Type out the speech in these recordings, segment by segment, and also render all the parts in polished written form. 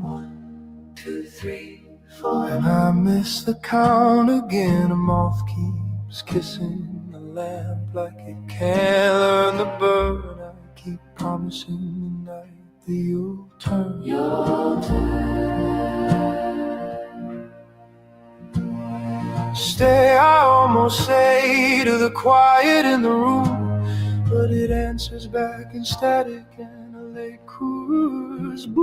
1, 2, 3, 4. And I miss the count again. A moth keeps kissing the lamp like it can't learn the burn. I keep promising the night that you'll turn. You'll turn. Stay, I almost say to the quiet in the room, but it answers back in static and a late chorus. Boo,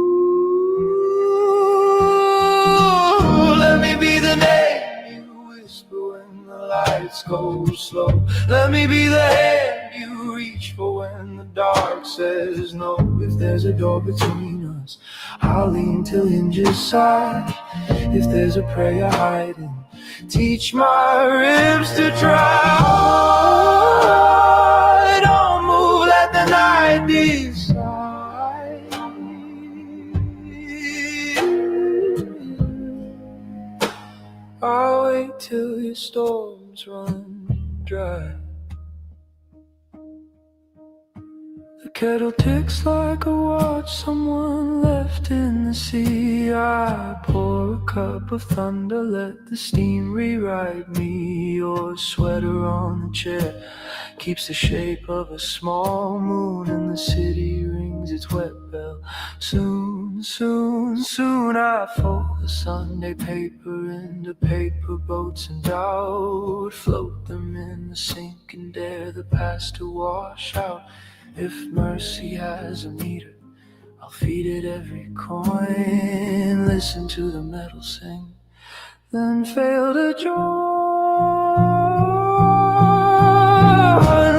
let me be the name you whisper when the lights go slow. Let me be the hand you reach for when the dark says no. If there's a door between us, I'll lean till hinges sigh. If there's a prayer hiding, teach my ribs to try. Oh, don't move, let the night decide. I'll wait till your storms run dry. The kettle ticks like a watch someone left in the sea. I pour a cup of thunder, let the steam rewrite me. Your sweater on the chair keeps the shape of a small moon, and the city rings its wet bell. Soon, soon, soon I fold the Sunday paper into paper boats, and out float them in the sinking dare the past to wash out. If mercy has a meter, I'll feed it every coin. Listen to the metal sing, then fail to join.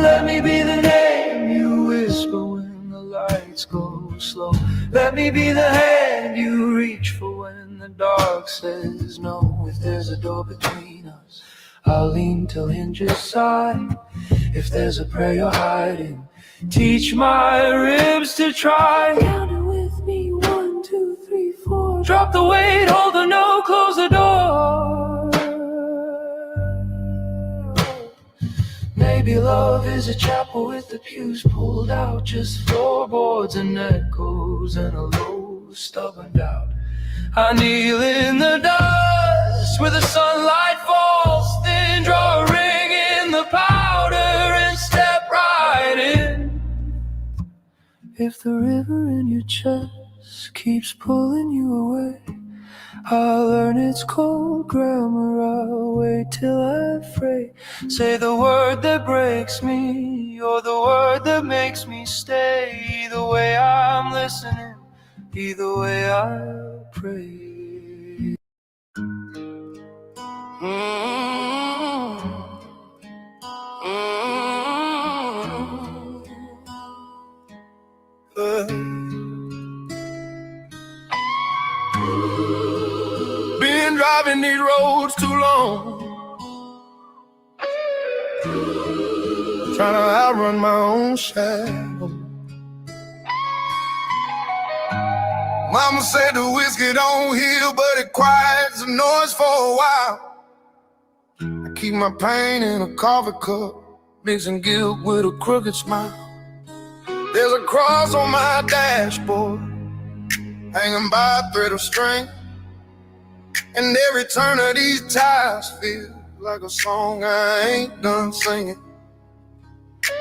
Let me be the name you whisper when the lights go slow. Let me be the hand you reach for when the dark says no. If there's a door between us, I'll lean till hinges sigh. If there's a prayer hiding, teach my ribs to try. Count it with me, 1, 2, 3, 4. Drop the weight, hold the note, close the door. Maybe love is a chapel with the pews pulled out, just floorboards and echoes and a low stubborn doubt. I kneel in the dust where the sunlight falls thin, draw a ring in the powder and step right in. If the river in your chest keeps pulling you away, I'll learn its cold grammar. I'll wait till I fray. Say the word that breaks me, or the word that makes me stay. Either way I'm listening, either way I'll pray. Been driving these roads too long, trying to outrun my own shadow. Mama said the whiskey don't heal, but it quiets the noise for a while. I keep my pain in a coffee cup, mixing guilt with a crooked smile. There's a cross on my dashboard, hanging by a thread of string, and every turn of these tires feels like a song I ain't done singing.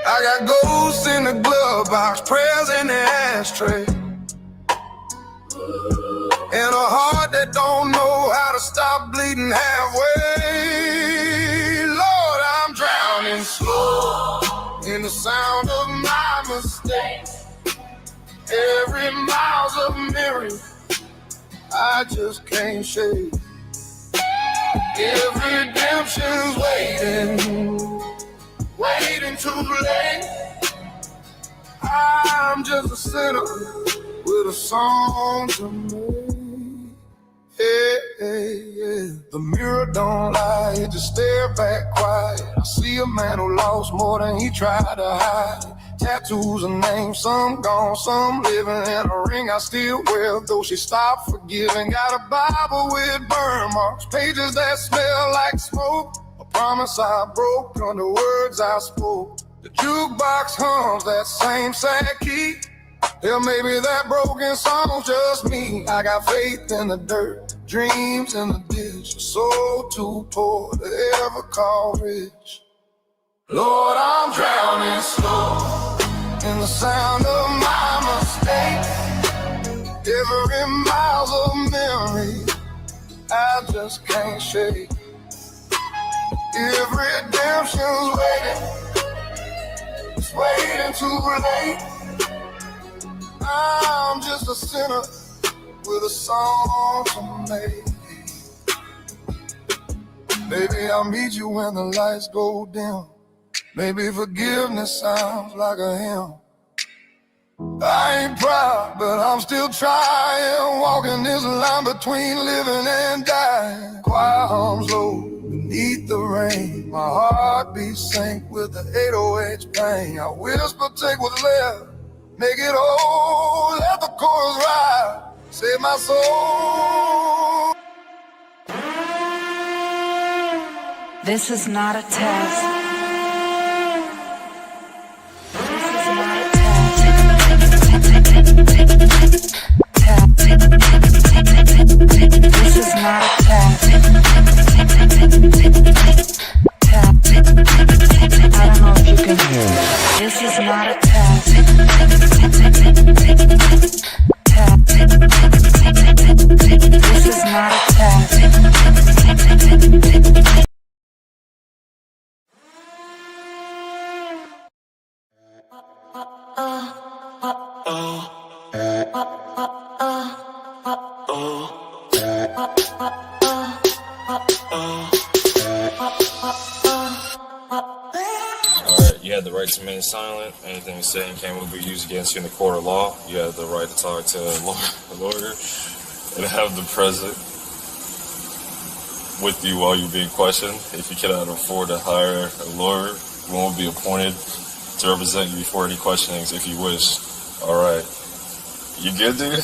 I got ghosts in the glove box, prayers in the ashtray, and a heart that don't know how to stop bleeding halfway. Lord, I'm drowning slow in the sound of my mistakes. Every mile's a mirror I just can't shake. If redemption's waiting too late, I'm just a sinner with a song to make. Hey, hey, yeah. The mirror don't lie, it just stare back quiet. I see a man who lost more than he tried to hide. Tattoos and names, some gone, some living, and a ring I still wear, though she stopped forgiving. Got a Bible with burn marks, pages that smell like smoke. A promise I broke under words I spoke. The jukebox hums that same sad key. Yeah, maybe that broken song's just me. I got faith in the dirt, dreams in the ditch, a soul too poor to ever call rich. Lord, I'm drowning slow in the sound of my mistakes. Every miles of memory I just can't shake. If redemption's waiting, it's waiting too late. I'm just a sinner with a song to make. Maybe I'll meet you when the lights go dim. Maybe forgiveness sounds like a hymn. I ain't proud, but I'm still trying. Walking this line between living and dying. Quiet arms low beneath the rain. My heartbeat sync with the 808's pain. I whisper, take what's left, make it whole. Let the chorus ride, save my soul. This is not a test. This is not a test. This is not a test. I don't know if you can hear me. This is not a test. This is not a test. You have the right to remain silent. Anything you say and can will be used against you in the court of law. You have the right to talk to a lawyer and have them present with you while you're being questioned. If you cannot afford to hire a lawyer, one will be appointed to represent you before any questionings if you wish. All right. You good, dude?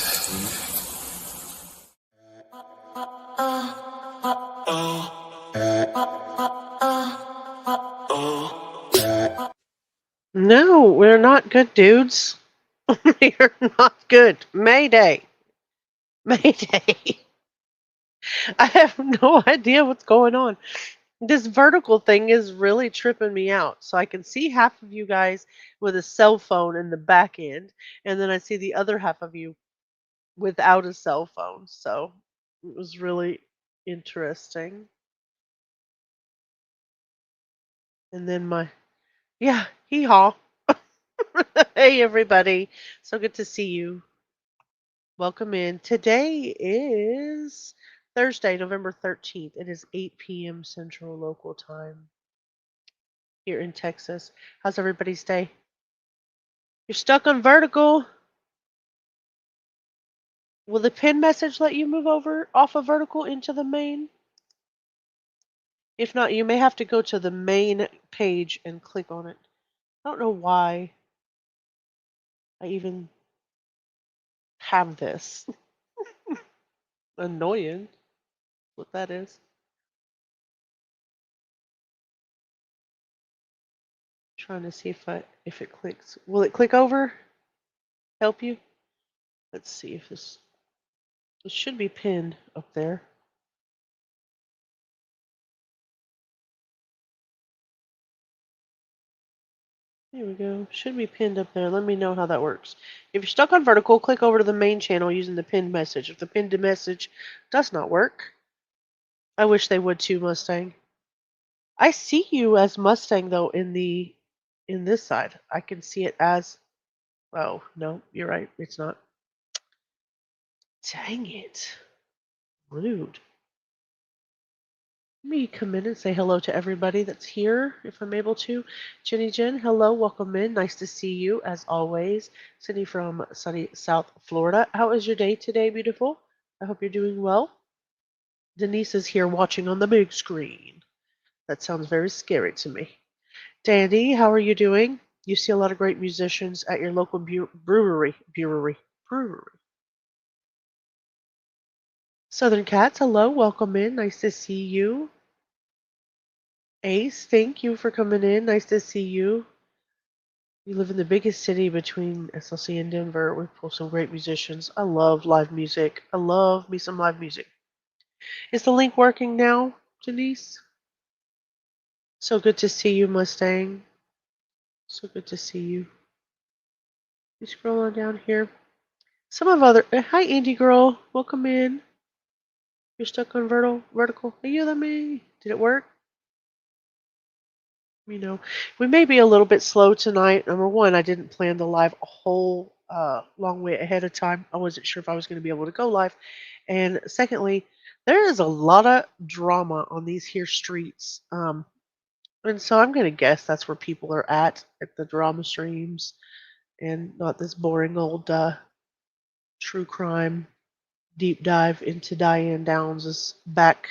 No, we're not good, dudes. We're not good. Mayday. Mayday. I have no idea what's going on. This vertical thing is really tripping me out. So I can see half of you guys with a cell phone in the back end, and then I see the other half of you without a cell phone. So it was really interesting. And then hee haw. Hey, everybody. So good to see you. Welcome in. Today is Thursday, November 13th. It is 8 p.m. Central Local Time here in Texas. How's everybody's day? You're stuck on vertical. Will the pin message let you move over off of vertical into the main? If not, you may have to go to the main page and click on it. I don't know why I even have this. Annoying. What that is. Trying to see if it clicks. Will it click over? Help you? Let's see if this. It should be pinned up there. There we go. Should be pinned up there. Let me know how that works. If you're stuck on vertical, click over to the main channel using the pinned message. If the pinned message does not work, I wish they would too, Mustang. I see you as Mustang though in this side. I can see it as. Oh no, you're right. It's not. Dang it. Rude. Let me come in and say hello to everybody that's here, if I'm able to. Jenny Jen, hello, welcome in. Nice to see you, as always. Cindy from sunny South Florida. How is your day today, beautiful? I hope you're doing well. Denise is here watching on the big screen. That sounds very scary to me. Dandy, how are you doing? You see a lot of great musicians at your local brewery. Southern Cats, hello, welcome in. Nice to see you. Ace, thank you for coming in. Nice to see you. We live in the biggest city between SLC and Denver. We pull some great musicians. I love live music. I love me some live music. Is the link working now, Denise? So good to see you, Mustang. So good to see you. You scroll on down here. Some of other. Hi, indie girl. Welcome in. You're stuck on vertical. Are you let me? Did it work? You know, we may be a little bit slow tonight. Number one, I didn't plan the live a whole long way ahead of time. I wasn't sure if I was going to be able to go live. And secondly, there is a lot of drama on these here streets. And so I'm going to guess that's where people are at the drama streams and not this boring old true crime deep dive into Diane Downs' back.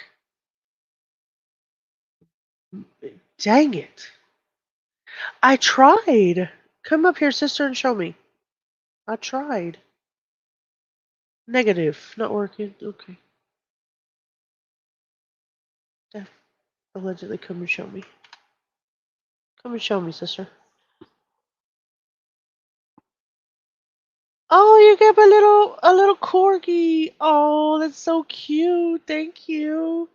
Dang it. I tried. Come up here, sister, and show me. I tried. Negative. Not working. Okay. Def- Allegedly, come and show me. Come and show me, sister. Oh, you got a little corgi. Oh, that's so cute. Thank you.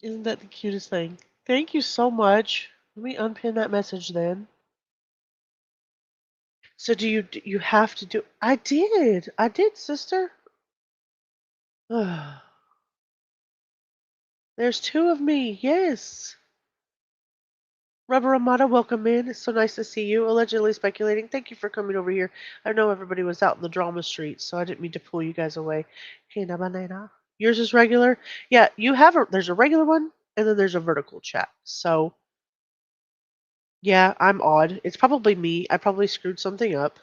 Isn't that the cutest thing? Thank you so much. Let me unpin that message then. So do you have to do? I did. I did, sister. There's two of me. Yes. Rubber Amata, welcome in. It's so nice to see you. Allegedly speculating. Thank you for coming over here. I know everybody was out in the drama street, so I didn't mean to pull you guys away. Hey, na banana. Yours is regular? Yeah, there's a regular one, and then there's a vertical chat. So, yeah, I'm odd. It's probably me. I probably screwed something up.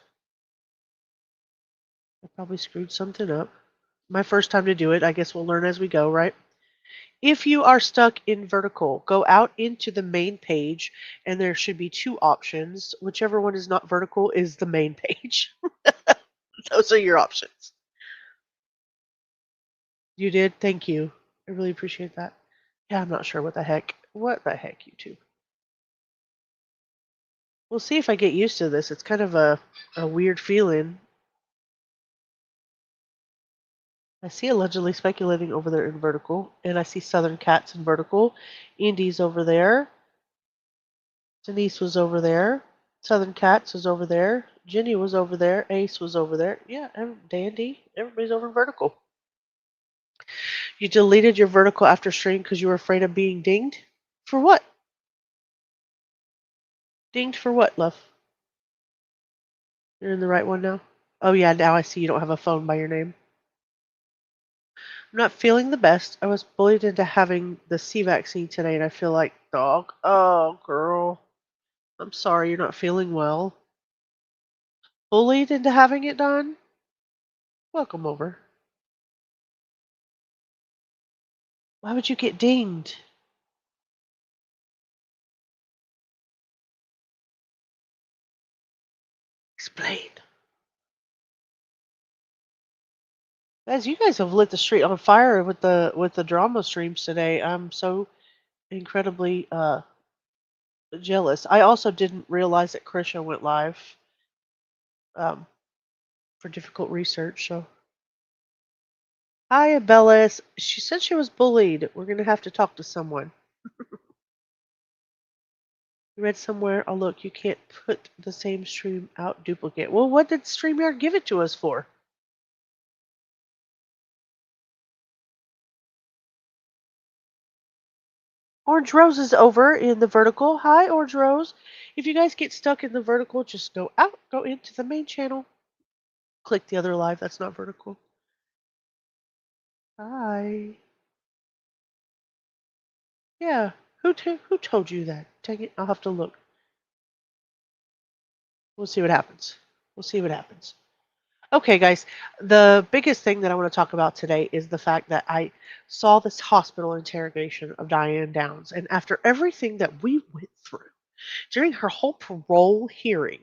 My first time to do it. I guess we'll learn as we go, right? If you are stuck in vertical, go out into the main page, and there should be two options. Whichever one is not vertical is the main page. Those are your options. You did? Thank you. I really appreciate that. Yeah, I'm not sure what the heck. What the heck, YouTube? We'll see if I get used to this. It's kind of a weird feeling. I see allegedly speculating over there in vertical, and I see Southern Cats in vertical. Indy's over there. Denise was over there. Southern Cats was over there. Jenny was over there. Ace was over there. Yeah, Dandy. Everybody's over in vertical. You deleted your vertical after stream because you were afraid of being dinged? For what? Dinged for what, love? You're in the right one now? Oh, yeah, now I see you don't have a phone by your name. I'm not feeling the best. I was bullied into having the C vaccine today, and I feel like dog. Oh, girl. I'm sorry you're not feeling well. Bullied into having it done? Welcome over. Why would you get dinged? Explain. Guys, you guys have lit the street on fire with the drama streams today. I'm so incredibly jealous. I also didn't realize that Krisha went live um, for difficult research. So, hi, Bellis. She said she was bullied. We're gonna have to talk to someone. You read somewhere. Oh, look, you can't put the same stream out duplicate. Well, what did StreamYard give it to us for? Orange Rose is over in the vertical. Hi, Orange Rose. If you guys get stuck in the vertical, just go out, go into the main channel. Click the other live. That's not vertical. Hi. Yeah. Who told you that? Dang it. I'll have to look. We'll see what happens. We'll see what happens. Okay, guys. The biggest thing that I want to talk about today is the fact that I saw this hospital interrogation of Diane Downs. And after everything that we went through during her whole parole hearing,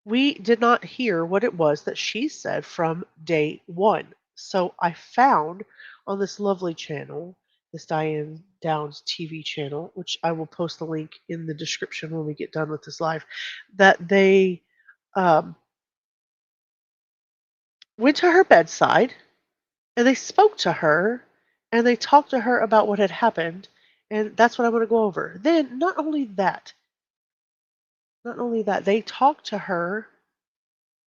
we did not hear what it was that she said from day one. So I found on this lovely channel this Diane Downs TV channel, which I will post the link in the description when we get done with this live, that they um, went to her bedside and they spoke to her and they talked to her about what had happened. And that's what I want to go over. Then, not only that, they talked to her.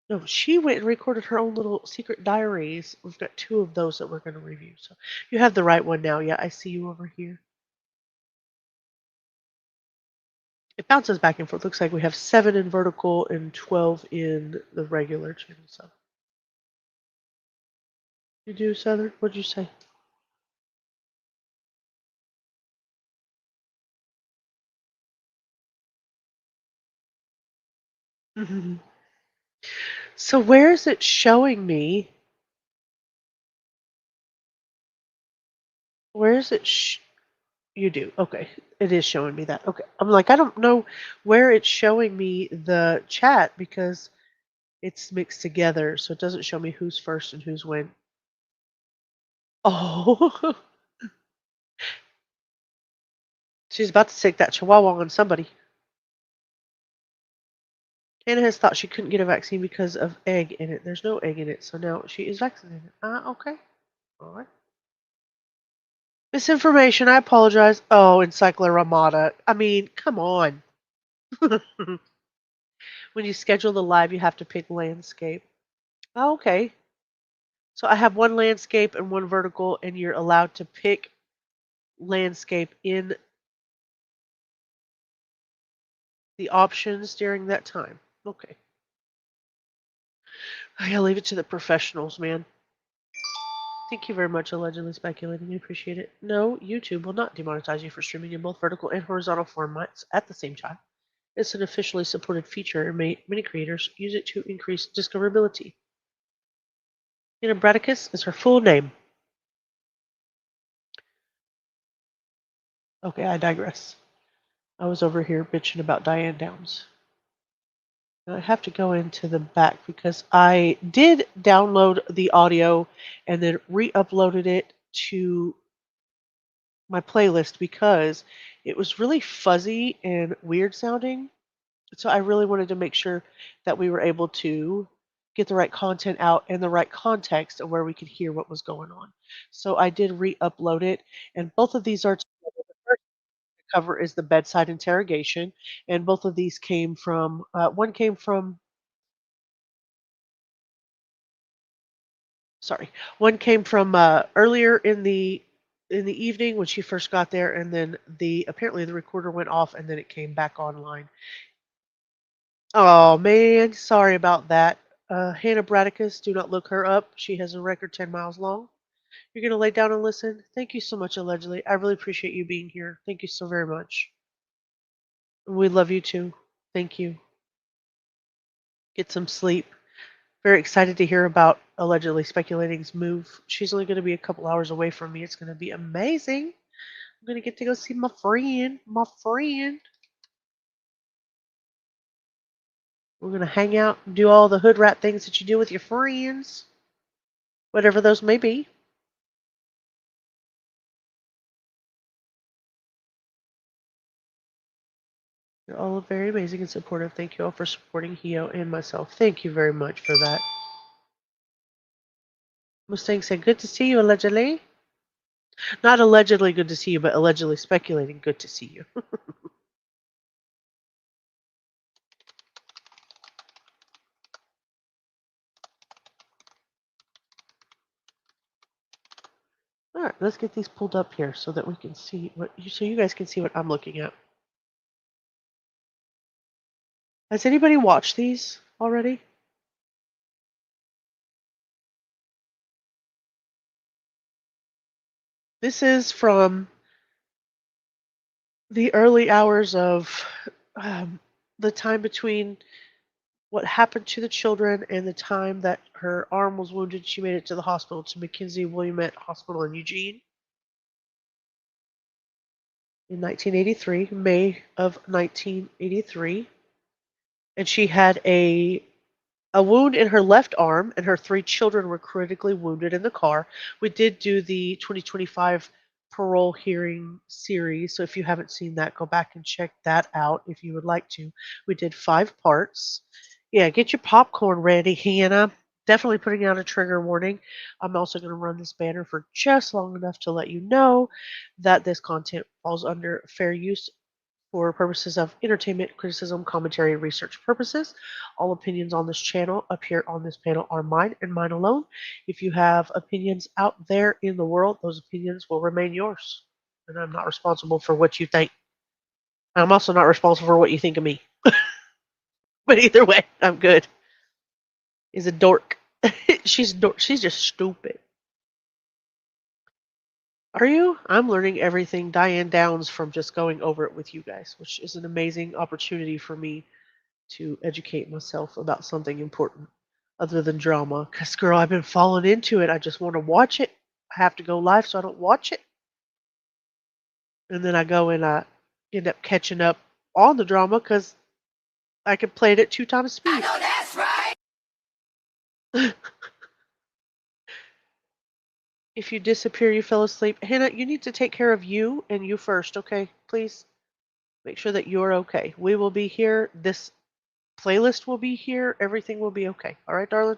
No, she went and recorded her own little secret diaries. We've got two of those that we're going to review. So you have the right one now. Yeah, I see you over here. It bounces back and forth. Looks like we have 7 in vertical and 12 in the regular channel. So you do, Southern? What'd you say? Mhm. So where is it showing me? Where is it? You do. Okay. It is showing me that. Okay. I'm like, I don't know where it's showing me the chat because it's mixed together. So it doesn't show me who's first and who's when. Oh, she's about to take that chihuahua on somebody. Anna has thought she couldn't get a vaccine because of egg in it. There's no egg in it. So now she is vaccinated. Okay. All right. Misinformation. I apologize. Oh, Encycler Ramada. I mean, come on. When you schedule the live, you have to pick landscape. Oh, okay. So I have one landscape and one vertical, and you're allowed to pick landscape in the options during that time. Okay. I gotta leave it to the professionals, man. Thank you very much, allegedly speculating. I appreciate it. No, YouTube will not demonetize you for streaming in both vertical and horizontal formats at the same time. It's an officially supported feature, and many creators use it to increase discoverability. Braticus is her full name. Okay, I digress. I was over here bitching about Diane Downs. I have to go into the back because I did download the audio and then re-uploaded it to my playlist because it was really fuzzy and weird sounding. So I really wanted to make sure that we were able to get the right content out in the right context of where we could hear what was going on. So I did re-upload it, and both of these are together. The first cover is the Bedside Interrogation, and both of these came from one came from sorry, one came from earlier in the evening when she first got there, and then the apparently the recorder went off and then it came back online. Oh man, sorry about that. Hannah Bradicus, do not look her up. She has a record 10 miles long. You're going to lay down and listen? Thank you so much, allegedly. I really appreciate you being here. Thank you so very much. We love you too. Thank you. Get some sleep. Very excited to hear about allegedly speculating's move. She's only going to be a couple hours away from me. It's going to be amazing. I'm going to get to go see my friend. My friend. We're going to hang out and do all the hood rat things that you do with your friends, whatever those may be. You're all very amazing and supportive. Thank you all for supporting Hio and myself. Thank you very much for that. Mustang said, good to see you, allegedly. Not allegedly good to see you, but allegedly speculating good to see you. All right, let's get these pulled up here so that we can see so you guys can see what I'm looking at. Has anybody watched these already? This is from the early hours of the time between what happened to the children and the time that her arm was wounded. She made it to the hospital, to Mackenzie Williamette Hospital in Eugene in 1983, May of 1983. And she had a wound in her left arm, and her 3 children were critically wounded in the car. We did do the 2025 parole hearing series. So if you haven't seen that, go back and check that out if you would like to. We did 5 parts. Yeah, get your popcorn ready, Hannah. Definitely putting out a trigger warning. I'm also going to run this banner for just long enough to let you know that this content falls under fair use for purposes of entertainment, criticism, commentary, and research purposes. All opinions on this channel appear on this panel are mine and mine alone. If you have opinions out there in the world, those opinions will remain yours. And I'm not responsible for what you think. I'm also not responsible for what you think of me. But either way, I'm good. He's a dork. She's a dork. She's just stupid. Are you? I'm learning everything Diane Downs from just going over it with you guys, which is an amazing opportunity for me to educate myself about something important other than drama. Because, girl, I've been falling into it. I just want to watch it. I have to go live so I don't watch it. And then I go and I end up catching up on the drama because I can play it at 2 times speed. I know that's right. If you disappear, you fell asleep. Hannah, you need to take care of you and you first, okay? Please make sure that you're okay. We will be here. This playlist will be here. Everything will be okay. All right, darling?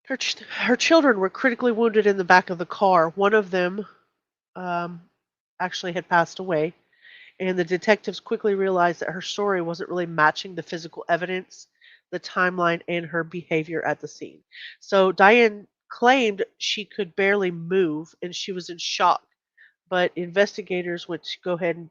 Her children were critically wounded in the back of the car. One of them um, actually had passed away, and the detectives quickly realized that her story wasn't really matching the physical evidence, the timeline, and her behavior at the scene. So Diane claimed she could barely move and she was in shock, but investigators went to go ahead and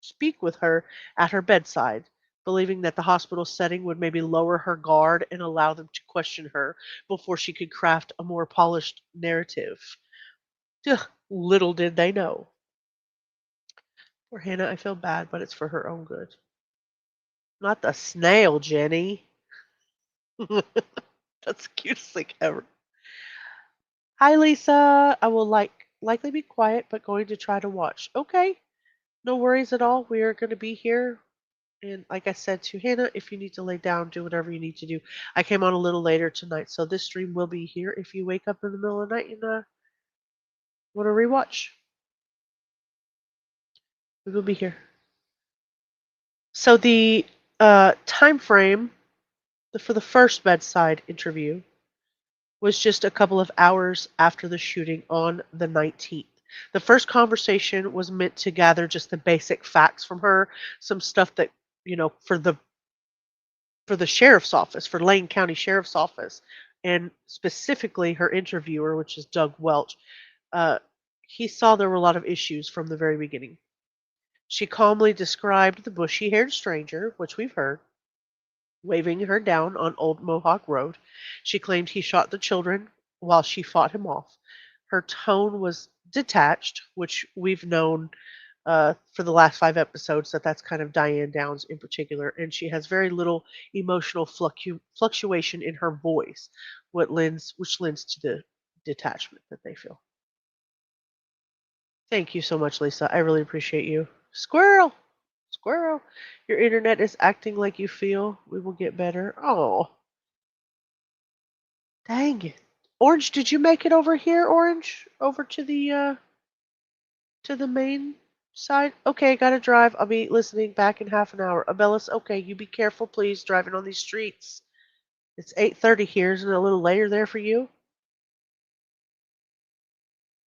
speak with her at her bedside, believing that the hospital setting would maybe lower her guard and allow them to question her before she could craft a more polished narrative. Ugh, little did they know. For Hannah, I feel bad, but it's for her own good. Not the snail, Jenny. That's the cutest thing ever. Hi, Lisa. I will likely be quiet, but going to try to watch. Okay, no worries at all. We are going to be here. And like I said to Hannah, if you need to lay down, do whatever you need to do. I came on a little later tonight, so this stream will be here if you wake up in the middle of the night and want to rewatch. We will be here. So the time frame for the first bedside interview was just a couple of hours after the shooting on the 19th. The first conversation was meant to gather just the basic facts from her, some stuff that, for the sheriff's office, for Lane County Sheriff's Office, and specifically her interviewer, which is Doug Welch. Uh, he saw there were a lot of issues from the very beginning. She calmly described the bushy haired stranger, which we've heard, waving her down on Old Mohawk Road. She claimed he shot the children while she fought him off. Her tone was detached, which we've known for the last 5 episodes that's kind of Diane Downs in particular, and she has very little emotional fluctuation in her voice, which lends to the detachment that they feel. Thank you so much, Lisa. I really appreciate you. Squirrel, squirrel, your internet is acting like you feel. We will get better. Oh, dang it. Orange, did you make it over here, Orange? Over to the main side? Okay, gotta drive. I'll be listening back in half an hour. Abellis, okay, you be careful, please, driving on these streets. It's 8:30 here. Isn't it a little later there for you?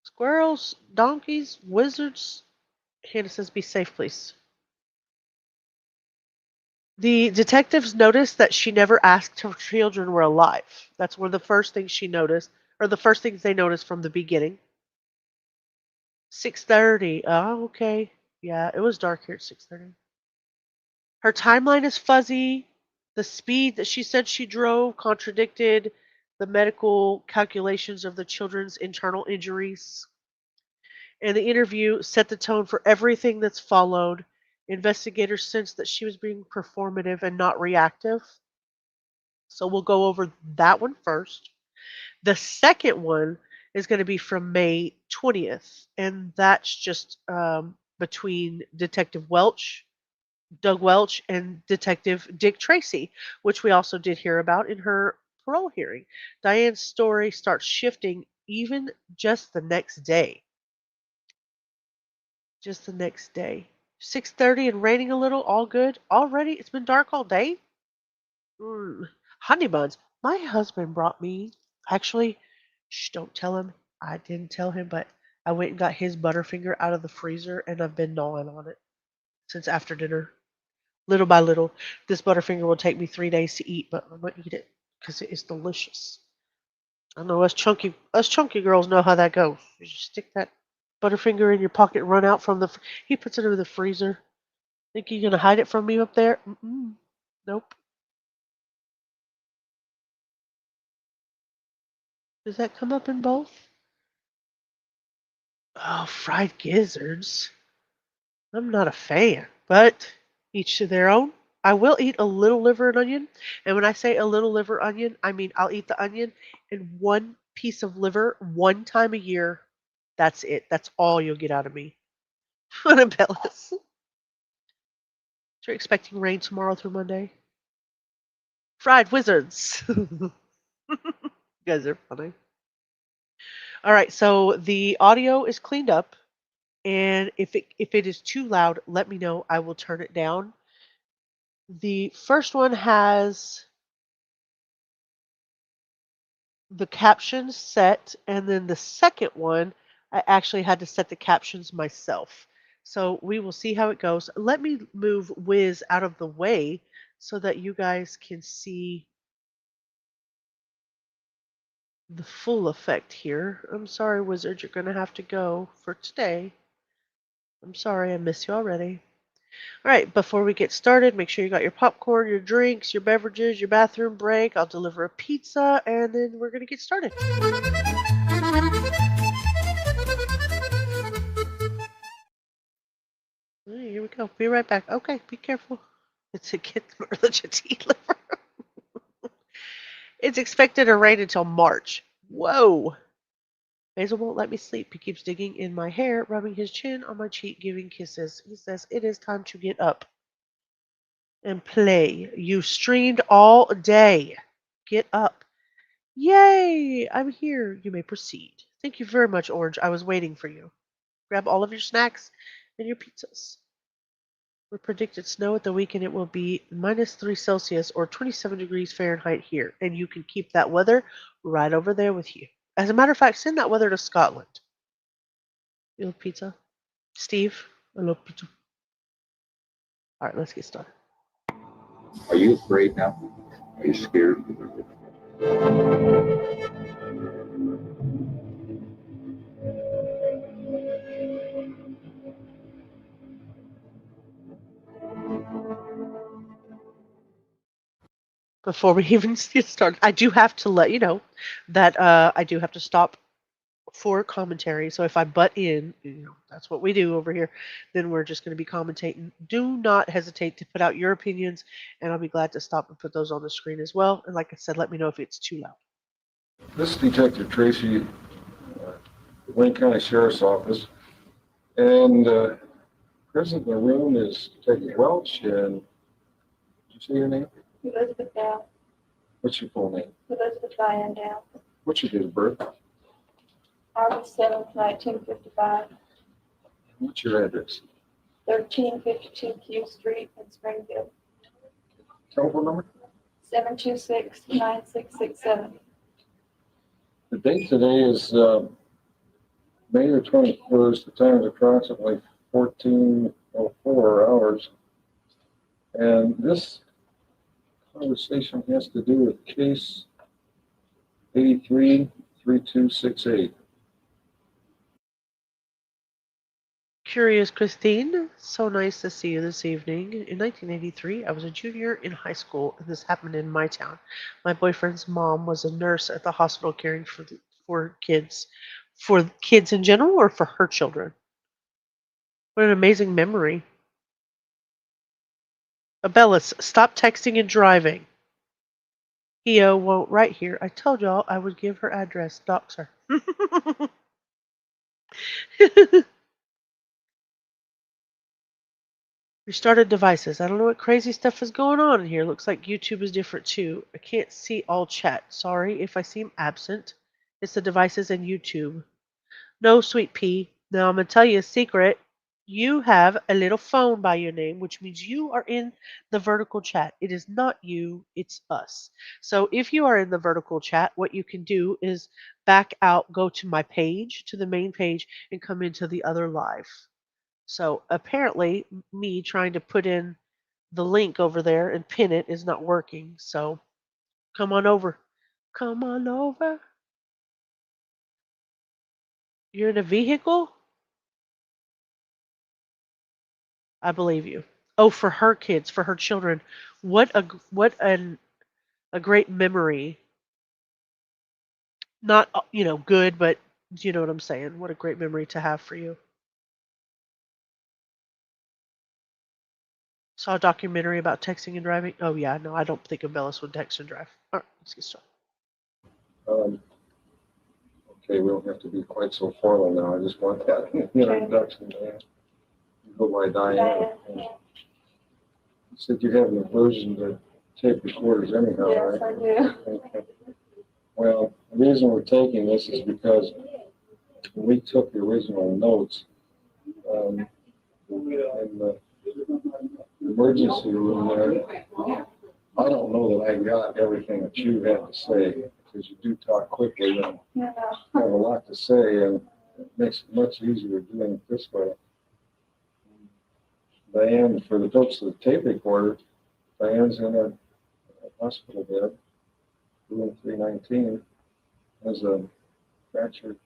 Squirrels, donkeys, wizards. Hannah says, be safe, please. The detectives noticed that she never asked her children were alive. That's one of the first things she noticed, or the first things they noticed from the beginning. 6:30. Oh, okay. Yeah, it was dark here at 6:30. Her timeline is fuzzy. The speed that she said she drove contradicted the medical calculations of the children's internal injuries. And the interview set the tone for everything that's followed. Investigators sensed that she was being performative and not reactive. So we'll go over that one first. The second one is going to be from May 20th, and that's just between Detective Welch, Doug Welch, and Detective Dick Tracy, which we also did hear about in her parole hearing. Diane's story starts shifting even just the next day. Just the next day. 6:30 and raining a little, all good. Already, it's been dark all day. Honey buns. My husband brought me. Actually, shh, don't tell him. I didn't tell him, but I went and got his Butterfinger out of the freezer, and I've been gnawing on it since after dinner. Little by little, this Butterfinger will take me 3 days to eat, but I'm gonna eat it because it is delicious. I know us chunky girls know how that goes. You just stick that Butterfinger in your pocket, run out from the. He puts it in the freezer. Think you're gonna hide it from me up there? Mm-mm. Nope. Does that come up in both? Oh, fried gizzards. I'm not a fan, but each to their own. I will eat a little liver and onion, and when I say a little liver onion, I mean I'll eat the onion and one piece of liver one time a year. That's it. That's all you'll get out of me. Annabelle's. You're expecting rain tomorrow through Monday. Fried wizards. You guys are funny. All right, so the audio is cleaned up, and if it is too loud, let me know. I will turn it down. The first one has the captions set, and then the second one, I actually had to set the captions myself. So we will see how it goes. Let me move Wiz out of the way so that you guys can see the full effect here. I'm sorry, Wizard, you're going to have to go for today. I'm sorry, I miss you already. All right, before we get started, make sure you got your popcorn, your drinks, your beverages, your bathroom break. I'll deliver a pizza, and then we're going to get started. All right, here we go. Be right back. Okay, be careful. It's a kid emergency liver. It's expected to rain until March. Whoa. Basil won't let me sleep. He keeps digging in my hair, rubbing his chin on my cheek, giving kisses. He says it is time to get up and play. You streamed all day. Get up. Yay! I'm here. You may proceed. Thank you very much, Orange. I was waiting for you. Grab all of your snacks and your pizzas. We predicted snow at the weekend. It will be -3 Celsius or 27 degrees Fahrenheit here, and you can keep that weather right over there with you. As a matter of fact, send that weather to Scotland. You love pizza? Steve, I love pizza. All right, let's get started. Are you afraid now? Are you scared? Before we even get started, I do have to let you know that I do have to stop for commentary. So if I butt in, that's what we do over here, then we're just going to be commentating. Do not hesitate to put out your opinions, and I'll be glad to stop and put those on the screen as well. And like I said, let me know if it's too loud. This is Detective Tracy, Wayne County Sheriff's Office, and present in the room is Detective Welch. And did you say your name? Elizabeth Downs. What's your full name? Elizabeth Diane Downs. What's your date of birth? August 7th, 1955. What's your address? 1352 Q Street in Springfield. Telephone number? 726-9667. The date today is May the 21st. The time is approximately 14:04 hours. And this conversation has to do with case 83-3268. Curious Christine, so nice to see you this evening. In 1983, I was a junior in high school, and this happened in my town. My boyfriend's mom was a nurse at the hospital caring for kids in general, or for her children. What an amazing memory. Abellis, stop texting and driving. Heo won't write here. I told y'all I would give her address. Dox her. Restarted devices. I don't know what crazy stuff is going on in here. Looks like YouTube is different too. I can't see all chat. Sorry if I seem absent. It's the devices and YouTube. No, sweet pea. Now I'm going to tell you a secret. You have a little phone by your name, which means you are in the vertical chat. It is not you, it's us. So if you are in the vertical chat, what you can do is back out, go to my page, to the main page, and come into the other live. So apparently, me trying to put in the link over there and pin it is not working. So come on over. Come on over. You're in a vehicle? I believe you. Oh, for her kids, for her children. What a great memory. Not good, but you know what I'm saying. What a great memory to have for you. Saw a documentary about texting and driving. Oh yeah, no, I don't think Abellis would text and drive. All right, let's get started. Um, okay, we don't have to be quite so formal now. I just want that introduction. You go by Diane. You said you have an aversion to tape recorders anyhow, Yes, right? I do. Okay. Well, the reason we're taking this is because when we took the original notes in the emergency room there, I don't know that I got everything that you had to say, because you do talk quickly and Yeah. have a lot to say, and it makes it much easier doing it this way. Diane, for the folks of the tape recorder, Diane's in a hospital bed, room 319, has a fractured,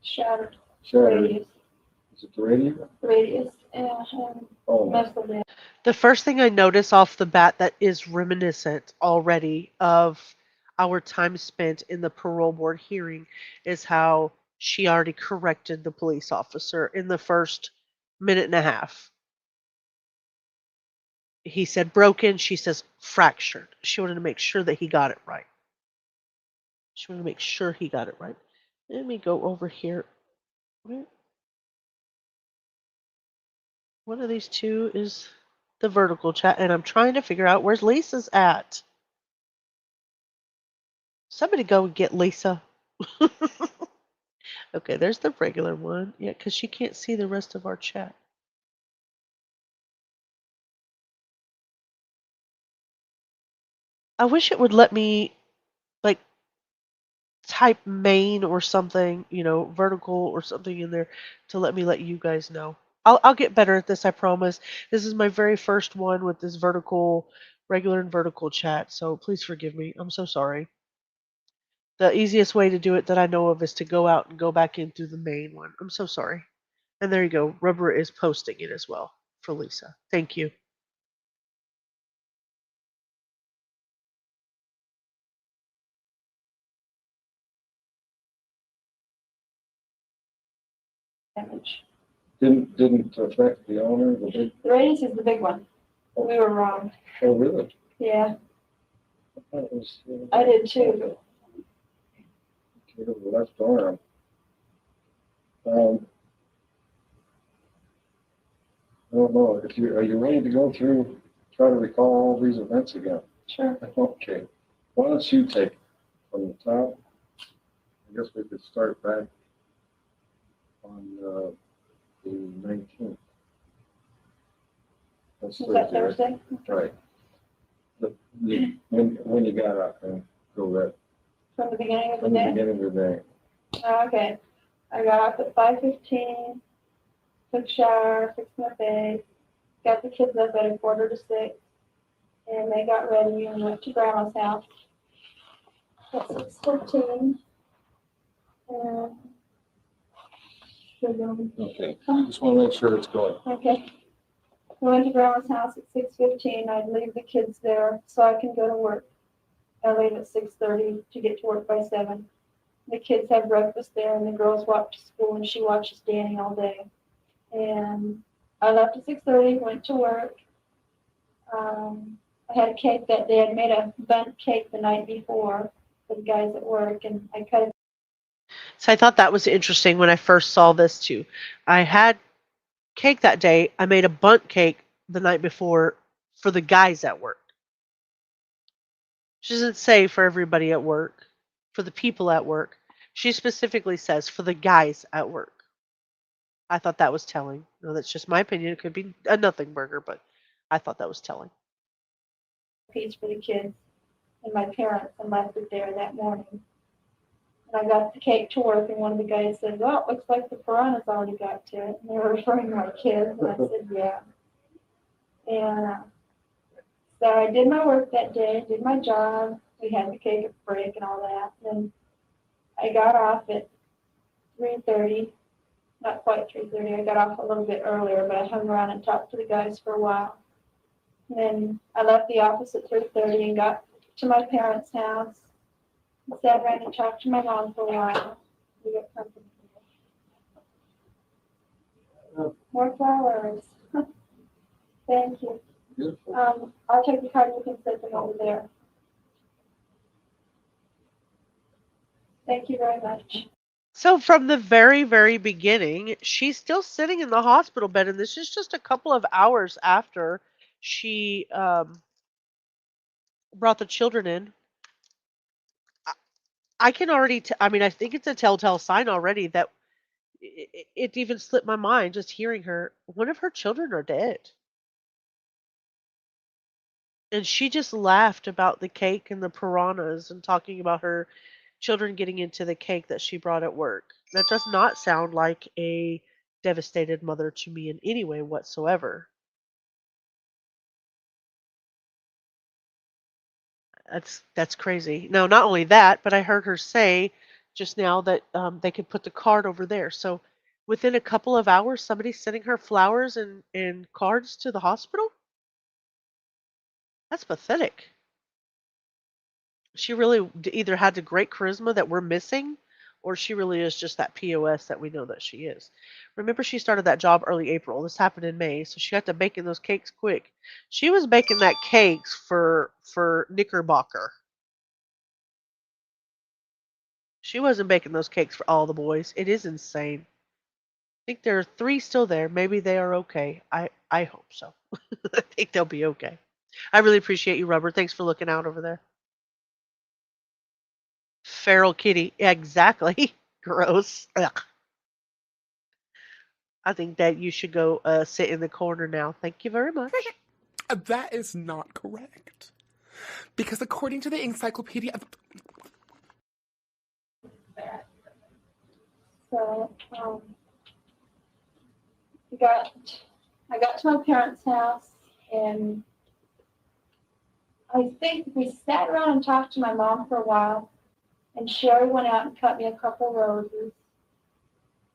Shattered shattered, radius. is it the radio? Radius and Oh, my. muscle damage. The first thing I notice off the bat that is reminiscent already of our time spent in the parole board hearing is how she already corrected the police officer in the first minute and a half. He said broken, she says fractured. She wanted to make sure that he got it right. She wanted to make sure he got it right. Let me go over here. One of these two is the vertical chat, and I'm trying to figure out where's Lisa's at. Somebody go and get Lisa. Okay, there's the regular one. Yeah, because she can't see the rest of our chat. I wish it would let me, like, type main or something, vertical or something in there to let me let you guys know. I'll get better at this, I promise. This is my very first one with this regular and vertical chat, so please forgive me. I'm so sorry. The easiest way to do it that I know of is to go out and go back in through the main one. I'm so sorry. And there you go. Rubber is posting it as well for Lisa. Thank you. Damage. Didn't affect the owner, the big, The radius is the big one. We were wrong. oh, really? Yeah, I thought it was, I did too. the left arm. I don't know, are you ready to go through, try to recall all these events again? Sure. Okay, why don't you take from the top? I guess we could start back on the 19th. That's Was that Thursday, Thursday? right? When you got up and go that, From the beginning of the from the day? beginning of the day. Oh, okay. I got up at 5:15, took a shower, fixed my face, got the kids up at 5:45, and they got ready and went to Grandma's house at 6:15. And Okay, just want to make sure it's going. okay. We went to Grandma's house at 6:15. I'd leave the kids there so I can go to work. I leave at 6:30 to get to work by 7. The kids have breakfast there, and the girls walk to school, and she watches Danny all day. And I left at 6:30, went to work. I had a cake that day. I'd made a bundt cake the night before for the guys at work, and I cut it. So I thought that was interesting when I first saw this too. I had cake that day. I made a bundt cake the night before for the guys at work. She doesn't say for everybody at work. for the people at work. She specifically says for the guys at work. I thought that was telling. No, that's just my opinion. It could be a nothing burger, but I thought that was telling. Piece for the kids and my parents and left it there that morning. And I got the cake to work, and one of the guys said, "Well, it looks like the piranhas already got to it." And they were referring to my kids, and I said, "Yeah." And so I did my work that day, did my job. We had the cake at break and all that. And I got off at 3:30, not quite 3:30. I got off a little bit earlier, but I hung around and talked to the guys for a while. And then I left the office at 3:30 and got to my parents' house. And sat around and talked to my mom for a while. We got company. More flowers. Thank you. Beautiful. I'll take the card. You can set them over there. Thank you very much. So from the very, very beginning, she's still sitting in the hospital bed, and this is just a couple of hours after she brought the children in. I can already, I mean, I think it's a telltale sign already that it even slipped my mind just hearing her. One of her children are dead. And she just laughed about the cake and the piranhas and talking about her children getting into the cake that she brought at work. That does not sound like a devastated mother to me in any way whatsoever. That's crazy. No, not only that, but I heard her say just now that they could put the card over there. So within a couple of hours, somebody's sending her flowers and cards to the hospital? That's pathetic. She really either had the great charisma that we're missing, or she really is just that POS that we know that she is. Remember, she started that job early April. This happened in May, so she got to baking those cakes quick. She was baking that cakes for Knickerbocker. She wasn't baking those cakes for all the boys. It is insane. I think there are 3 still there. Maybe they are okay. I hope so. I think they'll be okay. I really appreciate you, Rubber. Thanks for looking out over there. Feral kitty. Yeah, exactly. Gross. Ugh. I think that you should go sit in the corner now. Thank you very much. That is not correct. Because according to the Encyclopedia of... So I got to my parents' house, and I think we sat around and talked to my mom for a while. And Sherry went out and cut me a couple roses,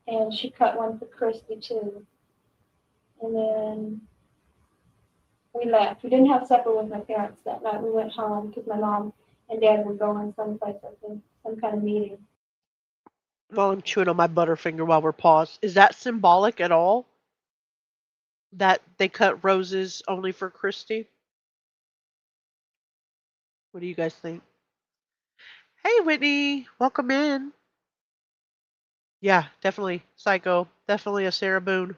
and she cut one for Christy too. And then we left. We didn't have supper with my parents that night. We went home because my mom and dad were going someplace, I think, some kind of meeting. While I'm chewing on my Butterfinger while we're paused, is that symbolic at all? That they cut roses only for Christy? What do you guys think? Hey, Whitney, welcome in. Yeah, definitely Psycho. Definitely a Sarah Boone.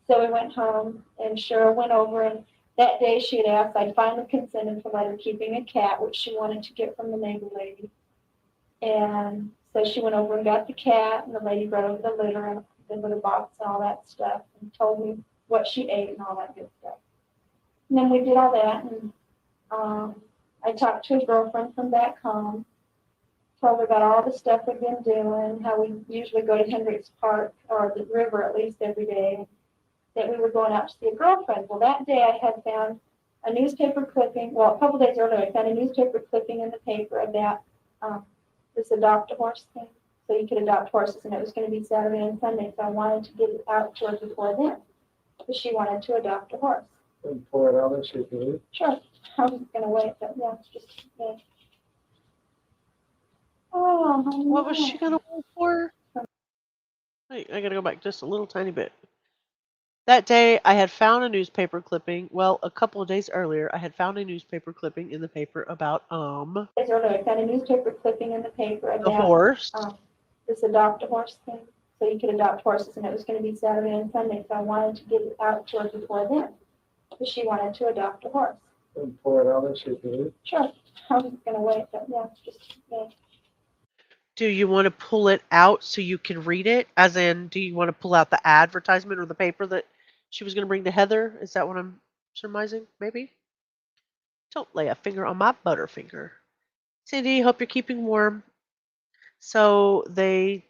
So we went home, and Cheryl went over, and that day she had asked, I'd finally consented to let her keeping a cat, which she wanted to get from the neighbor lady. And so she went over and got the cat, and the lady brought over the litter and the litter box and all that stuff, and told me what she ate and all that good stuff. And then we did all that, and I talked to a girlfriend from back home, told her about all the stuff we've been doing, how we usually go to Hendricks Park, or the river at least every day, that we were going out to see a girlfriend. Well, that day I had found a newspaper clipping, well, a couple days earlier, I found a newspaper clipping in the paper about this adopt a horse thing. So you could adopt horses, and it was going to be Saturday and Sunday, so I wanted to get it out to her before then, because she wanted to adopt a horse. And pull it out and see if you need. Sure. I was going to wait, but yeah, it's just, yeah. Oh, What was she gonna wait for? Wait, I gotta go back just a little tiny bit. That day, I had found a newspaper clipping. Well, a couple of days earlier, I had found a newspaper clipping in the paper about days earlier, I found a newspaper clipping in the paper the about horse. this adopt a horse thing. So you could adopt horses, and it was going to be Saturday and Sunday, so I wanted to get it out to her before then, because she wanted to adopt a horse. And pull it out and see if you need. Sure. I was gonna wait, but yeah, just, yeah. Do you want to pull it out so you can read it? As in, do you want to pull out the advertisement or the paper that she was going to bring to Heather? Is that what I'm surmising? Maybe? Don't lay a finger on my butterfinger. Cindy, hope you're keeping warm. So they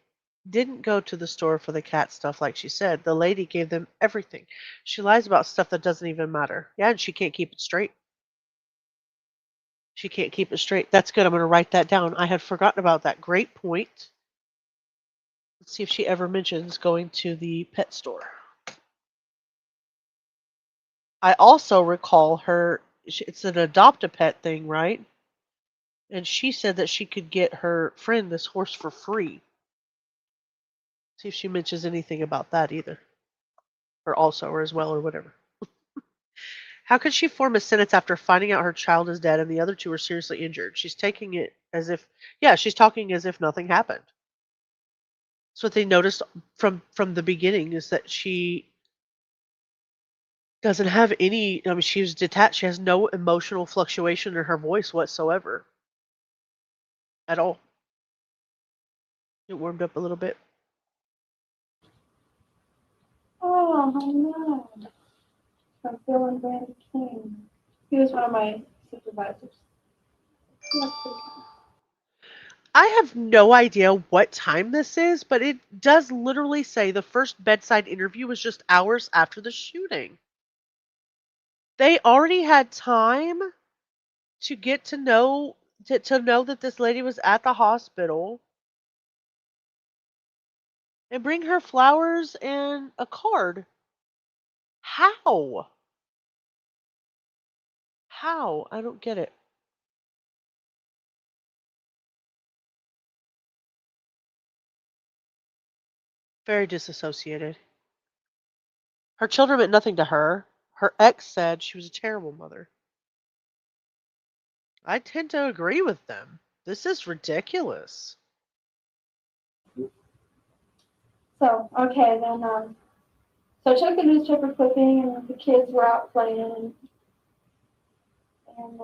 didn't go to the store for the cat stuff like she said. The lady gave them everything. She lies about stuff that doesn't even matter. Yeah, and she can't keep it straight. She can't keep it straight. That's good. I'm going to write that down. I had forgotten about that. Great point. Let's see if she ever mentions going to the pet store. I also recall it's an adopt a pet thing, right? And she said that she could get her friend this horse for free. See if she mentions anything about that either. Or also, or as well, or whatever. How could she form a sentence after finding out her child is dead and the other two are seriously injured? She's taking it as if, yeah, she's talking as if nothing happened. That's what they noticed from the beginning is that she doesn't have any. I mean, she was detached. She has no emotional fluctuation in her voice whatsoever, at all. It warmed up a little bit. Oh, I know. From Phil and Brandy King. He was one of my supervisors. Yeah, pretty cool. I have no idea what time this is, but it does literally say the first bedside interview was just hours after the shooting. They already had time to get to know that this lady was at the hospital and bring her flowers and a card. How? How? I don't get it. Very disassociated. Her children meant nothing to her. Her ex said she was a terrible mother. I tend to agree with them. This is ridiculous. So, okay, then, so I took the newspaper clipping and the kids were out playing and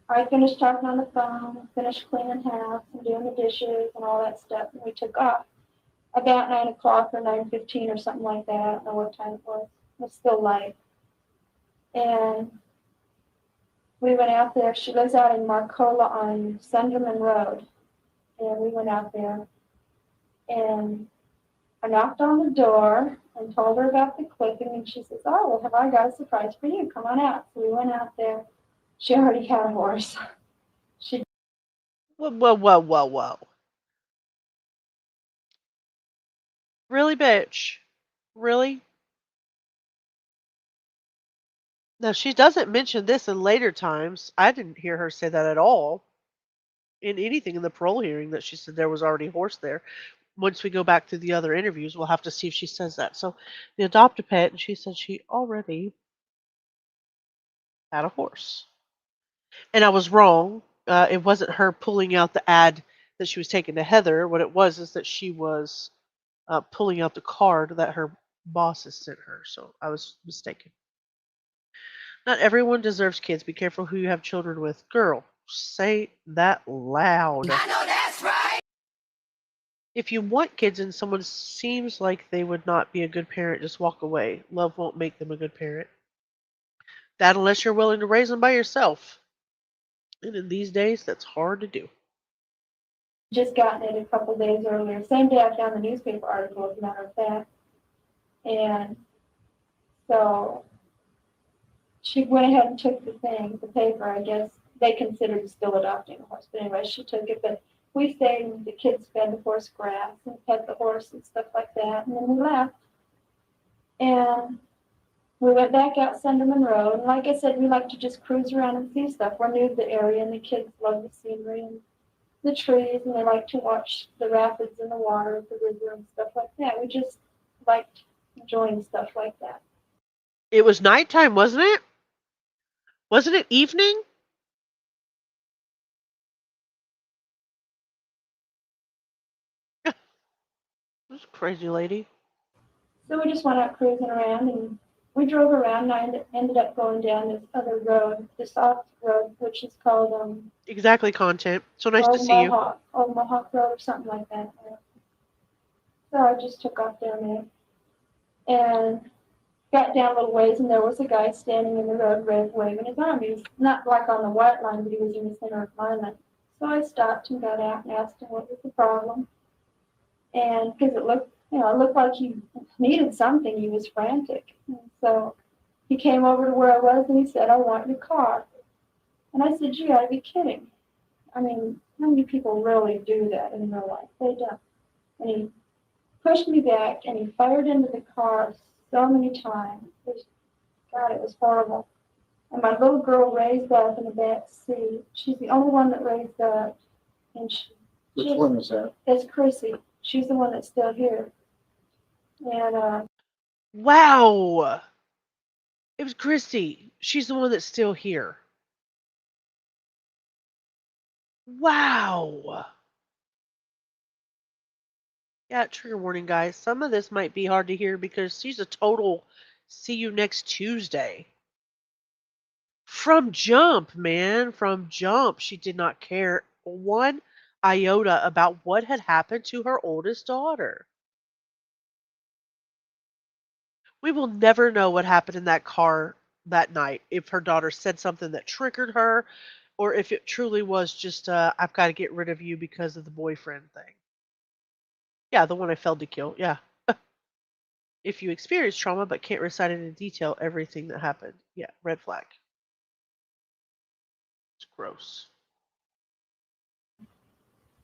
I finished talking on the phone, finished cleaning house and doing the dishes and all that stuff, and we took off about 9 o'clock or 9:15 or something like that. I don't know what time it was. It was still light. And we went out there. She lives out in Marcola on Sunderman Road. And we went out there and I knocked on the door and told her about the clipping. And she says, oh, well, have I got a surprise for you? Come on out. So we went out there. She already had a horse. She Whoa, whoa, whoa, whoa, whoa. Really, bitch? Really? Now, she doesn't mention this in later times. I didn't hear her say that at all in anything in the parole hearing that she said there was already a horse there. Once we go back through the other interviews, we'll have to see if she says that. So, the adopt a pet, and she said she already had a horse. And I was wrong. It wasn't her pulling out the ad that she was taking to Heather. What it was is that she was pulling out the card that her bosses sent her. So I was mistaken. Not everyone deserves kids. Be careful who you have children with. Girl, say that loud. I know that's right. If you want kids and someone seems like they would not be a good parent, just walk away. Love won't make them a good parent. That unless you're willing to raise them by yourself. And in these days, that's hard to do. just gotten it a couple days earlier. Same day I found the newspaper article, as a matter of fact. And so she went ahead and took the paper. I guess they considered still adopting a horse. But anyway, she took it. But we stayed and the kids fed the horse grass and pet the horse and stuff like that. And then we left. And we went back out Sunderman Road. And like I said, we like to just cruise around and see stuff. We're new to the area and the kids love the scenery and the trees, and they like to watch the rapids and the water, the river and stuff like that. We just liked enjoying stuff like that. It was nighttime, wasn't it? Wasn't it evening? This crazy lady. So we just went out cruising around and we drove around and I ended up going down this other road, this off road, which is called Exactly, content. So nice to see you. Old Mohawk Road or something like that. So I just took off down there and got down a little ways, and there was a guy standing in the road waving his arm. He was not like on the white line, but he was in the center of my line. So I stopped and got out and asked him what was the problem. And because it looked like he needed something, he was frantic. And so he came over to where I was and he said, "I want your car." And I said, "You gotta be kidding. I mean, how many people really do that in real life? They don't." And he pushed me back and he fired into the car so many times. God, it was horrible. And my little girl raised up in the back seat. She's the only one that raised up. And Which one was that? It's Chrissy. She's the one that's still here. And Wow. It was Christy. She's the one that's still here. Wow. Yeah, trigger warning, guys. Some of this might be hard to hear because she's a total see you next Tuesday. From jump, man. From jump. She did not care one iota about what had happened to her oldest daughter. We will never know what happened in that car that night. If her daughter said something that triggered her, or if it truly was just, I've got to get rid of you because of the boyfriend thing. Yeah, the one I failed to kill. Yeah. If you experience trauma but can't recite in detail everything that happened. Yeah, red flag. It's gross.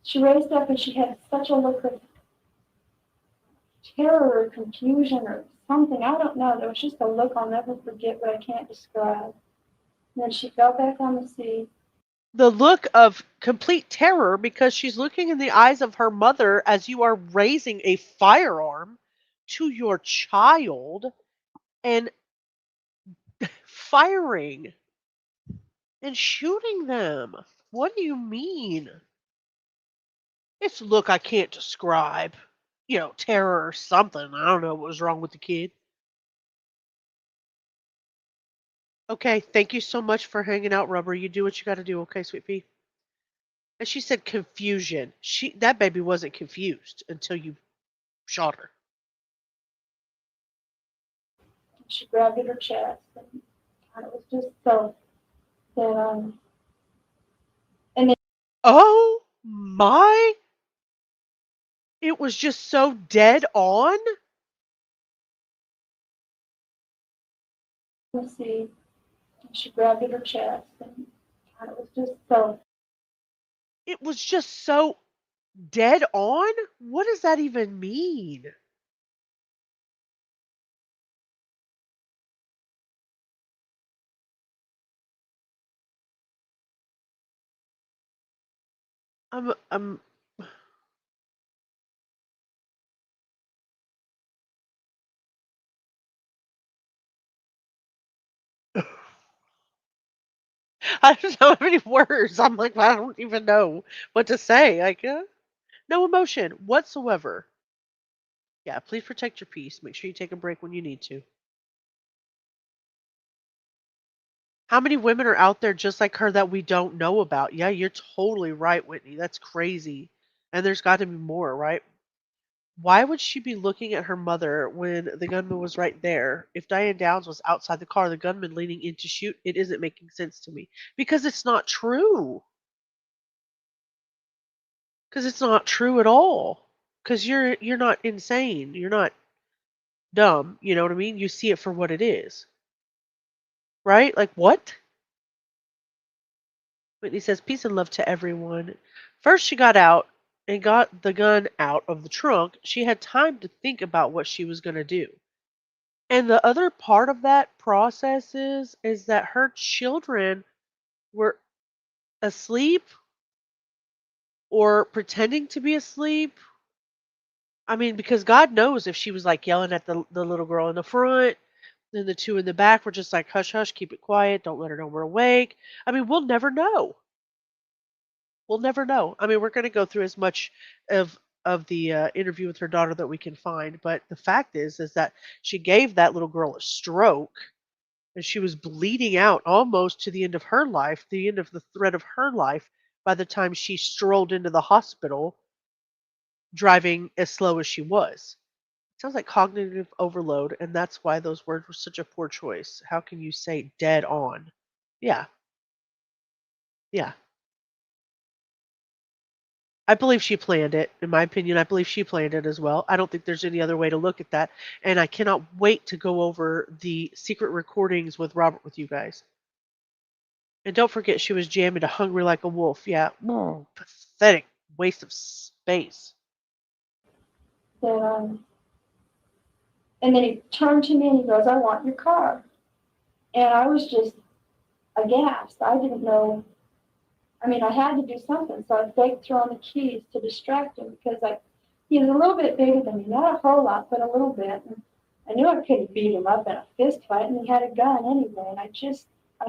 she raised up and she had such a look of terror or confusion or something. I don't know. There was just a look I'll never forget, but I can't describe. And then she fell back on the seat. The look of complete terror because she's looking in the eyes of her mother as you are raising a firearm to your child and firing and shooting them. What do you mean? It's a look I can't describe. You know, terror or something. I don't know what was wrong with the kid. Okay, thank you so much for hanging out, Rubber. You do what you got to do, okay, sweet pea? And she said confusion. That baby wasn't confused until you shot her. She grabbed at her chest. And it was just so that, and then Oh my! It was just so dead on. let's see, she grabbed at her chest. And it was just so, It was just so dead on. What does that even mean? I'm I don't have any words. I'm like, I don't even know what to say. Like, no emotion whatsoever. Yeah, please protect your peace. Make sure you take a break when you need to. How many women are out there just like her that we don't know about? Yeah, you're totally right, Whitney. That's crazy. And there's got to be more, right? Why would she be looking at her mother when the gunman was right there? If Diane Downs was outside the car, the gunman leaning in to shoot, it isn't making sense to me. Because it's not true. Because it's not true at all. Because you're not insane. You're not dumb. You know what I mean? You see it for what it is. Right? Like what? Whitney says, peace and love to everyone. First, she got out and got the gun out of the trunk. She had time to think about what she was going to do. And the other part of that process is that her children were asleep or pretending to be asleep. I mean, because God knows if she was like yelling at the little girl in the front, then the two in the back were just like, hush, hush, keep it quiet, don't let her know we're awake. I mean, we'll never know. We'll never know. I mean, we're going to go through as much of interview with her daughter that we can find. But the fact is that she gave that little girl a stroke, and she was bleeding out almost to the end of her life, the end of the thread of her life, by the time she strolled into the hospital, driving as slow as she was. Sounds like cognitive overload, and that's why those words were such a poor choice. How can you say dead on? Yeah, yeah. I believe she planned it. In my opinion, I believe she planned it as well. I don't think there's any other way to look at that. And I cannot wait to go over the secret recordings with Robert with you guys. And don't forget, she was jamming to Hungry Like a Wolf. Yeah, pathetic waste of space. That, and then he turned to me and he goes, "I want your car." And I was just aghast. I didn't know. I mean, I had to do something, so I begged throwing the keys to distract him because he was a little bit bigger than me, not a whole lot, but a little bit. And I knew I couldn't beat him up in a fist fight, and he had a gun anyway. And I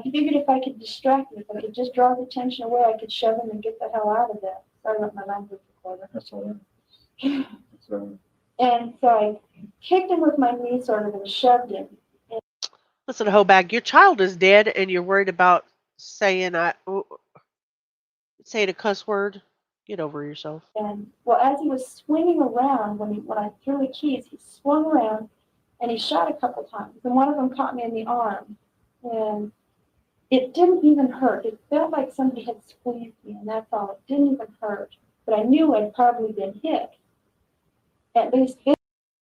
figured if I could distract him, if I could just draw the attention away, I could shove him and get the hell out of there. Sorry about my language recorder. That's all right. So, And so I kicked him with my knee sort of and shoved him. Listen, Hobag, your child is dead, and you're worried about saying saying a cuss word. Get over yourself. And well, as he was swinging around, when I threw the keys, he swung around and he shot a couple times. And one of them caught me in the arm. And it didn't even hurt. It felt like somebody had squeezed me, and that's all. It didn't even hurt. But I knew I'd probably been hit. At least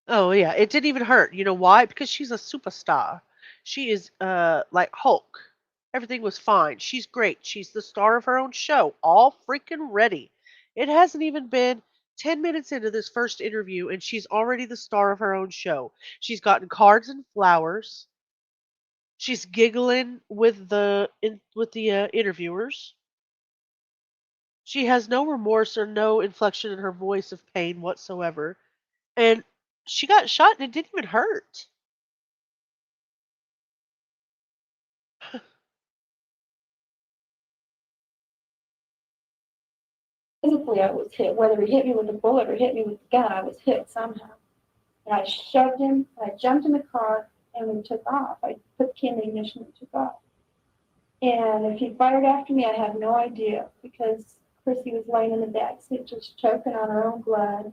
Oh yeah, it didn't even hurt. You know why? Because she's a superstar. She is like Hulk. Everything was fine. She's great. She's the star of her own show. All freaking ready. It hasn't even been 10 minutes into this first interview and she's already the star of her own show. She's gotten cards and flowers. She's giggling with the interviewers. She has no remorse or no inflection in her voice of pain whatsoever. And she got shot and it didn't even hurt. physically I was hit. Whether he hit me with a bullet or hit me with a gun, I was hit somehow. And I shoved him, I jumped in the car, and we took off. I put the key in the ignition and took off. And if he fired after me, I have no idea because Chrissy was laying in the back seat just choking on her own blood.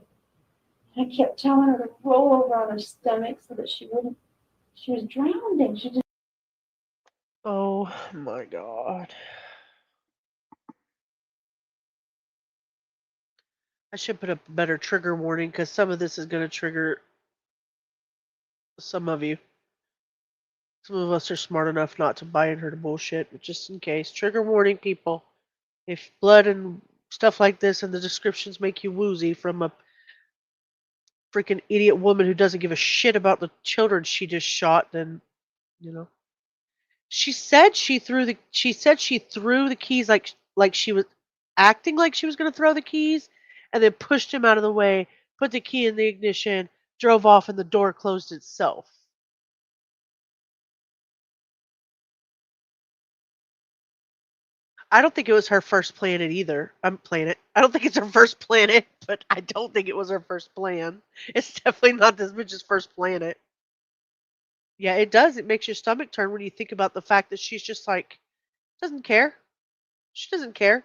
I kept telling her to roll over on her stomach so that she was drowning. She just Oh my god. I should put a better trigger warning because some of this is going to trigger some of you. Some of us are smart enough not to buy into her bullshit, but just in case. Trigger warning, people. If blood and stuff like this and the descriptions make you woozy from a freaking idiot woman who doesn't give a shit about the children she just shot, then, you know. She said she threw the keys like she was acting like she was going to throw the keys and then pushed him out of the way, put the key in the ignition, drove off and the door closed itself. I don't think it was her first planet either. Planet. I don't think it's her first planet, but I don't think it was her first plan. It's definitely not this bitch's first planet. Yeah, it does. It makes your stomach turn when you think about the fact that she's just like doesn't care. She doesn't care.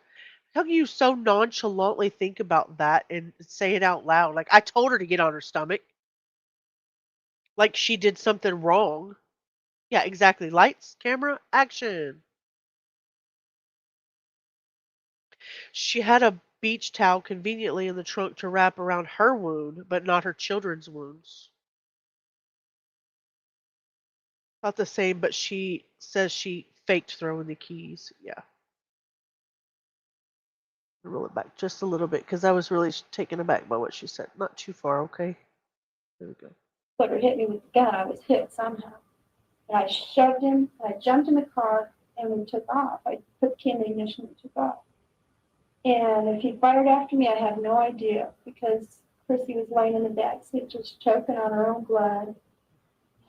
How can you so nonchalantly think about that and say it out loud? Like I told her to get on her stomach. Like she did something wrong. Yeah, exactly. Lights, camera, action. She had a beach towel conveniently in the trunk to wrap around her wound, but not her children's wounds. Not the same, but she says she faked throwing the keys. Yeah. Roll it back just a little bit because I was really taken aback by what she said. Not too far, okay? There we go. whoever hit me with the gun, I was hit somehow. And I shoved him, I jumped in the car, and we took off. I put the key in the ignition and took off. And if he fired after me, I have no idea because Chrissy was laying in the back seat just choking on her own blood.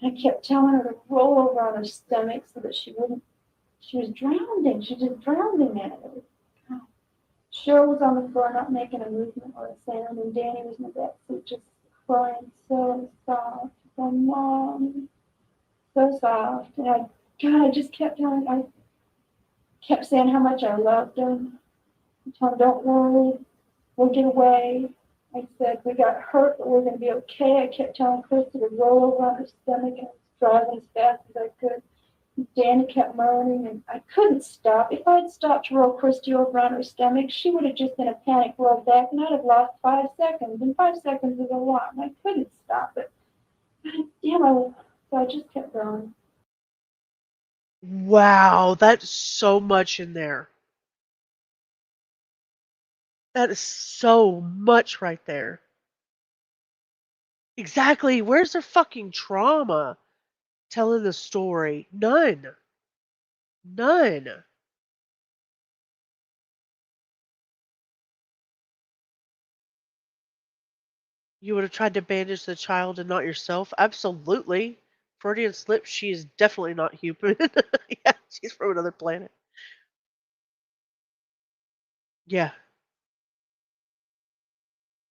And I kept telling her to roll over on her stomach so that she was drowning. She just drowning in it. Cheryl was on the floor, not making a movement or a sound, and Danny was in the back seat just crying so soft. So, Mom, so soft. And I just I kept saying how much I loved him. I told him, don't worry, we'll get away. I said, we got hurt, but we're going to be okay. I kept telling Krista to roll over on her stomach, and I was driving as fast as I could. Danny kept moaning, and I couldn't stop. If I'd stopped to roll Christy over on her stomach, she would have just in a panic rolled back, and I'd have lost 5 seconds. And 5 seconds is a lot, and I couldn't stop it. So I just kept going. Wow, that's so much in there. That is so much right there. Exactly. Where's their fucking trauma telling the story? None. None. You would have tried to bandage the child and not yourself? Absolutely. Freudian slip, she is definitely not human. Yeah, she's from another planet. Yeah.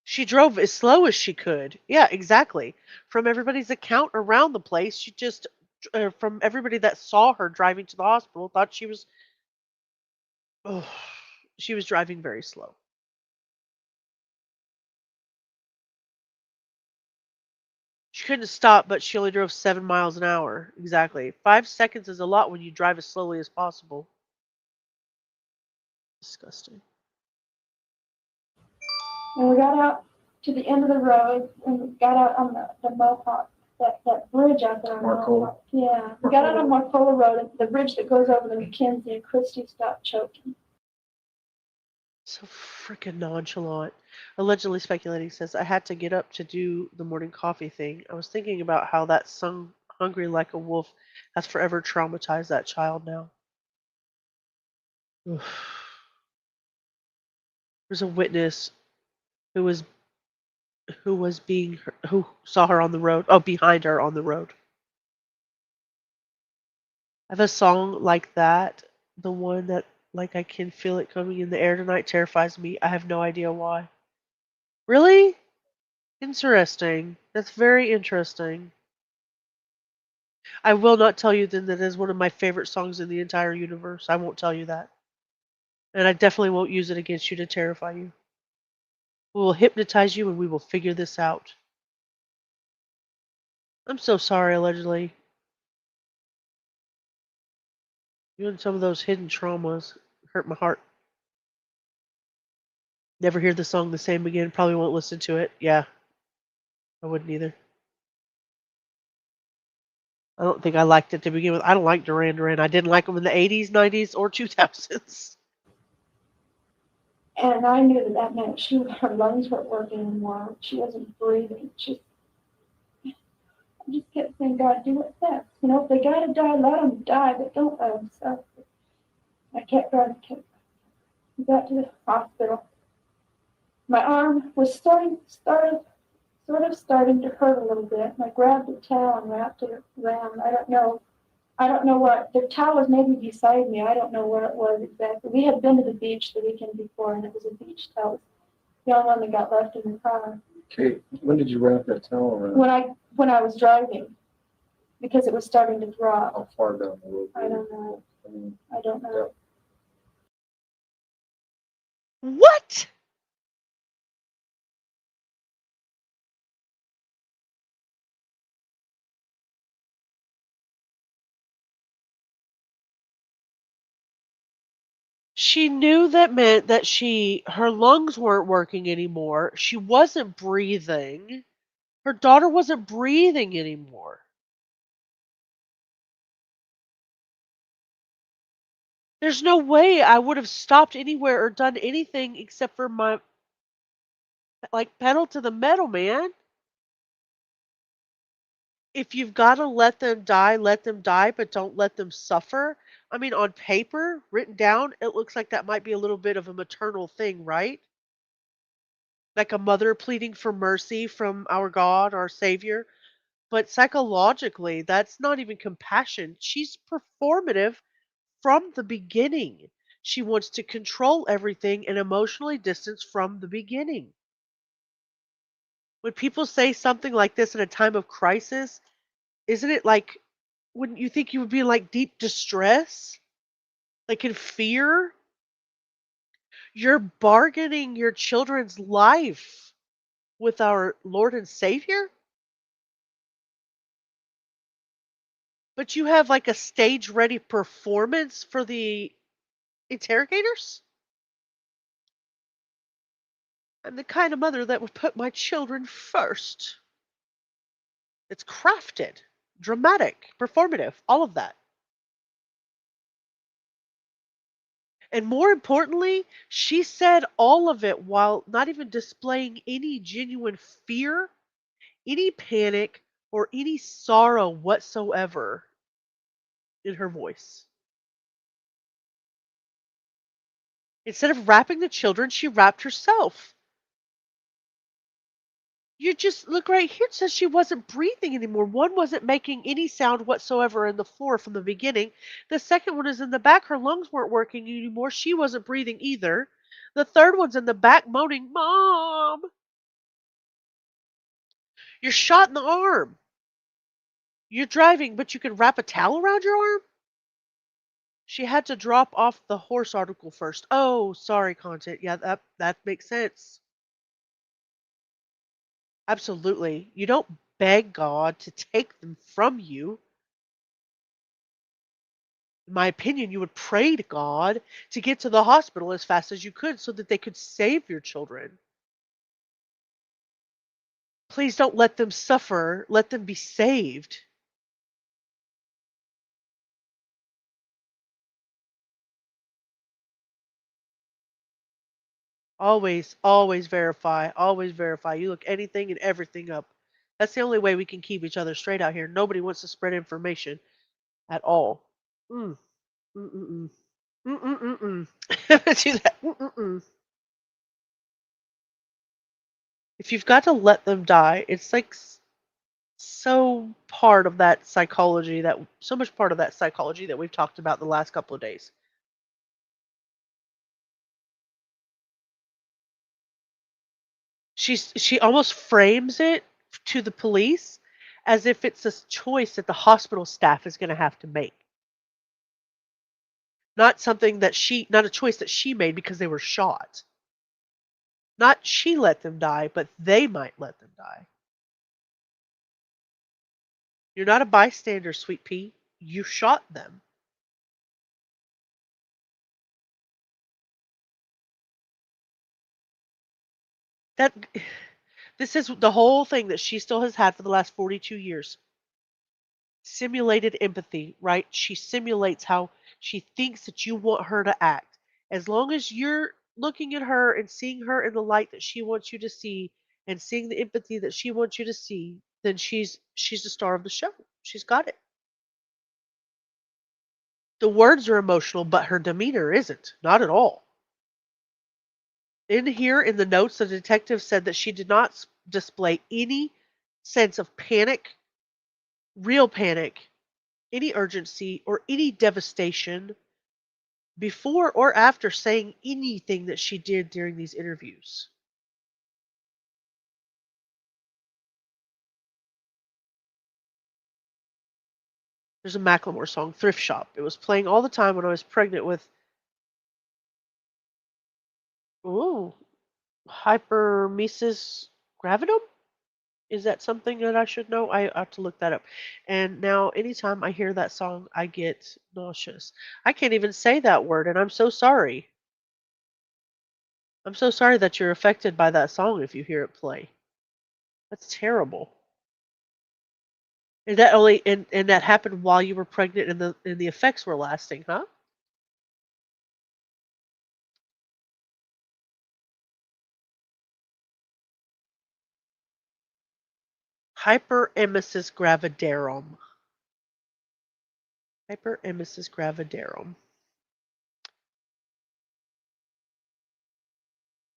She drove as slow as she could. Yeah, exactly. From everybody's account around the place, she just, from everybody that saw her driving to the hospital, thought oh, she was driving very slow. She couldn't stop, but she only drove 7 miles an hour. Exactly. 5 seconds is a lot when you drive as slowly as possible. Disgusting. And we got out to the end of the road, and we got out on the Mohawk, that bridge out there on Mohawk. Yeah, we got out on Marcola Road, and the bridge that goes over the McKenzie, and Christy stopped choking. So freaking nonchalant. Allegedly speculating says, I had to get up to do the morning coffee thing. I was thinking about how that song, Hungry Like a Wolf, has forever traumatized that child now. Oof. There's a witness who was who saw her on the road. Oh, behind her on the road. I have a song like that. The one that like I can feel it coming in the air tonight terrifies me. I have no idea why. Really? Interesting. That's very interesting. I will not tell you then that is one of my favorite songs in the entire universe. I won't tell you that. And I definitely won't use it against you to terrify you. We will hypnotize you and we will figure this out. I'm so sorry, allegedly. You and some of those hidden traumas hurt my heart. Never hear the song the same again. Probably won't listen to it. Yeah, I wouldn't either. I don't think I liked it to begin with. I don't like Duran Duran. I didn't like them in the 80s, 90s, or 2000s. And I knew that meant her lungs weren't working anymore. She wasn't breathing. I just kept saying, God, do what's best. If they gotta die, let them die, but don't let them suffer. I kept going. We got to the hospital. My arm was sort of starting to hurt a little bit. And I grabbed a towel and wrapped it around. I don't know what. The towel was maybe beside me. I don't know where it was exactly. We had been to the beach the weekend before, and it was a beach towel. The only one that got left in the car. Kate, when did you wrap that towel around? When I was driving, because it was starting to drop. How far down the road? I don't know. I don't know. What? She knew that meant that her lungs weren't working anymore. She wasn't breathing. Her daughter wasn't breathing anymore. There's no way I would have stopped anywhere or done anything except for my pedal to the metal, man. If you've got to let them die, but don't let them suffer. I mean, on paper, written down, it looks like that might be a little bit of a maternal thing, right? Like a mother pleading for mercy from our God, our Savior. But psychologically, that's not even compassion. She's performative from the beginning. She wants to control everything and emotionally distance from the beginning. When people say something like this in a time of crisis, isn't it like, wouldn't you think you would be in like deep distress? Like in fear? You're bargaining your children's life with our Lord and Savior? But you have like a stage ready performance for the interrogators? I'm the kind of mother that would put my children first. It's crafted, dramatic, performative, all of that. And more importantly, she said all of it while not even displaying any genuine fear, any panic, or any sorrow whatsoever in her voice. Instead of wrapping the children, she wrapped herself. You just look right here. It says she wasn't breathing anymore. One wasn't making any sound whatsoever in the floor from the beginning. The second one is in the back. Her lungs weren't working anymore. She wasn't breathing either. The third one's in the back moaning, "Mom!" You're shot in the arm. You're driving, but you can wrap a towel around your arm? She had to drop off the horse article first. Oh, sorry, content. Yeah, that makes sense. Absolutely. You don't beg God to take them from you. In my opinion, you would pray to God to get to the hospital as fast as you could so that they could save your children. Please don't let them suffer. Let them be saved. Always, always verify. Always verify. You look anything and everything up. That's the only way we can keep each other straight out here. Nobody wants to spread information at all. Mm, mm, mm, mm. Mm, mm, mm, mm. Do that. Mm, mm, mm. If you've got to let them die, it's like so part of that psychology that so much part of that psychology that we've talked about the last couple of days. She almost frames it to the police as if it's a choice that the hospital staff is going to have to make. Not something that not a choice that she made because they were shot. Not she let them die, but they might let them die. You're not a bystander, sweet pea. You shot them. That this is the whole thing that she still has had for the last 42 years. Simulated empathy, right? She simulates how she thinks that you want her to act. As long as you're looking at her and seeing her in the light that she wants you to see and seeing the empathy that she wants you to see, then she's the star of the show. She's got it. The words are emotional, but her demeanor isn't. Not at all. In here in the notes, the detective said that she did not display any sense of panic, real panic, any urgency, or any devastation before or after saying anything that she did during these interviews. There's a Macklemore song, Thrift Shop. It was playing all the time when I was pregnant with, ooh, hypermesis gravidum? Is that something that I should know? I have to look that up. And now, anytime I hear that song, I get nauseous. I can't even say that word, and I'm so sorry. I'm so sorry that you're affected by that song if you hear it play. That's terrible. And that happened while you were pregnant and the effects were lasting, huh? Hyperemesis gravidarum. Hyperemesis gravidarum.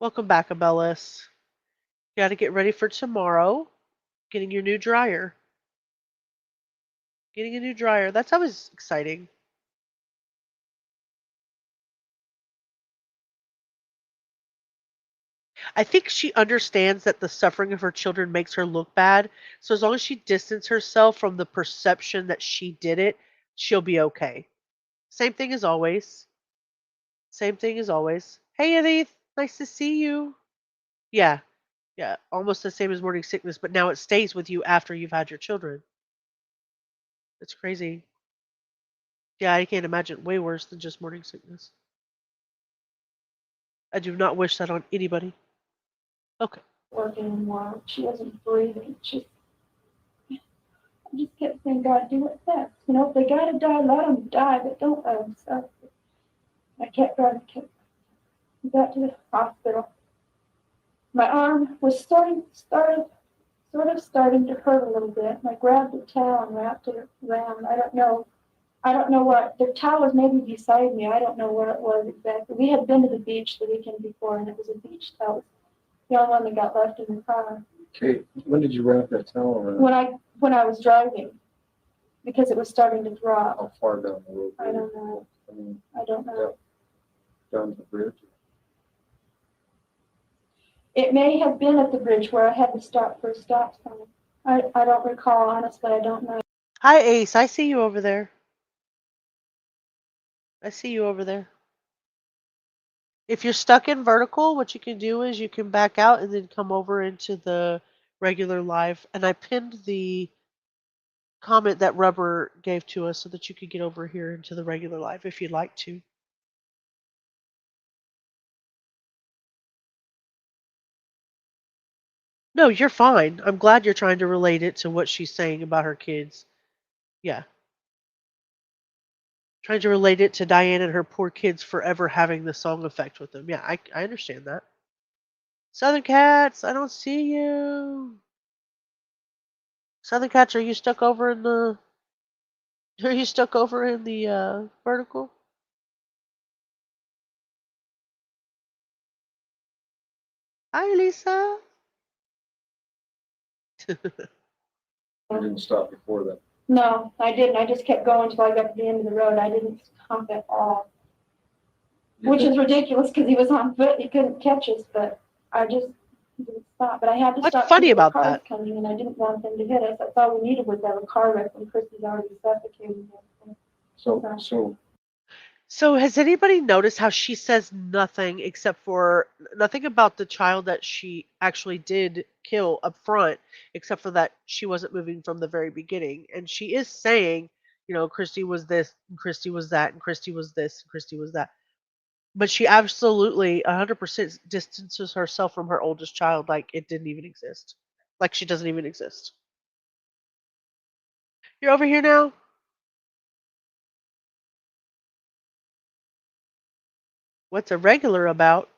Welcome back, Abellis. Got to get ready for tomorrow. Getting your new dryer. Getting a new dryer. That's always exciting. I think she understands that the suffering of her children makes her look bad. So as long as she distances herself from the perception that she did it, she'll be okay. Same thing as always. Same thing as always. Hey, Edith, nice to see you. Yeah, yeah, almost the same as morning sickness, but now it stays with you after you've had your children. It's crazy. Yeah, I can't imagine way worse than just morning sickness. I do not wish that on anybody. Okay. Working anymore. She wasn't breathing. I just kept saying, God, do what's best. You know, if they gotta die, let them die, but don't let them suffer. I kept driving, we got to the hospital. My arm was sort of starting to hurt a little bit. I grabbed the towel and wrapped it around. I don't know what. The towel was maybe beside me. I don't know what it was exactly. We had been to the beach the weekend before, and it was a beach towel. The only one that got left in the car. Kate, when did you wrap that towel around? When I was driving, because it was starting to drop. How far down the road? I don't know. I don't know. Down the bridge? It may have been at the bridge where I had to stop for a stop sign. I don't recall, honestly, I don't know. Hi, Ace. I see you over there. I see you over there. If you're stuck in vertical, what you can do is you can back out and then come over into the regular live. And I pinned the comment that Rubber gave to us so that you could get over here into the regular live if you'd like to. No, you're fine. I'm glad you're trying to relate it to what she's saying about her kids. Yeah. Trying to relate it to Diane and her poor kids forever having the song effect with them. Yeah, I understand that. Southern Cats, I don't see you. Southern Cats, are you stuck over in the vertical? Hi, Lisa. You didn't stop before that. No, I didn't. I just kept going until I got to the end of the road. I didn't stop at all. Which is ridiculous because he was on foot. He couldn't catch us, but I just didn't stop. But I had to What's stop funny because about the cars that? coming, and I didn't want them to hit us. That's all we needed was that a car wreck when Christy's already suffocating. So So has anybody noticed how she says nothing except for nothing about the child that she actually did kill up front, except for that she wasn't moving from the very beginning. And she is saying, Christy was this, and Christy was that, and Christy was this, and Christy was that. But she absolutely 100% distances herself from her oldest child like it didn't even exist. Like she doesn't even exist. You're over here now? What's irregular about?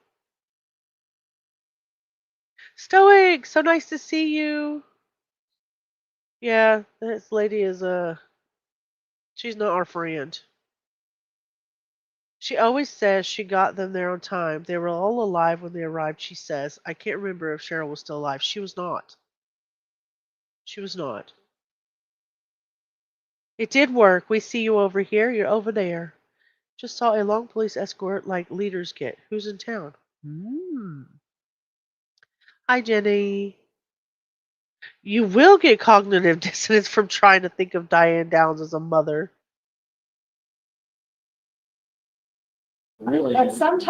Stoic, so nice to see you. Yeah, this lady is she's not our friend. She always says she got them there on time. They were all alive when they arrived, she says. I can't remember if Cheryl was still alive. She was not. She was not. It did work. We see you over here. You're over there. Just saw a long police escort like leaders get. Who's in town? Hmm. Hi, Jenny. You will get cognitive dissonance from trying to think of Diane Downs as a mother. really, At some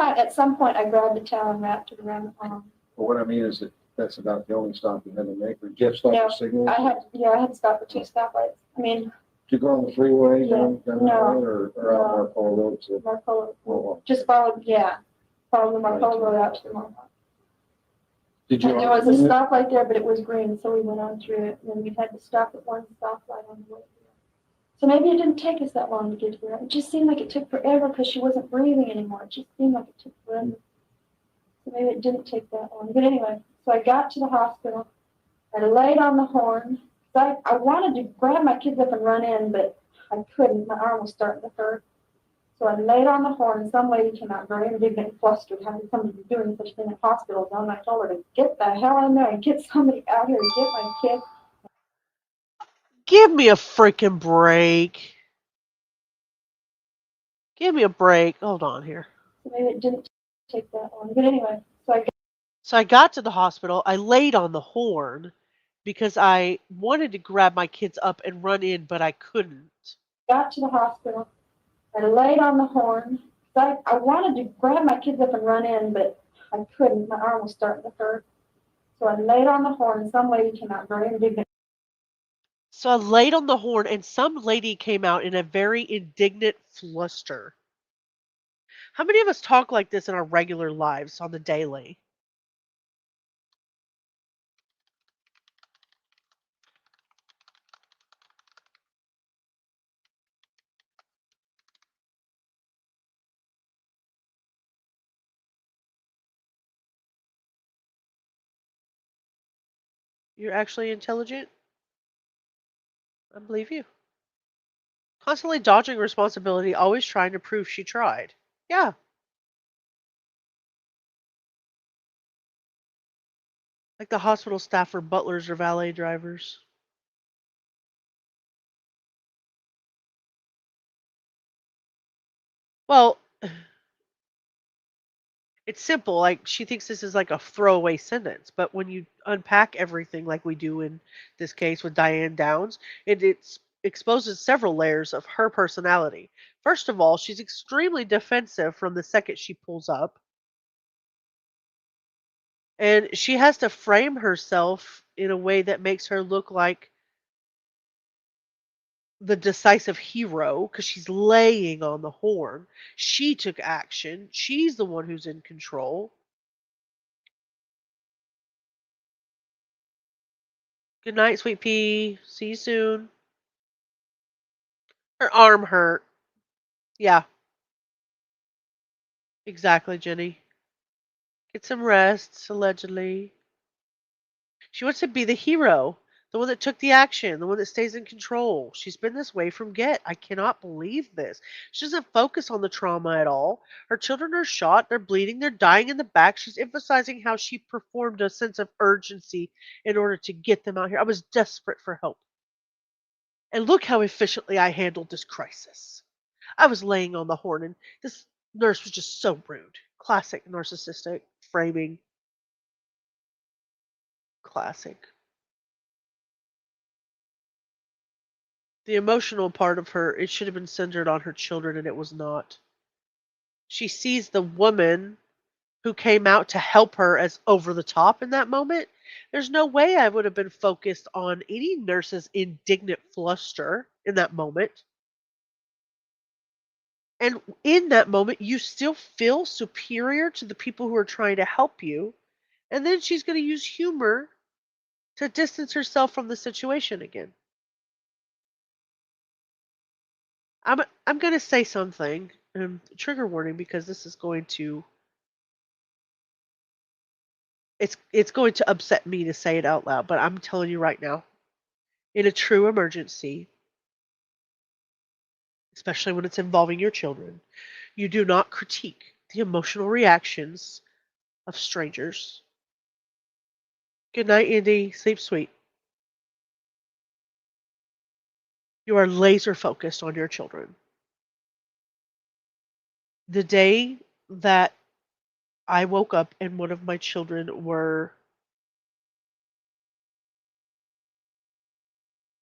point, I grabbed the towel and wrapped it around the arm. but what I mean is that that's about the only stop you had to make. Or did you have to stop No, for signals? I had to stop at 2 stoplights. I mean, Did you go on the freeway Yeah. down that No. way or out Marpole Road to? Marpolo, just followed the Marpolo Road out to the mall. Did you? And there was a stoplight there, but it was green, so we went on through it, and then we had to stop at one stoplight on the way there. So maybe it didn't take us that long to get here. It just seemed like it took forever because she wasn't breathing anymore. It just seemed like it took forever. So maybe it didn't take that long. But anyway, so I got to the hospital. I laid on the horn. I wanted to grab my kids up and run in, but I couldn't. My arm was starting to hurt. So I laid on the horn. Some lady came out very indignant and flustered, having somebody doing such thing in hospitals. And I told her to get the hell in there and get somebody out here to get my kids. Give me a freaking break. Give me a break. Hold on here. So maybe it didn't take that long. But anyway, so I So I got to the hospital. I laid on the horn because I wanted to grab my kids up and run in, but I couldn't. Got to the hospital. I laid on the horn. I wanted to grab my kids up and run in, but I couldn't. My arm was starting to hurt. So I laid on the horn. Some lady came out very indignant. So I laid on the horn, and some lady came out in a very indignant fluster. How many of us talk like this in our regular lives on the daily? You're actually intelligent? I believe you. Constantly dodging responsibility, always trying to prove she tried. Yeah, like the hospital staff or butlers or valet drivers. Well, it's simple. Like she thinks this is like a throwaway sentence, but when you unpack everything, like we do in this case with Diane Downs, it exposes several layers of her personality. First of all, she's extremely defensive from the second she pulls up, and she has to frame herself in a way that makes her look like the decisive hero because she's laying on the horn. She took action. She's the one who's in control. Good night, sweet pea. See you soon. Her arm hurt. Yeah, exactly, Jenny. Get some rest, allegedly. She wants to be the hero, the one that took the action, the one that stays in control. She's been this way from get. I cannot believe this. She doesn't focus on the trauma at all. Her children are shot, they're bleeding, they're dying in the back. She's emphasizing how she performed a sense of urgency in order to get them out here. I was desperate for help. And look how efficiently I handled this crisis. I was laying on the horn, and this nurse was just so rude. Classic narcissistic framing. Classic. The emotional part of her, it should have been centered on her children, and it was not. She sees the woman who came out to help her as over the top in that moment. There's no way I would have been focused on any nurse's indignant fluster in that moment. And in that moment, you still feel superior to the people who are trying to help you. And then she's going to use humor to distance herself from the situation again. I'm going to say something, trigger warning, because this is going to it's going to upset me to say it out loud, but I'm telling you right now, in a true emergency, especially when it's involving your children, you do not critique the emotional reactions of strangers. Good night, Indy. Sleep sweet. You are laser focused on your children. The day that I woke up and one of my children were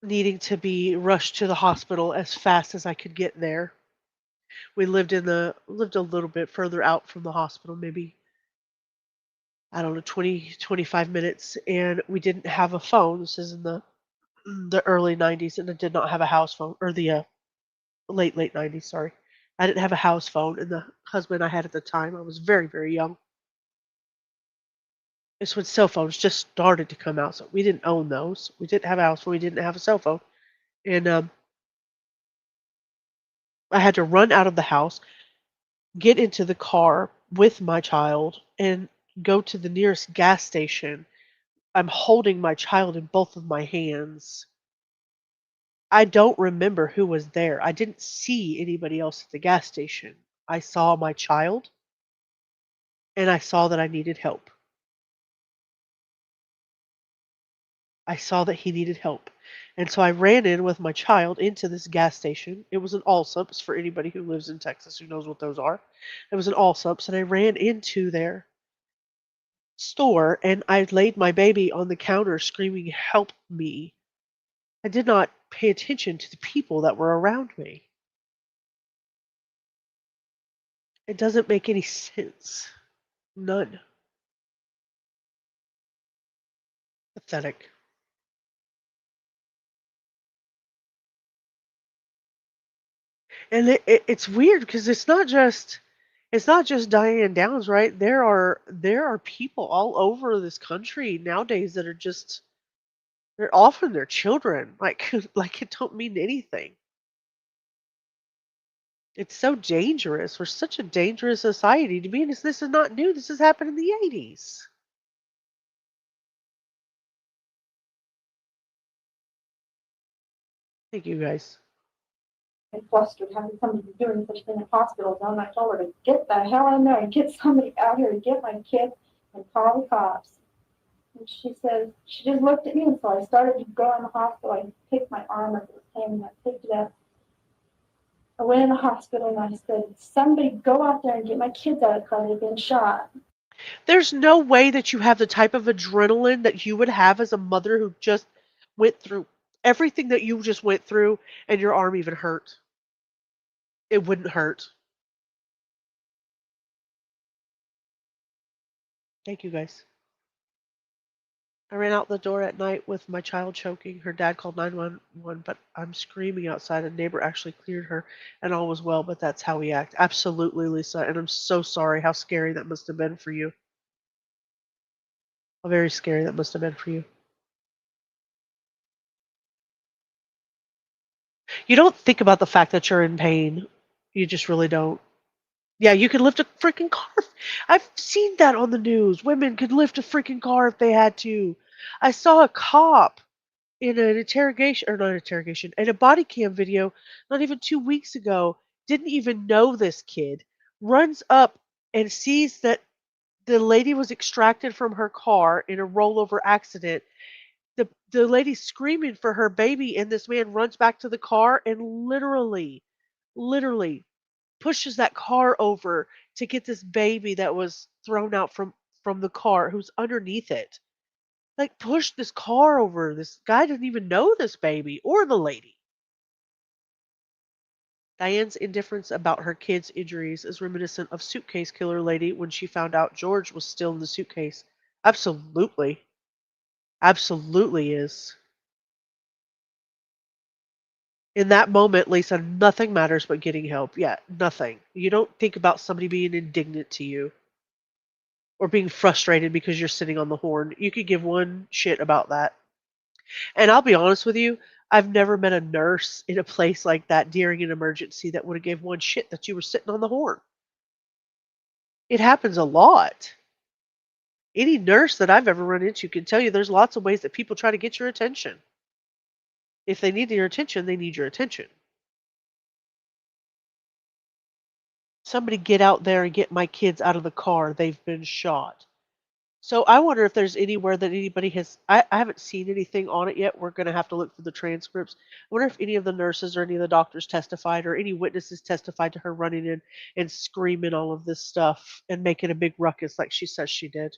needing to be rushed to the hospital as fast as I could get there. We lived a little bit further out from the hospital, maybe I don't know, 20, 25 minutes, and we didn't have a phone. This is in the early 90s, and I did not have a house phone, or the late 90s, sorry. I didn't have a house phone, and the husband I had at the time, I was very, very young. It's when cell phones just started to come out, so we didn't own those. We didn't have a house phone, we didn't have a cell phone. And I had to run out of the house, get into the car with my child, and go to the nearest gas station. I'm holding my child in both of my hands. I don't remember who was there. I didn't see anybody else at the gas station. I saw my child and I saw that I needed help. I saw that he needed help. And so I ran in with my child into this gas station. It was an Allsups for anybody who lives in Texas who knows what those are. It was an Allsups, and I ran into there. store and I laid my baby on the counter screaming, "Help me." I did not pay attention to the people that were around me. It doesn't make any sense. None. Pathetic. And it's weird because it's not just Diane Downs, right? There are people all over this country nowadays that are just they're often their children. Like like it don't mean anything. It's so dangerous. We're such a dangerous society. To be honest, this is not new. This has happened in the 80s. Thank you guys. And flustered having somebody doing such thing in hospitals. And I told her to get the hell in there and get somebody out here to get my kid and call the cops. And she says, she just looked at me, and so I started to go in the hospital. I picked my arm up, it was pain, and I picked it up. I went in the hospital and I said, somebody go out there and get my kids out of the car. They've been shot. There's no way that you have the type of adrenaline that you would have as a mother who just went through everything that you just went through and your arm even hurt. It wouldn't hurt. Thank you guys. I ran out the door at night with my child choking. Her dad called 911, but I'm screaming outside. A neighbor actually cleared her, and all was well, but that's how we act. Absolutely, Lisa, and I'm so sorry how scary that must have been for you. How very scary that must have been for you. You don't think about the fact that you're in pain. You just really don't. Yeah, you could lift a freaking car. I've seen that on the news. Women could lift a freaking car if they had to. I saw a cop in an interrogation, or not interrogation, in a body cam video not even 2 weeks ago, didn't even know this kid, runs up and sees that the lady was extracted from her car in a rollover accident. The lady's screaming for her baby, and this man runs back to the car and literally pushes that car over to get this baby that was thrown out from the car who's underneath it. Like push this car over. This guy doesn't even know this baby or the lady. Diane's indifference about her kids' injuries is reminiscent of Suitcase Killer Lady when she found out George was still in the suitcase. Absolutely. Absolutely is. In that moment, Lisa, nothing matters but getting help. Yeah, nothing. You don't think about somebody being indignant to you or being frustrated because you're sitting on the horn. You could give one shit about that. And I'll be honest with you, I've never met a nurse in a place like that during an emergency that would have gave one shit that you were sitting on the horn. It happens a lot. Any nurse that I've ever run into can tell you there's lots of ways that people try to get your attention. If they need your attention, they need your attention. Somebody get out there and get my kids out of the car. They've been shot. So I wonder if there's anywhere that anybody has. I haven't seen anything on it yet. We're going to have to look for the transcripts. I wonder if any of the nurses or any of the doctors testified or any witnesses testified to her running in and screaming all of this stuff and making a big ruckus like she says she did.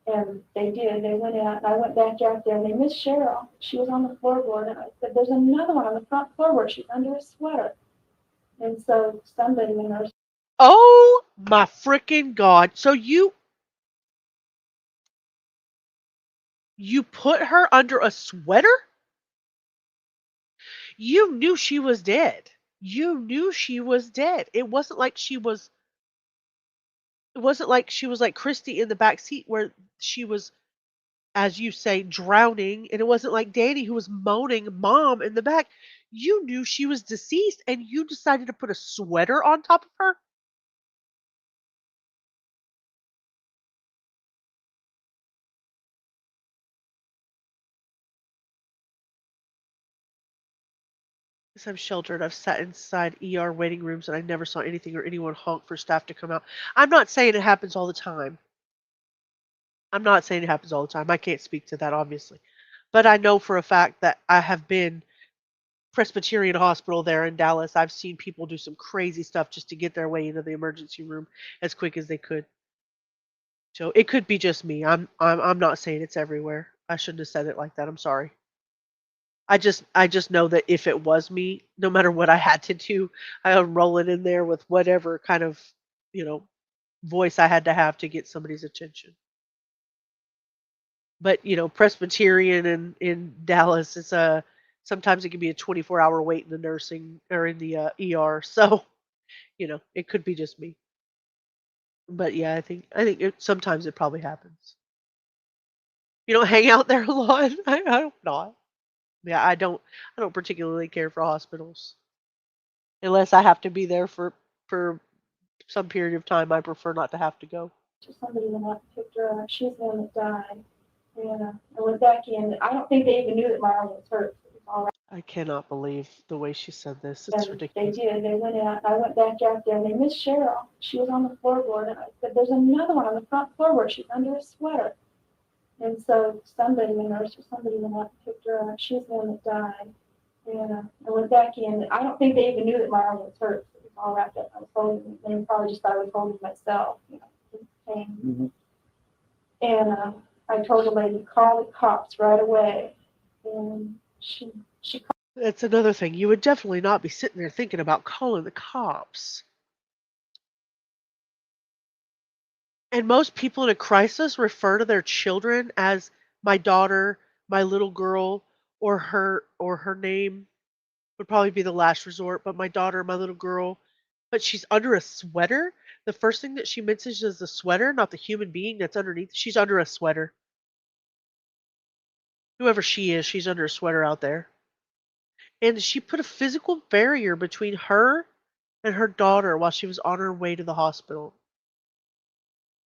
And they did. They went out, and I went back out there, and they missed Cheryl. She was on the floorboard, and I said, there's another one on the front floorboard. She's under a sweater. And so somebody, the nurse, Oh my freaking God. So you put her under a sweater? You knew she was dead. You knew she was dead. It wasn't like she was like Christy in the back seat where she was, as you say, drowning, and it wasn't like Danny who was moaning mom in the back. You knew she was deceased and you decided to put a sweater on top of her? Because I'm sheltered. I've sat inside ER waiting rooms and I never saw anything or anyone honk for staff to come out. I'm not saying it happens all the time. I'm not saying it happens all the time. I can't speak to that, obviously. But I know for a fact that I have been Presbyterian Hospital there in Dallas. I've seen people do some crazy stuff just to get their way into the emergency room as quick as they could. So it could be just me. I'm not saying it's everywhere. I shouldn't have said it like that. I'm sorry. I just know that if it was me, no matter what I had to do, I would roll it in there with whatever kind of, you know, voice I had to have to get somebody's attention. But, Presbyterian in Dallas is a sometimes it can be a 24-hour wait in the nursing or in the ER. So, it could be just me. But yeah, I think sometimes it probably happens. You don't hang out there a lot. I hope not. Yeah, I don't particularly care for hospitals unless I have to be there for some period of time. I prefer not to have to go. Somebody went out and picked her up. She's the one that died. Yeah. And with Becky, and I don't think they even knew that my arm was hurt. It was all right. I cannot believe the way she said this. It's And they ridiculous. did. They went out. I went back out there and they missed Cheryl. She was on the floorboard. And I said, there's another one on the front floorboard. She's under a sweater. And so somebody, a nurse or somebody went out and picked her up. She's the one that died. Yeah. And with Becky, and I don't think they even knew that my arm was hurt. It was all wrapped up. I was holding it. They probably just thought I was holding myself, in pain. Mm-hmm. And I told the lady, call the cops right away. And she That's another thing. You would definitely not be sitting there thinking about calling the cops. And most people in a crisis refer to their children as my daughter, my little girl, or her name would probably be the last resort, but my daughter, my little girl. But she's under a sweater. The first thing that she mentions is the sweater, not the human being that's underneath. She's under a sweater. Whoever she is, she's under a sweater out there. And she put a physical barrier between her and her daughter while she was on her way to the hospital.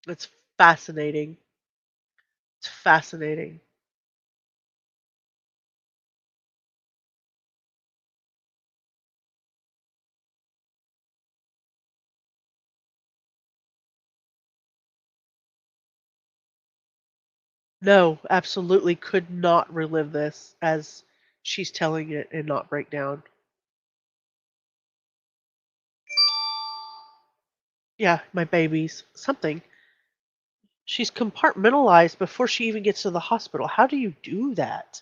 It's fascinating. It's fascinating. No, absolutely could not relive this as she's telling it and not break down. Yeah, my babies. Something. She's compartmentalized before she even gets to the hospital. How do you do that?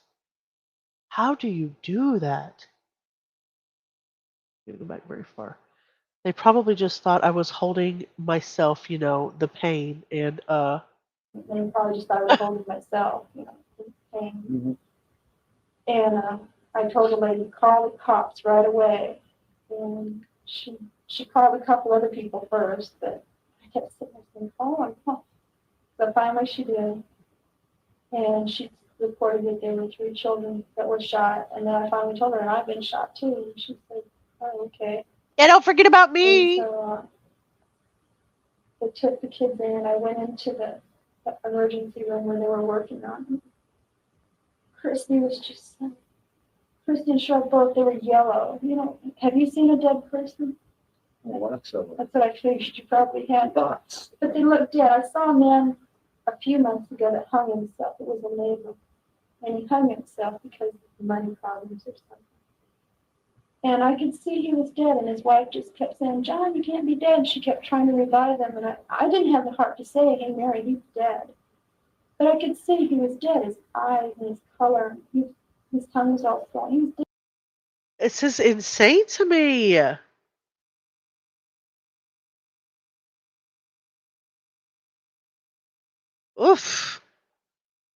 How do you do that? Didn't go back very far. They probably just thought I was holding myself, the pain, and they probably just thought I was holding myself, in pain. Mm-hmm. And I told the lady, call the cops right away. And she called a couple other people first, but I kept sitting there saying, call them, call. So finally she did. And she reported that there were 3 children that were shot. And then I finally told her, and I've been shot too. And she said, oh, okay. yeah, don't forget about And me. so they took the kids in, and I went into the emergency room where they were working on them. Christy was just, Christy and Cheryl both, they were yellow. Have you seen a dead person? Lots of them. That's what I figured you probably had. Lots. But they looked dead. I saw a man a few months ago that hung himself. It was a neighbor. And he hung himself because of money problems or something. And I could see he was dead, and his wife just kept saying, John, you can't be dead. She kept trying to revive him, and I didn't have the heart to say, hey, Mary, he's dead. But I could see he was dead. His eyes and his color, his tongue was all swollen. He was dead. This is insane to me. Oof.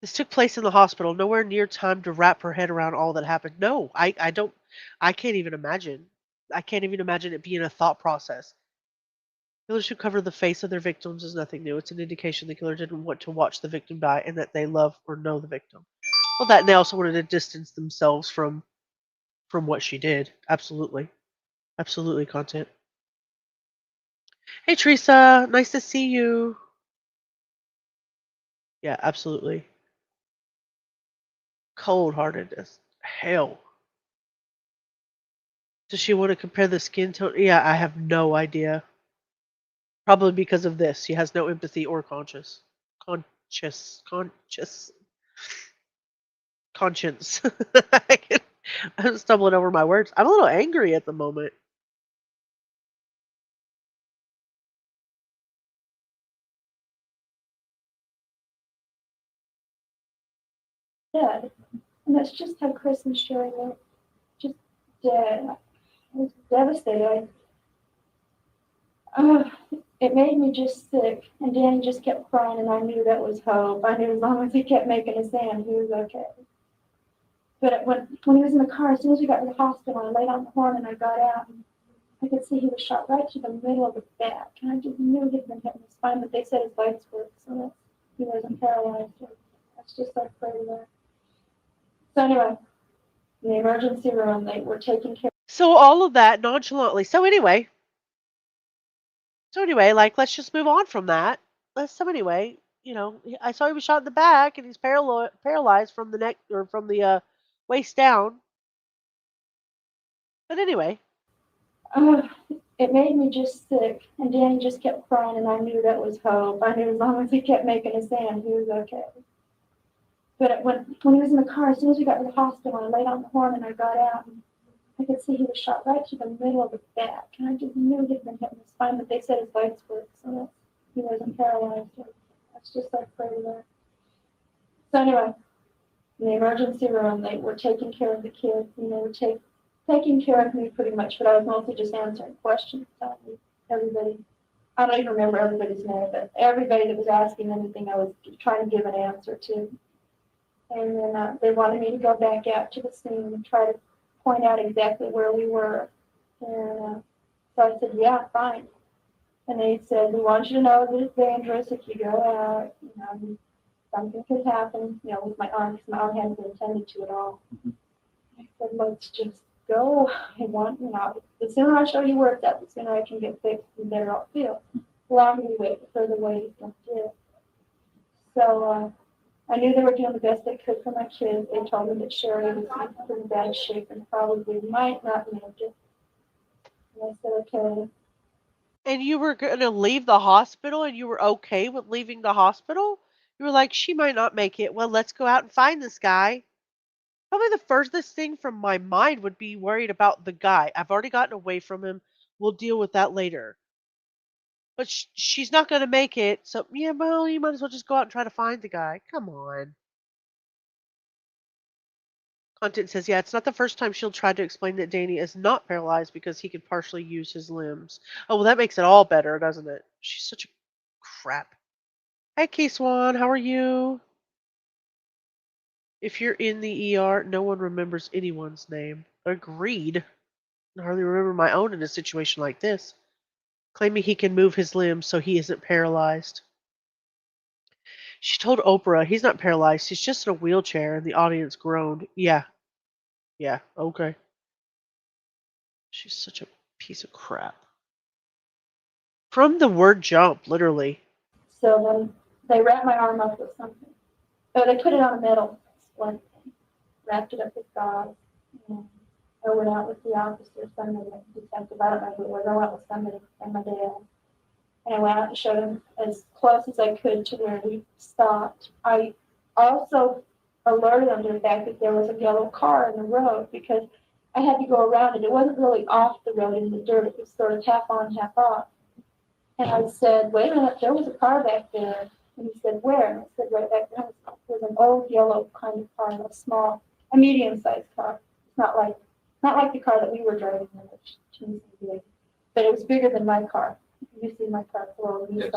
This took place in the hospital, nowhere near time to wrap her head around all that happened. No, I don't, I can't even imagine. I can't even imagine it being a thought process. Killers who cover the face of their victims is nothing new. It's an indication the killer didn't want to watch the victim die and that they love or know the victim. Well, that and they also wanted to distance themselves from what she did. Absolutely. Absolutely content. Hey Teresa, nice to see you. Yeah, absolutely. Cold heartedness. Hell. Does she want to compare the skin tone? Yeah, I have no idea. Probably because of this. She has no empathy or conscience. I'm stumbling over my words. I'm a little angry at the moment. dead. And that's just how Chris and Sherry were, just dead. I was devastated. It made me just sick. And Danny just kept crying, and I knew that was hope. I knew as long as he kept making a sound, he was okay. But when he was in the car, as soon as we got to the hospital, I laid on the horn and I got out, and I could see he was shot right to the middle of the back. And I just knew he'd been hit in the spine, but they said his legs worked, so that he wasn't paralyzed. That's just so crazy there. So anyway, in the emergency room, they were taking care. So all of that nonchalantly. So anyway, like, let's just move on from that. So anyway, I saw he was shot in the back, and he's paralyzed from the neck, or from the waist down. But anyway, It made me just sick, and Danny just kept crying, and I knew that was hope. I knew as long as he kept making a sound, he was okay. But when he was in the car, as soon as we got to the hospital, I laid on the horn and I got out, and I could see he was shot right to the middle of the back. And I just knew he'd been hit in the spine, but they said his legs worked, so that he wasn't paralyzed. That's just so crazy there. So anyway, in the emergency room, they were taking care of the kids, and they were taking care of me pretty much, but I was mostly just answering questions. Everybody, I don't even remember everybody's name, but everybody that was asking anything, I was trying to give an answer to. And then they wanted me to go back out to the scene and try to point out exactly where we were. And so I said, yeah, fine. And they said, we want you to know that it's dangerous if you go out. Something could happen, with my arm, because my arm hadn't been attended to at all. I said, let's just go. The sooner I show you where it's at, the sooner I can get fixed and better I'll feel. The longer we wait, the further away it's going to get. So I knew they were doing the best they could for my kids. They told me that Sherry was in pretty bad shape and probably might not make it. And I said, okay. and you were going to leave the hospital, and you were okay with leaving the hospital? You were like, she might not make it. Well, let's go out and find this guy. Probably the furthest thing from my mind would be worried about the guy. I've already gotten away from him. We'll deal with that later. But she's not going to make it. So, yeah, well, you might as well just go out and try to find the guy. Come on. Content says, yeah, it's not the first time she'll try to explain that Danny is not paralyzed because he can partially use his limbs. Oh, well, that makes it all better, doesn't it? She's such a crap. Hi, K-Swan. How are you? If you're in the ER, no one remembers anyone's name. Agreed. I hardly remember my own in a situation like this. Claiming he can move his limbs so he isn't paralyzed. She told Oprah he's not paralyzed, he's just in a wheelchair, and the audience groaned. Yeah, okay. She's such a piece of crap. From the word jump, literally. So then they wrapped my arm up with something. Oh, they put it on a metal splint, wrapped it up with gauze. And I went out with the officer, somebody, detective, I don't know who it was. I went with somebody and my dad. And I went out and showed him as close as I could to where we stopped. I also alerted them to the fact that there was a yellow car in the road because I had to go around it. It wasn't really off the road in the dirt. It was sort of half on, half off. And I said, wait a minute, there was a car back there. And he said, where? And I said, right back there. It was an old yellow kind of car, a medium-sized car. Not like the car that we were driving, which seems to be, but it was bigger than my car. You see my car below. Yes.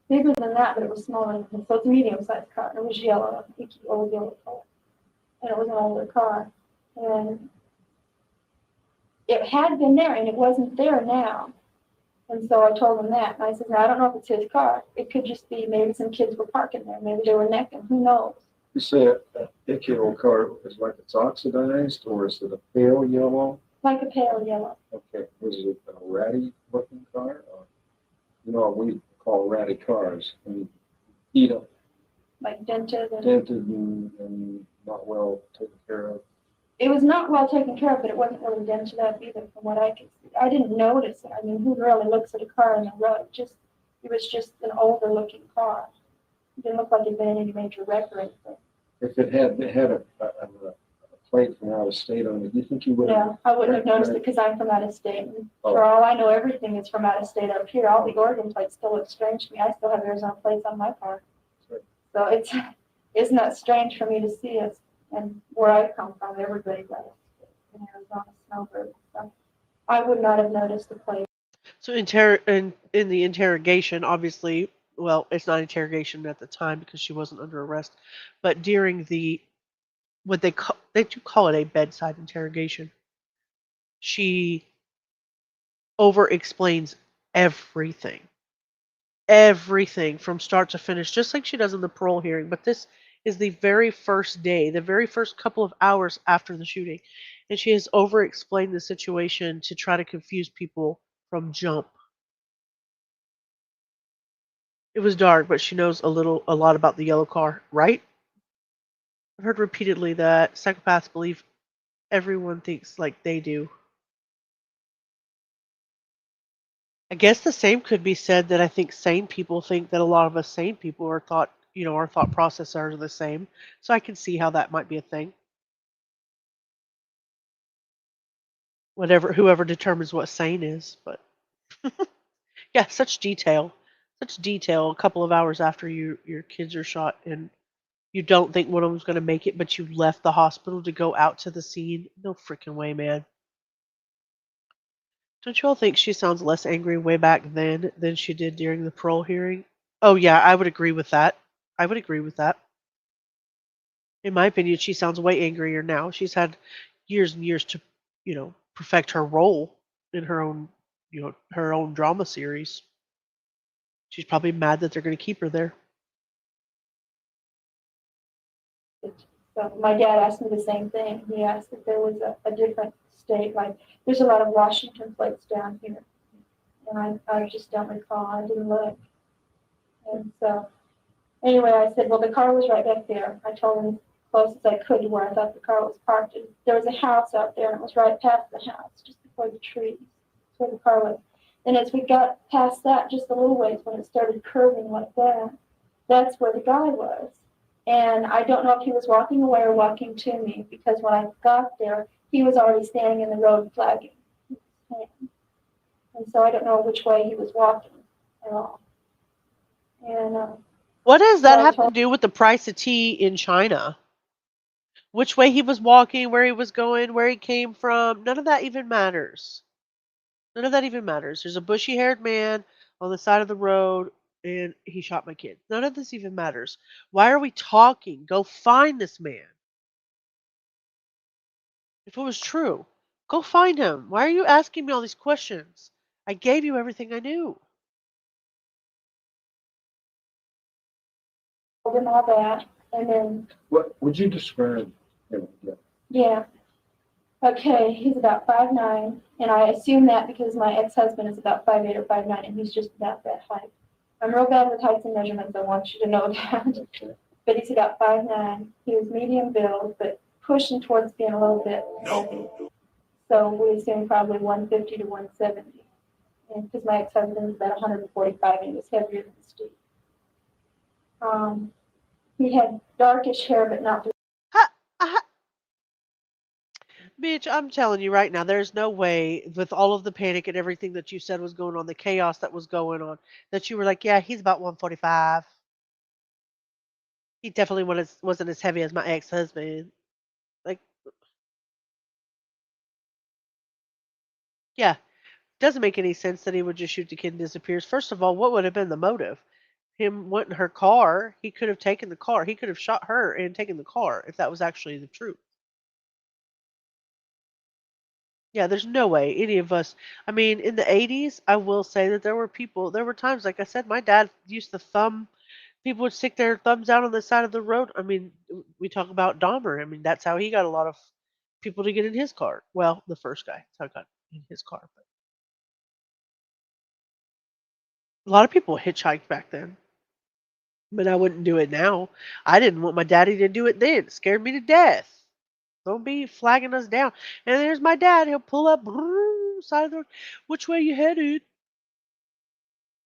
Bigger than that, but it was smaller than him. So it's a medium-sized car. It was yellow, old yellow color. And it was an older car. And it had been there, and it wasn't there now. And so I told him that. And I said, I don't know if it's his car. It could just be maybe some kids were parking there. Maybe they were necking. Who knows? You say that yellow car is like it's oxidized, or is it a pale yellow? Like a pale yellow. Okay. Is it a ratty looking car? Or, we call ratty cars. And eat up. Like dented and not well taken care of. It was not well taken care of, but it wasn't really dented up either from what I could see. I didn't notice it. I mean, who really looks at a car in the road? It was just an older looking car. It didn't look like it had been any major wreck or anything. If it had a plate from out of state on it, do you think you would have? No, I wouldn't have noticed it because I'm from out of state. And for all I know, everything is from out of state up here. All the Oregon plates still look strange to me. I still have Arizona plates on my car. Right. So isn't that strange for me to see us? And where I come from, everybody does. In Arizona, snowbird. So I would not have noticed the place. So in the interrogation, obviously, well, it's not interrogation at the time because she wasn't under arrest, but during the what they do call it a bedside interrogation, she over explains everything. Everything from start to finish, just like she does in the parole hearing. But this is the very first day, the very first couple of hours after the shooting. And she has over explained the situation to try to confuse people from jump. It was dark, but she knows a lot about the yellow car, right? I've heard repeatedly that psychopaths believe everyone thinks like they do. I guess the same could be said that I think sane people think that a lot of us sane people are thought, our thought processes are the same. So I can see how that might be a thing. Whatever, whoever determines what sane is, but yeah, such detail. A couple of hours after your kids are shot, and you don't think one of them's going to make it, but you left the hospital to go out to the scene. No freaking way, man. Don't you all think she sounds less angry way back then than she did during the parole hearing? Oh yeah, I would agree with that. I would agree with that. In my opinion, she sounds way angrier now. She's had years and years to, perfect her role in her own drama series. She's probably mad that they're going to keep her there. So my dad asked me the same thing. He asked if there was a different state. Like, there's a lot of Washington plates down here. And I just don't recall. I didn't look. And so, anyway, I said, well, the car was right back there. I told him as close as I could to where I thought the car was parked. And there was a house out there, and it was right past the house, just before the trees. That's where the car was. And as we got past that, just a little ways, when it started curving like that, that's where the guy was. And I don't know if he was walking away or walking to me, because when I got there, he was already standing in the road flagging. And so I don't know which way he was walking at all. And What does so that I have to told do with the price of tea in China? Which way he was walking, where he was going, where he came from, none of that even matters. None of that even matters. There's a bushy haired man on the side of the road and he shot my kid. None of this even matters. Why are we talking? Go find this man. If it was true, go find him. Why are you asking me all these questions? I gave you everything I knew. him all that. And then, What would you describe him? Yeah. yeah, okay, he's about 5'9", and I assume that because my ex-husband is about 5'8" or 5'9", and he's just about that height. I'm real bad with heights and measurements, I want you to know that. Okay. But he's about 5'9". He was medium build, but pushing towards being a little bit heavy. So we assume probably 150 to 170. And because my ex-husband is about 145 and he was heavier than Steve. He had darkish hair, but not blue. Ha, ha, bitch, I'm telling you right now, there's no way with all of the panic and everything that you said was going on, the chaos that was going on, that you were like, yeah, he's about 145. He definitely wasn't as heavy as my ex-husband. Like, yeah, doesn't make any sense that he would just shoot the kid and disappears. First of all, what would have been the motive? Him wanting her car, he could have taken the car. He could have shot her and taken the car if that was actually the truth. Yeah, there's no way any of us. I mean, in the 80s, I will say that there were times, like I said, my dad used to people would stick their thumbs out on the side of the road. I mean, we talk about Dahmer. I mean, that's how he got a lot of people to get in his car. Well, the first guy, that's how he got in his car. But a lot of people hitchhiked back then. But I wouldn't do it now. I didn't want my daddy to do it then. It scared me to death. Don't be flagging us down. And there's my dad. He'll pull up, side of the road. Which way you headed?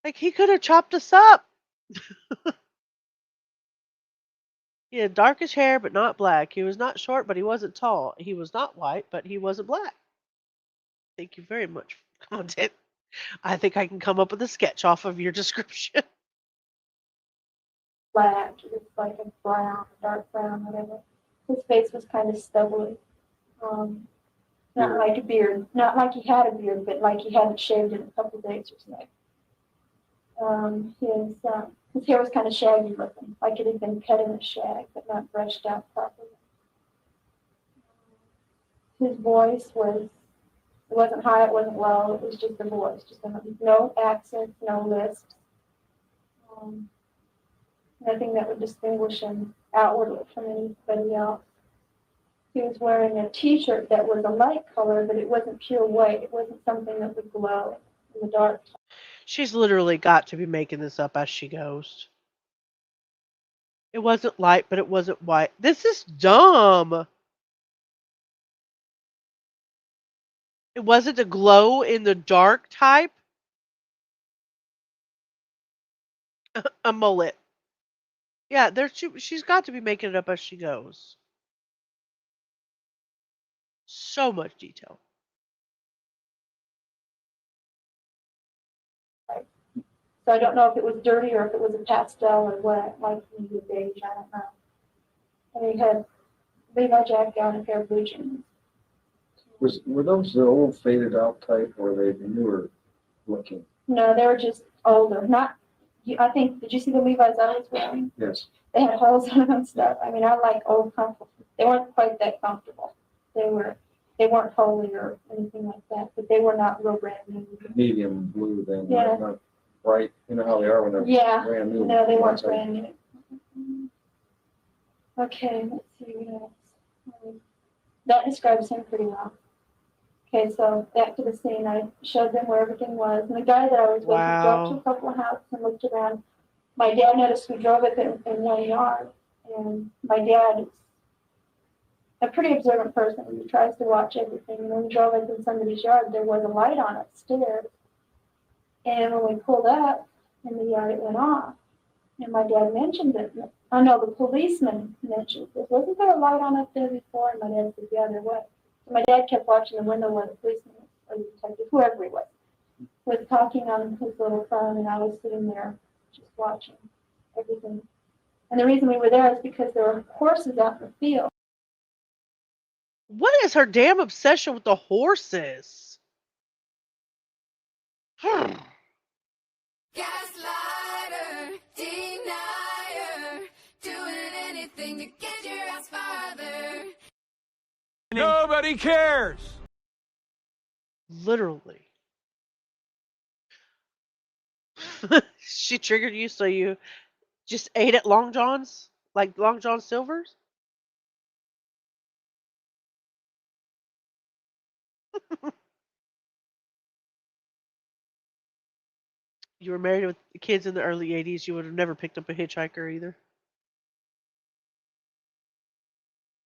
Like he could have chopped us up. He had darkish hair, but not black. He was not short, but he wasn't tall. He was not white, but he wasn't black. Thank you very much for the content. I think I can come up with a sketch off of your description. black. It was like a brown, dark brown, whatever. His face was kind of stubbly. Not like a beard, not like he had a beard, but like he hadn't shaved in a couple of days or so. His hair was kind of shaggy looking, like it had been cut in a shag, but not brushed out properly. His voice was, it wasn't high, it wasn't low, it was just a voice, just no accents, no lisps. Nothing that would distinguish him outwardly from anybody else. He was wearing a t-shirt that was a light color, but it wasn't pure white. It wasn't something that would glow in the dark. She's literally got to be making this up as she goes. It wasn't light, but it wasn't white. This is dumb. It wasn't a glow in the dark type. A mullet. Yeah, she's got to be making it up as she goes. So much detail. So I don't know if it was dirty or if it was a pastel or what, like maybe beige, I don't know. And he had Levi jacket on and a pair of blue jeans. Were those the old faded out type, or were they newer looking? No, they were just older. Not, I think, did you see the Levi's I was wearing? Yes. They had holes in them and stuff. I mean, I like old comfortable. They weren't quite that comfortable. They weren't holy or anything like that, but they were not real brand new. Medium blue then, Yeah. not bright. You know how they are when they're brand new. No, they weren't brand new. Okay, let's see what else. That describes him pretty well. Okay, so back to the scene. I showed them where everything was. And the guy that I was with drove to a couple of houses and looked around. My dad noticed we drove up in one yard. And my dad is a pretty observant person. He tries to watch everything. And when we drove up in somebody's yard, there was a light on upstairs. And when we pulled up in the yard, it went off. And my dad mentioned it. I know the policeman mentioned it. Wasn't there a light on up there before? And my dad said, yeah, there was. So my dad kept watching the window where the policeman or the detective, whoever he was talking on his little phone, and I was sitting there just watching everything. And the reason we were there is because there were horses out in the field. What is her damn obsession with the horses? Gaslighter, denier, doing anything to get your ass farther. Nobody cares. Literally. She triggered you so you just ate at Long John's? Like Long John Silver's? You were married with kids in the early 80s. You would have never picked up a hitchhiker either.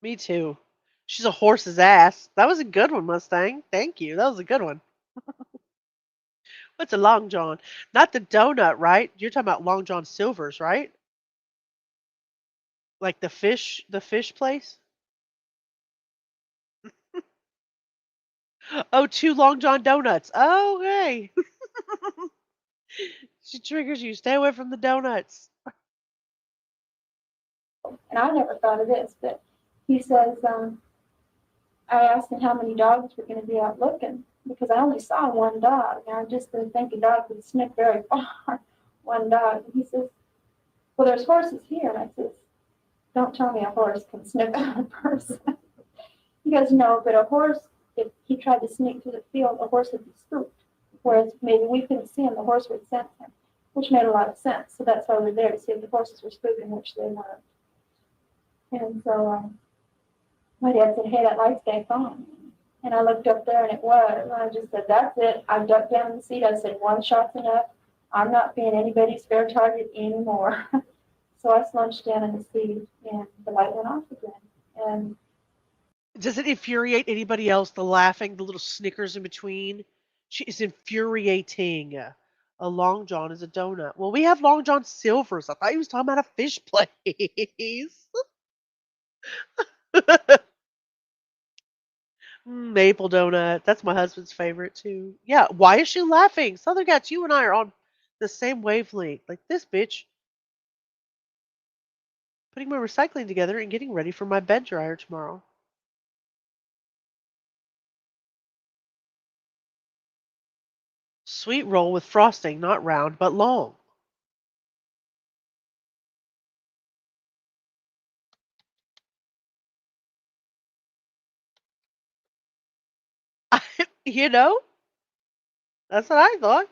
Me too. She's a horse's ass. That was a good one, Mustang. Thank you. That was a good one. What's a Long John? Not the donut, right? You're talking about Long John Silver's, right? Like the fish place? Oh, 2 Long John donuts. Oh, okay. She triggers you. Stay away from the donuts. And I never thought of this, but he says, I asked him how many dogs were going to be out looking because I only saw one dog. And I just didn't think a dog would sniff very far, one dog. And he says, well, there's horses here. And I says, don't tell me a horse can sniff out a person. He goes, no, but a horse, if he tried to sneak through the field, a horse would be spooked. Whereas maybe we couldn't see him, the horse would sense him, which made a lot of sense. So that's why we're there, to see if the horses were spooking, which they weren't. And so my dad said, hey, that light's back on. And I looked up there and it was. And I just said, that's it. I ducked down in the seat. I said, one shot's enough. I'm not being anybody's fair target anymore. So I slunched down in the seat and the light went off again. And does it infuriate anybody else, the laughing, the little snickers in between? She is infuriating. A Long John is a donut. Well, we have Long John Silver's. I thought he was talking about a fish place. Maple donut. That's my husband's favorite too. Yeah, why is she laughing? Southern Cats, you and I are on the same wavelength. Like this bitch. Putting my recycling together and getting ready for my bed dryer tomorrow. Sweet roll with frosting, not round, but long. You know? That's what I thought.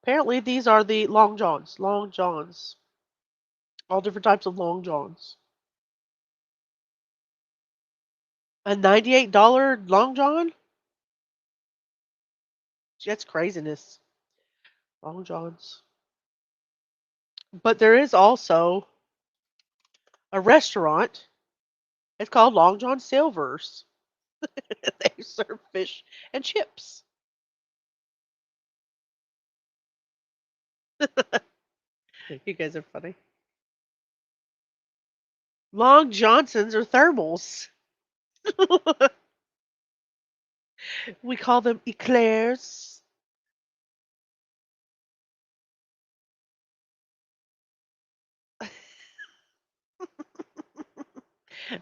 Apparently, these are the long johns. Long johns. All different types of long johns. A $98 long john? That's craziness. Long johns. But there is also a restaurant. It's called Long John Silver's. They serve fish and chips. You guys are funny. Long Johnsons are thermals. We call them eclairs.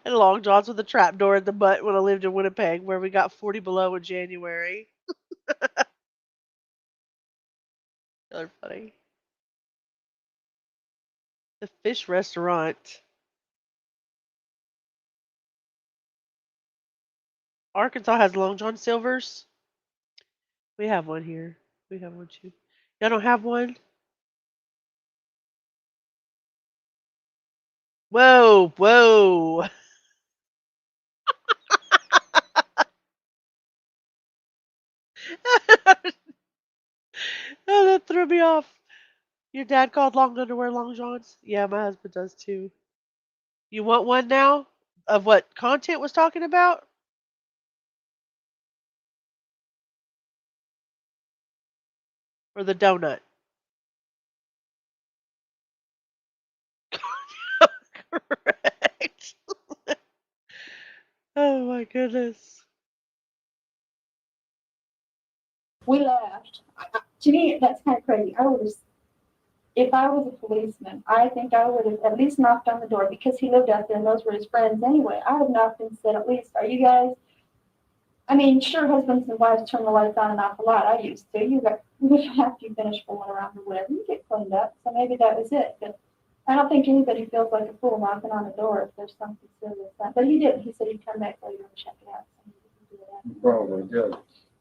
And long johns with a trapdoor in the butt when I lived in Winnipeg, where we got 40 below in January. They're funny. The fish restaurant. Arkansas has Long John Silver's. We have one here. We have one too. Y'all don't have one? Whoa, whoa. Oh, that threw me off. Your dad called long underwear long johns? Yeah, my husband does too. You want one now? Of what content was talking about? Or the donut? Correct. Oh my goodness. We laughed. To me, that's kind of crazy. I would have, if I was a policeman, I think I would have at least knocked on the door because he lived out there and those were his friends anyway. I would have knocked and said, at least, are you guys? I mean, sure, husbands and wives turn the lights on and off a lot. I used to. After you finish fooling around or whatever, you get cleaned up. So maybe that was it. But I don't think anybody feels like a fool knocking on the door if there's something serious. But he didn't. He said he'd come back later and check it out. So maybe he did that. Probably did.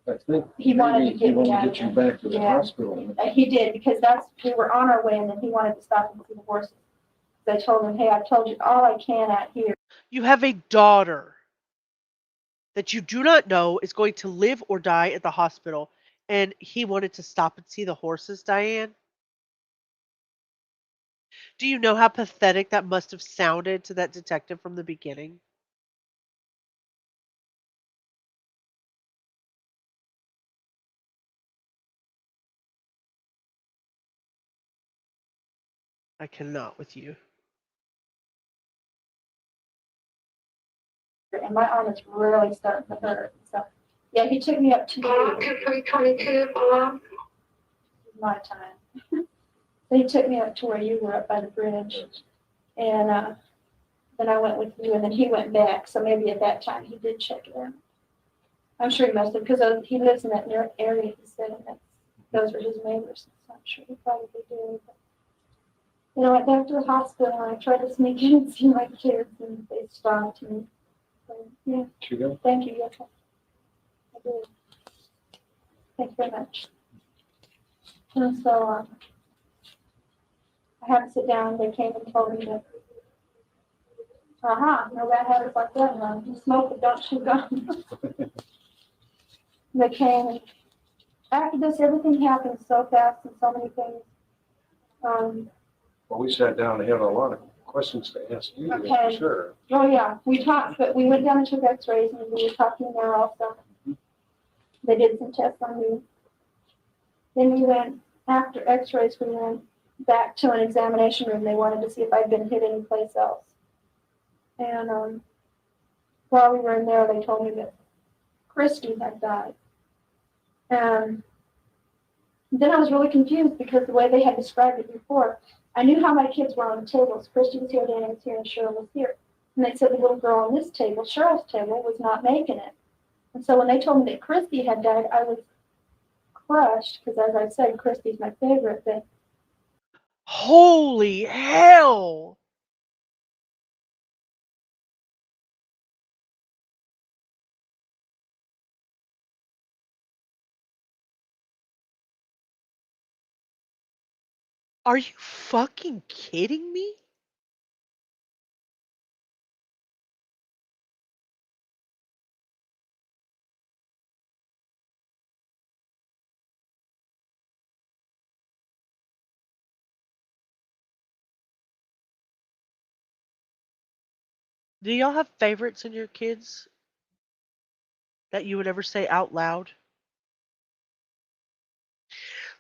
I think He wanted to get me out of you there. back to the Yeah. hospital. He did because we were on our way and then he wanted to stop and see the horses. So I told him, hey, I've told you all I can out here. You have a daughter that you do not know is going to live or die at the hospital, and he wanted to stop and see the horses, Diane? Do you know how pathetic that must have sounded to that detective from the beginning? I cannot with you. And my arm is really starting to hurt. So, yeah, he took me up to 322 my time. So he took me up to where you were up by the bridge. And then I went with you, and then he went back. So maybe at that time he did check it out. I'm sure he must have, because he lives in that area, he said, and those were his neighbors. So I'm sure he probably did. But, I went back to the hospital, and I tried to sneak in and see my kids, and they stopped me. So, yeah. Thank you. Yes, I did. Thank you very much. And so I had to sit down. They came and told me that, no bad habits like that. No, you smoke but don't chew gum. They came, and after this, everything happened so fast and so many things. Well, we sat down and had a lot of questions to ask you, Okay. for sure. Oh, yeah, we talked, but we went down and took x-rays, and we were talking there also. They did some tests on me. Then we went, after x-rays, we went back to an examination room. They wanted to see if I'd been hit anyplace else. And while we were in there, they told me that Christy had died. And Then I was really confused because the way they had described it before, I knew how my kids were on the tables. Christy was here, Diane was here, and Cheryl was here. And they said the little girl on this table, Cheryl's table, was not making it. And so when they told me that Christy had died, I was crushed because, as I said, Christy's my favorite. But Holy hell! Are you fucking kidding me? Do y'all have favorites in your kids that you would ever say out loud?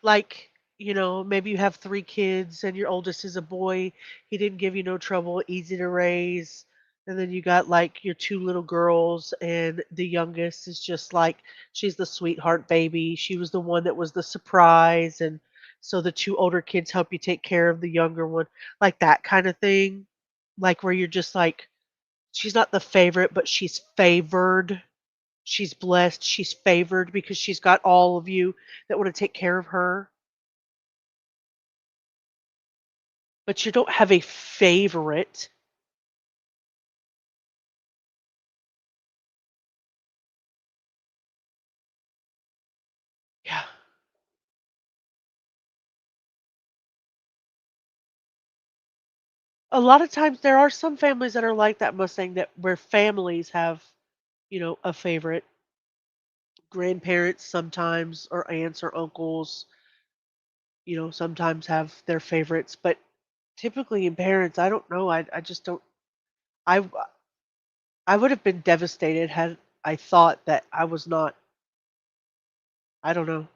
Like, maybe you have 3 kids and your oldest is a boy. He didn't give you no trouble, easy to raise. And then you got like your 2 little girls, and the youngest is just like she's the sweetheart baby. She was the one that was the surprise, and so the 2 older kids help you take care of the younger one. Like that kind of thing. Like where you're just like she's not the favorite, but she's favored. She's blessed, she's favored because she's got all of you that want to take care of her. But you don't have a favorite. Yeah. A lot of times there are some families that are like that, Mustang, that where families have, a favorite. Grandparents sometimes, or aunts or uncles, sometimes have their favorites. But typically in parents, I don't know. I just don't. I I would have been devastated had I thought that I was not. I don't know.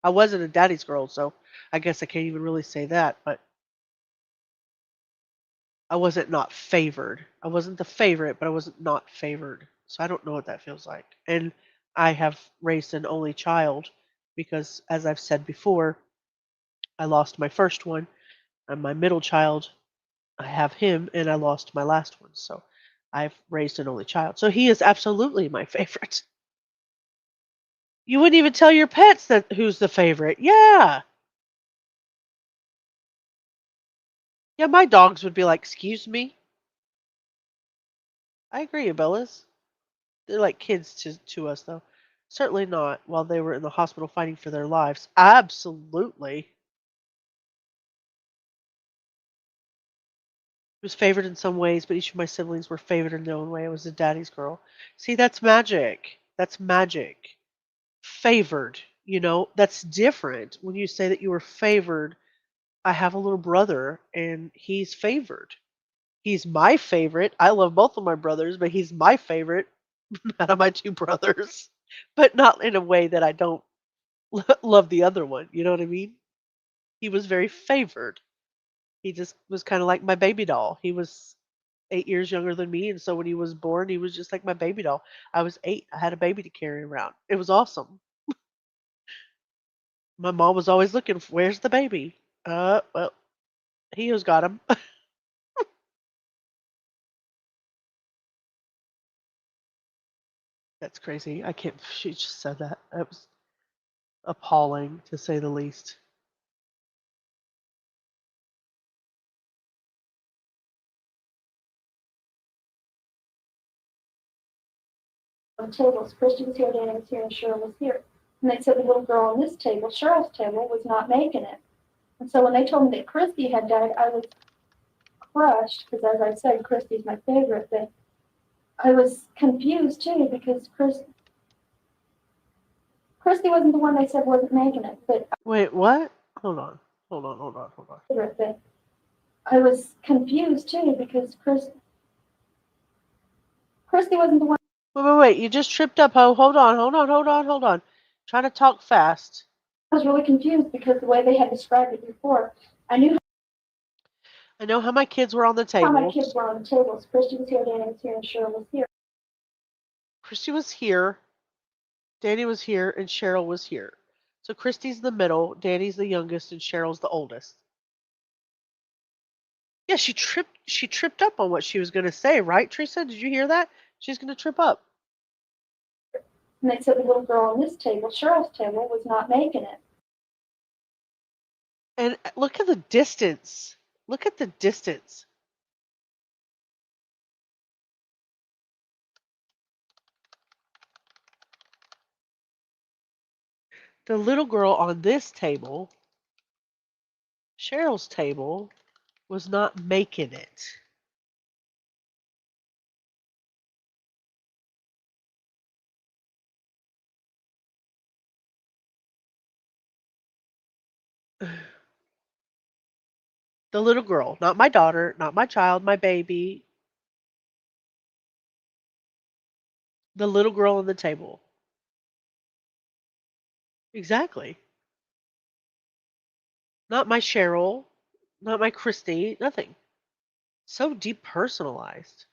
I wasn't a daddy's girl, so I guess I can't even really say that. But I wasn't not favored. I wasn't the favorite, but I wasn't not favored. So I don't know what that feels like. And I have raised an only child because, as I've said before, I lost my first one. And my middle child, I have him, and I lost my last one. So I've raised an only child. So he is absolutely my favorite. You wouldn't even tell your pets that who's the favorite. Yeah. Yeah, my dogs would be like, "Excuse me?" I agree, Abellas. They're like kids to us, though. Certainly not while they were in the hospital fighting for their lives. Absolutely. I was favored in some ways, but each of my siblings were favored in their own way. I was a daddy's girl. See, that's magic. That's magic. Favored, that's different when you say that you were favored. I have a little brother, and he's favored. He's my favorite. I love both of my brothers, but he's my favorite out of my 2 brothers. But not in a way that I don't love the other one. You know what I mean? He was very favored. He just was kind of like my baby doll. He was 8 years younger than me, and so when he was born, he was just like my baby doll. I was 8. I had a baby to carry around. It was awesome. My mom was always looking, where's the baby? Well, he has got him. That's crazy. I can't. She just said that. That was appalling, to say the least. on tables, Christy was here, Diane was here, and Cheryl was here. And they said the little girl on this table, Cheryl's table, was not making it. And so when they told me that Christy had died, I was crushed because, as I said, Christy's my favorite. But I was confused too because Christy wasn't the one they said wasn't making it. But Wait, what? Hold on. Hold on. but I was confused too because Christy wasn't the one. Wait. You just tripped up, Ho. Hold on. Trying to talk fast. I was really confused because the way they had described it before, I knew I know how my kids were on the how my tables. kids were on the tables. Christy was here, Diane was here, and Cheryl was here. Christy was here, Danny was here, and Cheryl was here. So So Christy's the middle, Danny's the youngest, and Cheryl's the oldest. Yeah, she tripped up on what she was going to say, right, Teresa? Did you hear that? She's going to trip up. And they said the little girl on this table, Cheryl's table, was not making it. And look at the distance. Look at the distance. The little girl on this table, Cheryl's table, was not making it. The little girl, not my daughter, not my child, my baby. The little girl on the table. Exactly. Not my Cheryl, not my Christy, nothing. So depersonalized.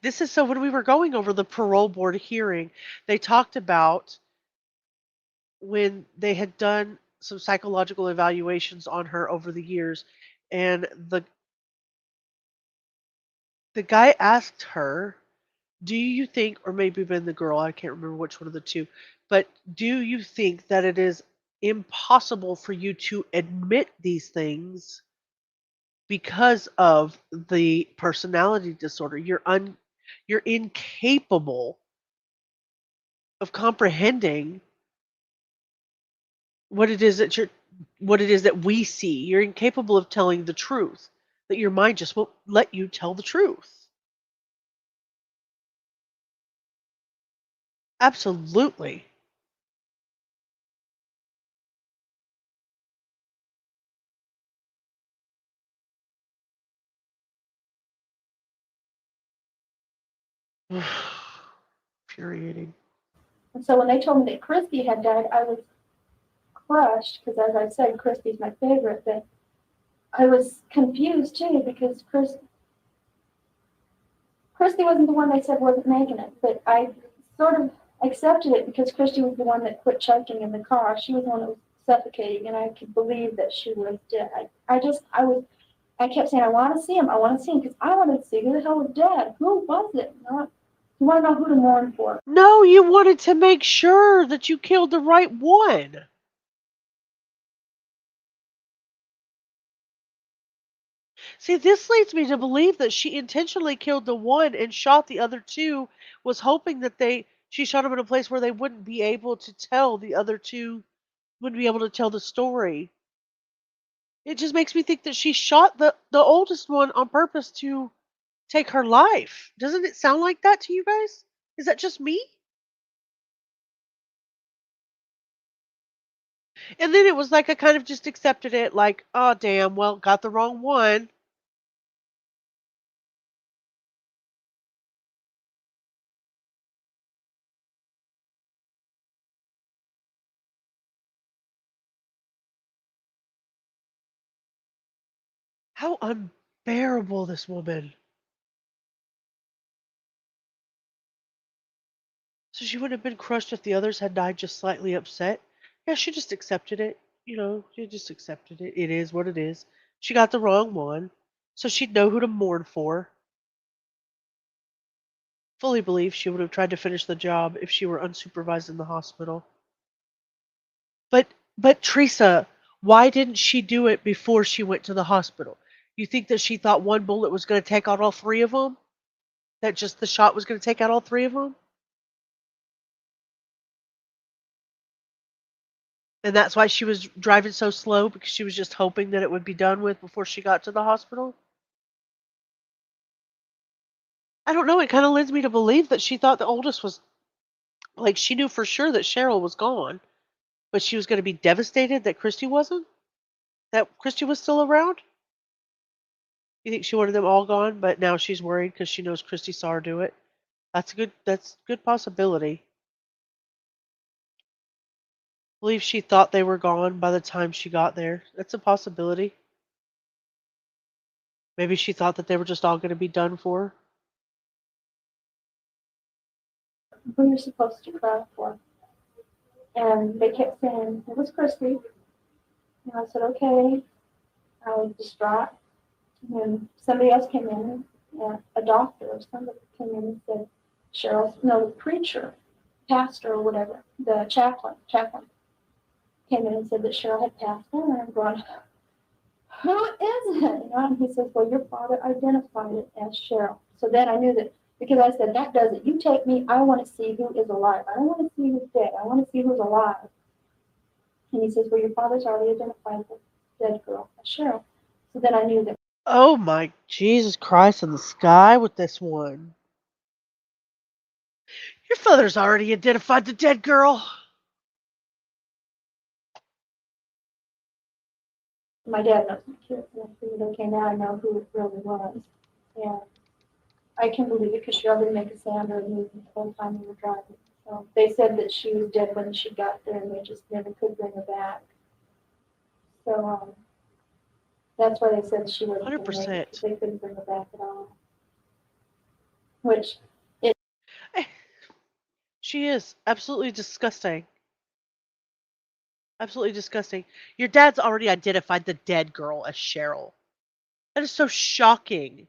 This is so when we were going over the parole board hearing, they talked about when they had done some psychological evaluations on her over the years, and the guy asked her, do you think, or maybe been the girl, I can't remember which one of the two, but do you think that it is impossible for you to admit these things because of the personality disorder? You're incapable of comprehending what it is that we see. You're incapable of telling the truth. That your mind just won't let you tell the truth. Absolutely. Infuriating. And so when they told me that Christy had died, I was crushed, because as I said, Christy's my favorite, but I was confused too, because Christy wasn't the one they said wasn't making it, but I sort of accepted it because Christy was the one that quit choking in the car. She was the one that was suffocating, and I could believe that she was dead. I kept saying, I want to see him, because I wanted to see who the hell was dead. Who was it? You want to know who to mourn for. No, you wanted to make sure that you killed the right one. See, this leads me to believe that she intentionally killed the one and shot the other two, was hoping that she shot them in a place where they wouldn't be able to tell the other two, wouldn't be able to tell the story. It just makes me think that she shot the oldest one on purpose to take her life. Doesn't it sound like that to you guys? Is that just me? And then it was like I kind of just accepted it, like, oh damn, well, got the wrong one. How unbearable this woman. So she wouldn't have been crushed if the others had died just slightly upset. Yeah, she just accepted it. She just accepted it. It is what it is. She got the wrong one, so she'd know who to mourn for. Fully believe she would have tried to finish the job if she were unsupervised in the hospital. But but Teresa, why didn't she do it before she went to the hospital? You think that she thought one bullet was going to take out all three of them? That just the shot was going to take out all three of them? And that's why she was driving so slow, because she was just hoping that it would be done with before she got to the hospital? I don't know. It kind of leads me to believe that she thought the oldest was, like, she knew for sure that Cheryl was gone, but she was going to be devastated that Christy wasn't? That Christy was still around? You think she wanted them all gone, but now she's worried because she knows Christy saw her do it? That's a good possibility. Believe she thought they were gone by the time she got there. That's a possibility. Maybe she thought that they were just all going to be done for. who you're supposed to cry for. And they kept saying, it was Christy. And I said, okay. I was distraught. And then somebody else came in, a doctor or somebody came in and said, the preacher, pastor or whatever, the chaplain came in and said that Cheryl had passed on. And I'm going, who is it? You know, and he says, well, your father identified it as Cheryl. So then I knew that, because I said, that does it. You take me, I want to see who is alive. I don't want to see who's dead. I want to see who's alive. And he says, well, your father's already identified the dead girl as Cheryl. So then I knew that. Oh my Jesus Christ in the sky with this one. Your father's already identified the dead girl. My dad knows my kids. And I figured, okay, now I know who it really was. And I can believe it because Cheryl didn't make a sound or a move the whole time we were driving. So they said that she was dead when she got there and they just never could bring her back. So that's why they said she wasn't going to make it, 100%. because they couldn't bring her back at all. Which, it. She is absolutely disgusting. Absolutely disgusting. Your dad's already identified the dead girl as Cheryl. That is so shocking.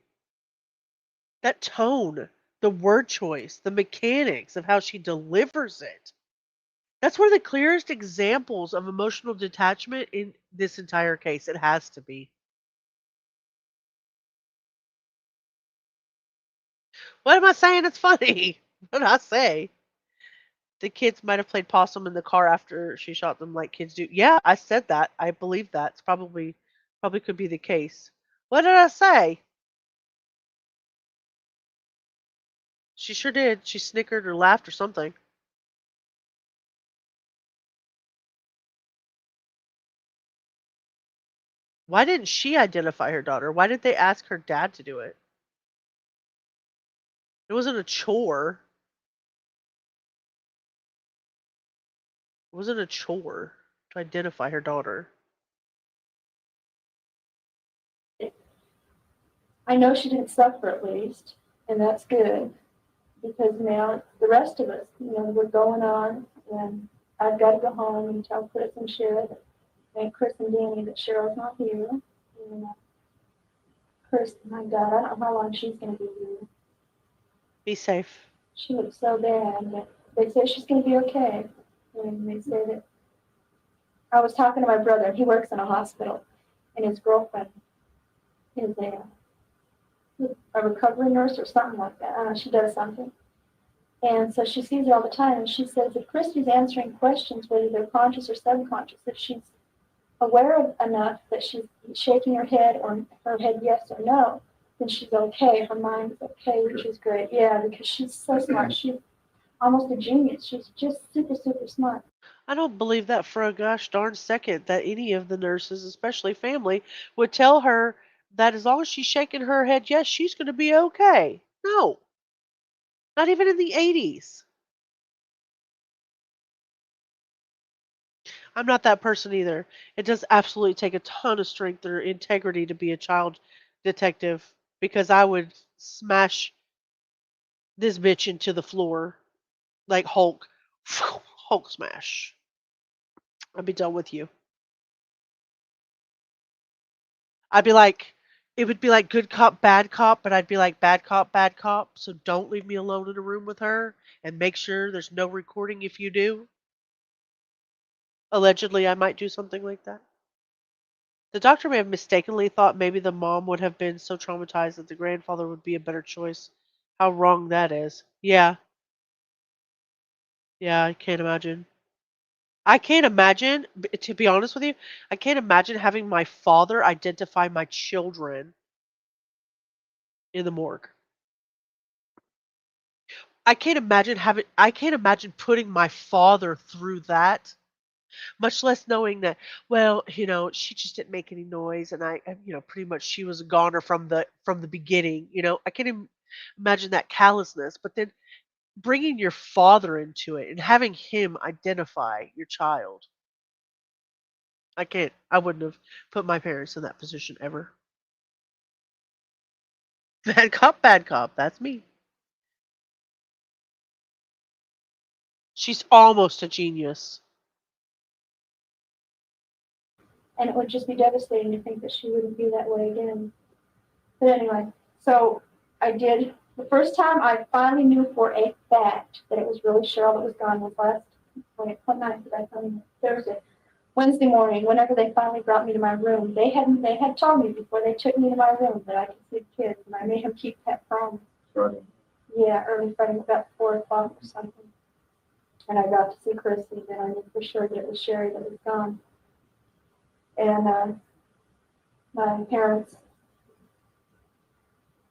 That tone, the word choice, the mechanics of how she delivers it. That's one of the clearest examples of emotional detachment in this entire case. It has to be. What am I saying? It's funny. What did I say? The kids might have played possum in the car after she shot them like kids do. Yeah, I said that. I believe that. It's probably could be the case. What did I say? She sure did. She snickered or laughed or something. Why didn't she identify her daughter? Why did they ask her dad to do it? It wasn't a chore. It wasn't a chore to identify her daughter. I know she didn't suffer at least, and that's good, because now the rest of us, we're going on, and I've got to go home and tell Chris and Cheryl, and Chris and Danny that Cheryl's not here. And Chris, my God, I don't know how long she's going to be here. Be safe. She looks so bad, but they say she's going to be okay. And they say that I was talking to my brother. He works in a hospital, and his girlfriend is a recovery nurse or something like that. She does something. And so she sees it all the time, and she says if Christy's answering questions, whether they're conscious or subconscious, if she's aware of enough that she's shaking her head or her head yes or no, then she's okay. Her mind is okay, which is great. Yeah, because she's so smart. She's almost a genius. She's just super, super smart. I don't believe that for a gosh darn second that any of the nurses, especially family, would tell her that as long as she's shaking her head, yes, she's going to be okay. No, not even in the 80s. I'm not that person either. It does absolutely take a ton of strength or integrity to be a child detective because I would smash this bitch into the floor like Hulk. Hulk smash. I'd be done with you. I'd be like, it would be like good cop, bad cop, but I'd be like bad cop, bad cop. So don't leave me alone in a room with her and make sure there's no recording if you do. Allegedly, I might do something like that. The doctor may have mistakenly thought maybe the mom would have been so traumatized that the grandfather would be a better choice. How wrong that is. Yeah, yeah, I can't imagine. I can't imagine, to be honest with you, I can't imagine having my father identify my children in the morgue. I can't imagine putting my father through that, much less knowing that, well, she just didn't make any noise and pretty much she was a goner from the beginning, I can't imagine that callousness, but then bringing your father into it and having him identify your child. I wouldn't have put my parents in that position ever. Bad cop, that's me. She's almost a genius. And it would just be devastating to think that she wouldn't be that way again. But anyway, so I did. The first time I finally knew for a fact that it was really Cheryl that was gone was what night did I tell you? Thursday. Wednesday morning, whenever they finally brought me to my room, they had told me before they took me to my room that I could see the kids, and I made them keep that promise. Friday. Yeah, early Friday, about 4 o'clock or something. And I got to see Christy, then I knew for sure that it was Sherry that was gone. And my parents,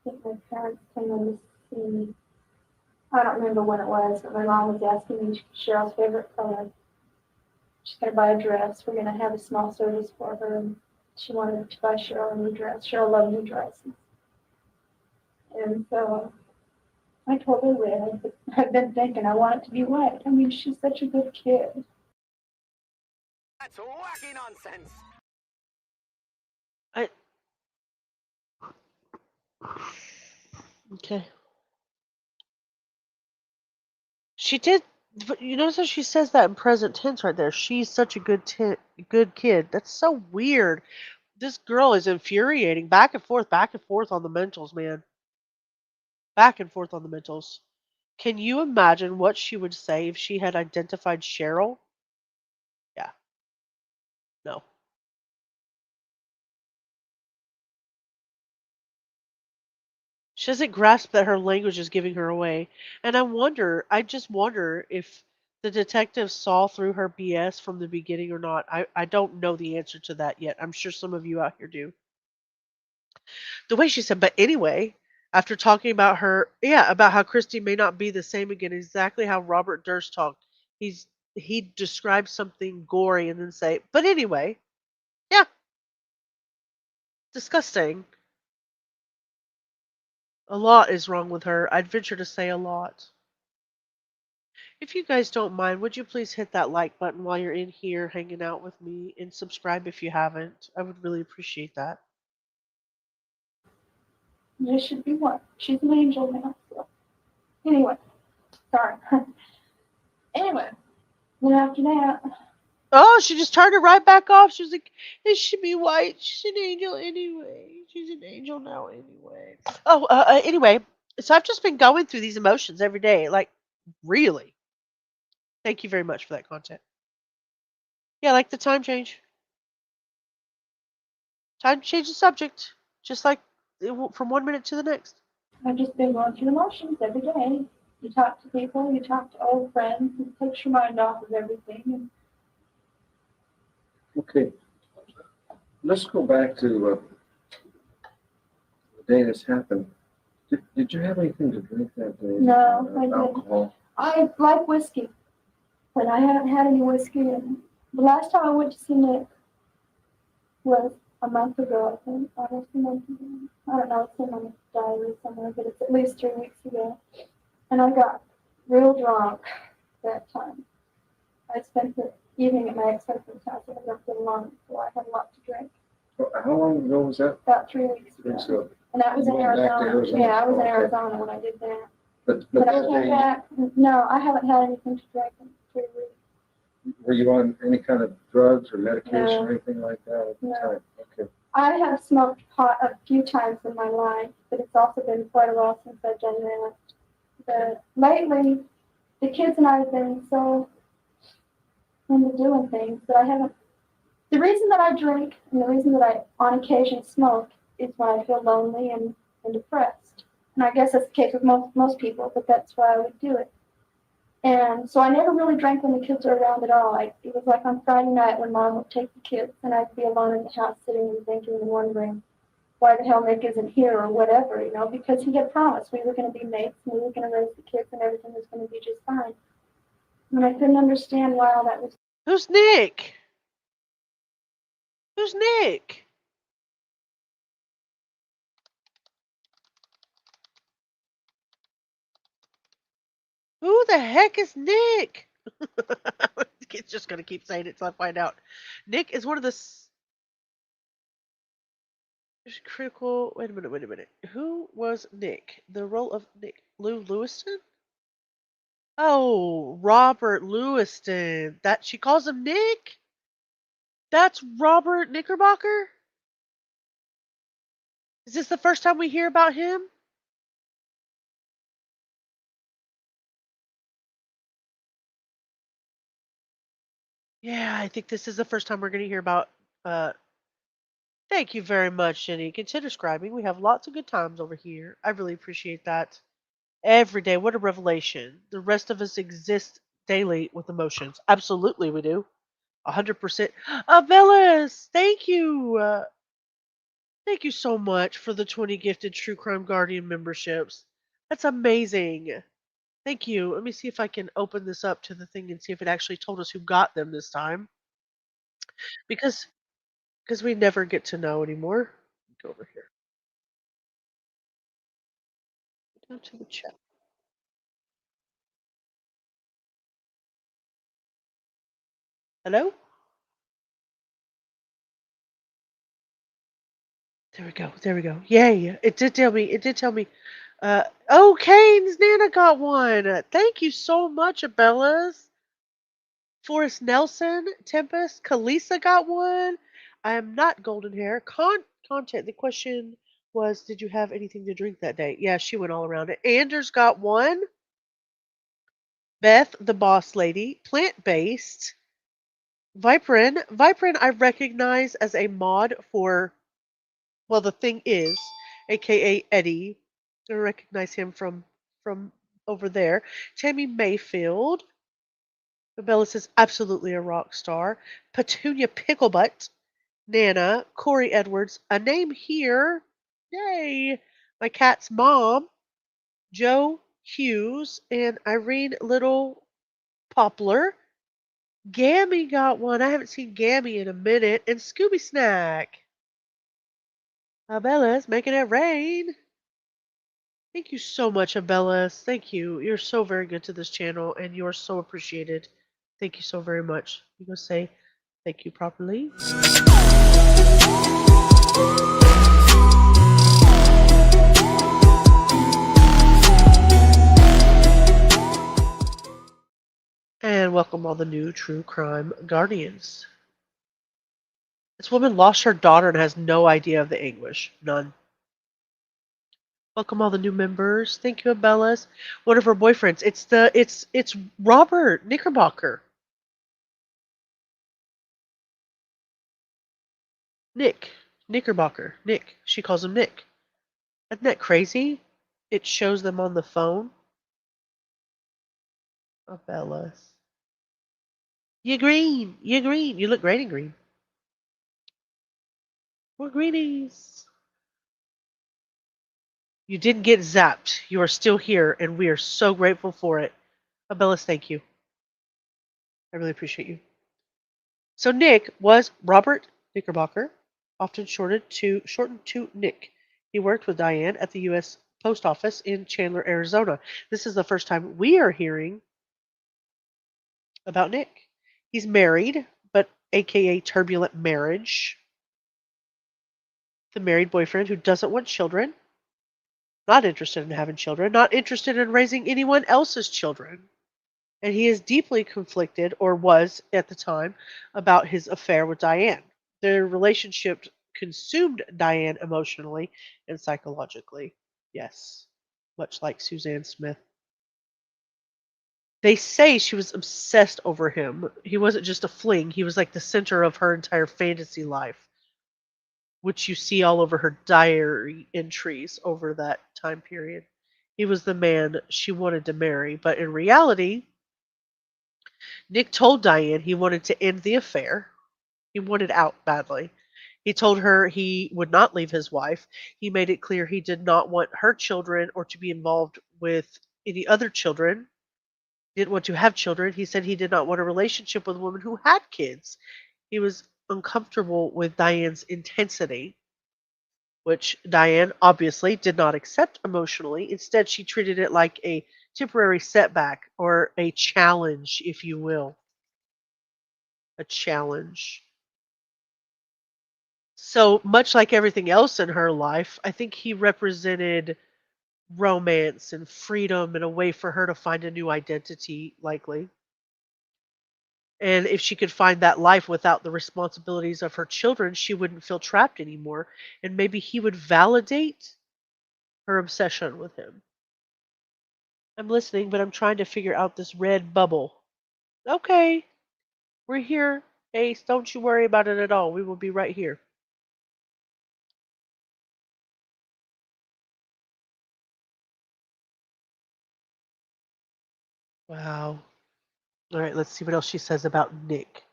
I think my parents came in to see me. I don't remember when it was, but my mom was asking me Cheryl's favorite color. She's going to buy a dress. We're going to have a small service for her. And she wanted to buy Cheryl a new dress. Cheryl loved new dresses. And so I told her red. I've been thinking I want it to be white. I mean, she's such a good kid. That's wacky nonsense. I okay. She did, but you notice how she says that in present tense right there. She's such a good kid. That's so weird. This girl is infuriating. Back and forth on the mentals, man. Back and forth on the mentals. Can you imagine what she would say if she had identified Cheryl? Yeah, no. She doesn't grasp that her language is giving her away. And I just wonder if the detective saw through her BS from the beginning or not. I don't know the answer to that yet. I'm sure some of you out here do. The way she said, but anyway, after talking about her, yeah, about how Christy may not be the same again, exactly how Robert Durst talked. He described something gory and then say, but anyway, yeah, disgusting. A lot is wrong with her. I'd venture to say a lot. If you guys don't mind, would you please hit that like button while you're in here hanging out with me and subscribe if you haven't? I would really appreciate that. This should be one. She's an angel now. So. Anyway, sorry. Anyway, then after that, Oh, she just turned it right back off. She was like, it should be white. She's an angel anyway. She's an angel now anyway. Oh, anyway, so I've just been going through these emotions every day. Like, really. Thank you very much for that content. Yeah, like the time change. Time to change the subject. Just like from 1 minute to the next. I've just been going through the motions every day. You talk to people, you talk to old friends, it takes your mind off of everything. Okay, let's go back to the day this happened. Did you have anything to drink that day? No, I didn't. Alcohol? I like whiskey, but I haven't had any whiskey. And the last time I went to see Nick was a month ago, I think. Almost a month ago. I don't know, it's in my diary somewhere, but it's at least 3 weeks ago. And I got real drunk that time. I spent the evening at my ex-husband's house. I had worked in long, so I had a lot to drink. How long ago was that? About 3 weeks ago. So, And that was in you went back to Arizona. Arizona? Yeah, I was in Okay. Arizona when I did that. but But I that came day, back. No, I haven't had anything to drink in 3 weeks. were you on any kind of drugs or medication No. or anything like that at the No. time? Okay. I have smoked pot a few times in my life, but it's also been quite a while since I've done that. But lately, the kids and I have been so into doing things that I haven't. The reason that I drink and the reason that I, on occasion, smoke is when I feel lonely and depressed. And I guess that's the case with most people, but that's why I would do it. And so I never really drank when the kids were around at all. It was like on Friday night when Mom would take the kids, and I'd be alone in the house sitting and thinking and wondering why the hell Nick isn't here or whatever, because he had promised we were going to be mates and we were going to raise the kids and everything was going to be just fine. And I couldn't understand why all that was. Who's Nick? Who's Nick? Who the heck is Nick? It's just gonna keep saying it until I find out. Nick is one of the critical. Wait a minute. Wait a minute. Who was Nick? The role of Nick Lou Lewiston? Oh, Robert Lewiston. That she calls him Nick? That's Robert Knickerbocker? Is this the first time we hear about him? Yeah, I think this is the first time we're going to hear about. Uh, Thank you very much, Jenny. Consider scribing. We have lots of good times over here. I really appreciate that. Every day, what a revelation. The rest of us exist daily with emotions. Absolutely, we do. 100%. Bellis, thank you. Thank you so much for the 20 gifted True Crime Guardian memberships. That's amazing. Thank you. Let me see if I can open this up to the thing and see if it actually told us who got them this time. Because because we never get to know anymore. Go over here. Down to the chat. Hello? There we go. There we go. Yay. It did tell me. It did tell me. Oh, Kane's Nana got one. Thank you so much, Abellas. Forrest Nelson, Tempest, Kalisa got one. I am not golden hair. Content. The question was, did you have anything to drink that day? Yeah, she went all around it. Anders got one. Beth, the boss lady, plant based. Viprin. Viprin, I recognize as a mod for, well, the thing is, aka Eddie. I recognize him from over there. Tammy Mayfield. Bellis is absolutely a rock star. Petunia Picklebutt. Nana. Corey Edwards. A name here. Yay. My cat's mom. Joe Hughes. And Irene Little Poplar. Gammy got one. I haven't seen Gammy in a minute. And Scooby Snack. Bella's making it rain. Thank you so much, Abellas. Thank you. You're so very good to this channel, and you're so appreciated. Thank you so very much. You go say thank you properly. And welcome all the new true crime guardians. This woman lost her daughter and has no idea of the anguish. None. Welcome all the new members. Thank you, Abellas. One of her boyfriends. It's Robert Knickerbocker. Nick. Knickerbocker. Nick. She calls him Nick. Isn't that crazy? It shows them on the phone. Oh, Bellas. You're green. You're green. You look great in green. We're greenies. You didn't get zapped. You are still here, and we are so grateful for it. Abellas, thank you. I really appreciate you. So Nick was Robert Knickerbocker, often shortened to Nick. He worked with Diane at the U.S. Post Office in Chandler, Arizona. This is the first time we are hearing about Nick. He's married, but aka turbulent marriage. The married boyfriend who doesn't want children, not interested in having children, not interested in raising anyone else's children. And he is deeply conflicted, or was at the time, about his affair with Diane. Their relationship consumed Diane emotionally and psychologically. Yes, much like Suzanne Smith. They say she was obsessed over him. He wasn't just a fling, he was like the center of her entire fantasy life, which you see all over her diary entries over that time period. He was the man she wanted to marry, but in reality, Nick told Diane he wanted to end the affair. He wanted out badly. He told her he would not leave his wife. He made it clear he did not want her children or to be involved with any other children. He didn't want to have children. He said he did not want a relationship with a woman who had kids. He was uncomfortable with Diane's intensity, which Diane obviously did not accept emotionally. Instead, she treated it like a temporary setback or a challenge, if you will. A challenge. So much like everything else in her life, I think he represented romance and freedom and a way for her to find a new identity, likely. And if she could find that life without the responsibilities of her children, she wouldn't feel trapped anymore. And maybe he would validate her obsession with him. I'm listening, but I'm trying to figure out this red bubble. Okay, we're here, Ace. Don't you worry about it at all. We will be right here. Wow. All right, let's see what else she says about Nick.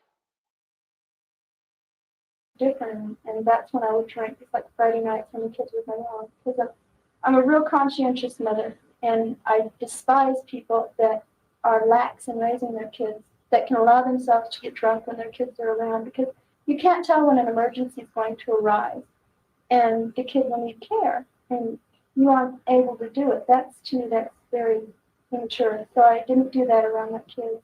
different, and that's when I would drink. It's like Friday nights when the kids with my mom, because I'm a real conscientious mother, and I despise people that are lax in raising their kids, that can allow themselves to get drunk when their kids are around, because you can't tell when an emergency is going to arise, and the kid will need care, and you aren't able to do it. That's, to me, that's very immature. So I didn't do that around my kids.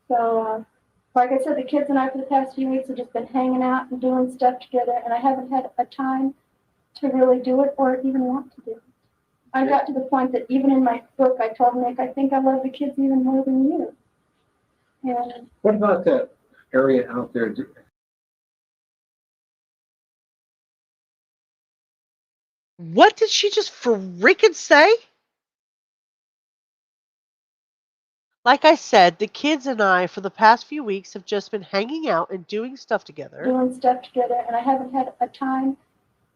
So, like I said, the kids and I for the past few weeks have just been hanging out and doing stuff together, and I haven't had a time to really do it or even want to do it. I got to the point that even in my book, I told Nick, I think I love the kids even more than you. And What about that area out there? What did she just freaking say? Like I said, the kids and I for the past few weeks have just been hanging out and doing stuff together. and I haven't had a time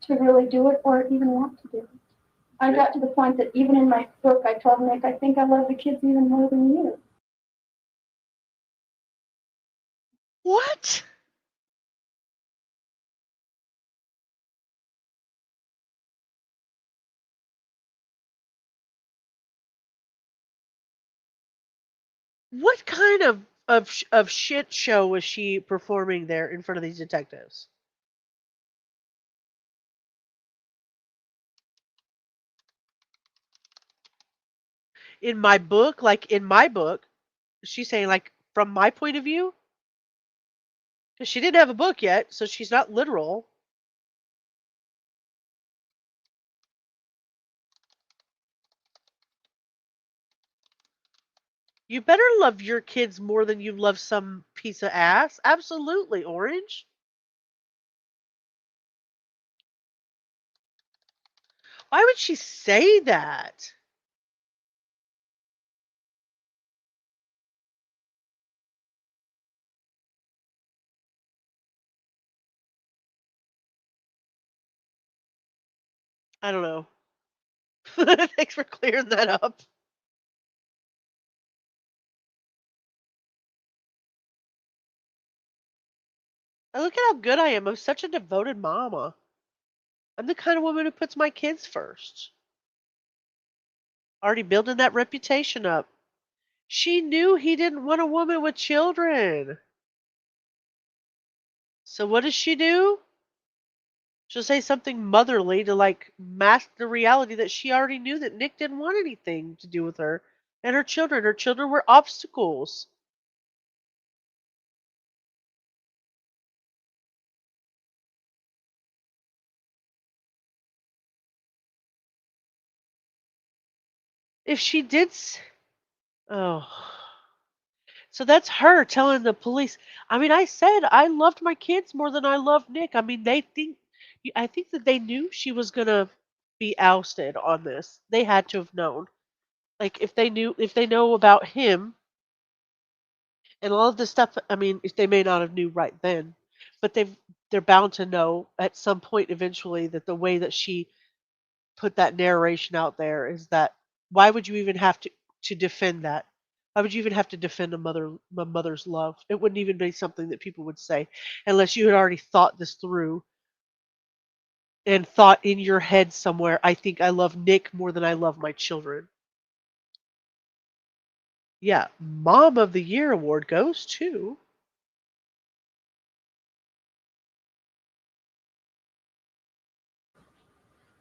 to really do it or even want to do it. I got to the point that even in my book, I told Nick, I think I love the kids even more than you. What? What kind of shit show was she performing there in front of these detectives? In my book, like in my book, she's saying like from my point of view, because she didn't have a book yet, so she's not literal. You better love your kids more than you love some piece of ass. Absolutely, Orange. Why would she say that? I don't know. Thanks for clearing that up. And look at how good I am. I'm such a devoted mama. I'm the kind of woman who puts my kids first. Already building that reputation up. She knew he didn't want a woman with children. So what does she do? She'll say something motherly to like mask the reality that she already knew that Nick didn't want anything to do with her and her children. Her children were obstacles. If she did, oh, so that's her telling the police. I mean, I said I loved my kids more than I loved Nick. I mean, they think, I think that they knew she was gonna be ousted on this. They had to have known. Like if they knew, if they know about him and all of this stuff. I mean, they may not have knew right then, but they're bound to know at some point eventually that the way that she put that narration out there is that why would you even have to defend that? Why would you even have to defend a mother's love? It wouldn't even be something that people would say unless you had already thought this through and thought in your head somewhere, I think I love Nick more than I love my children. Yeah, Mom of the Year award goes to.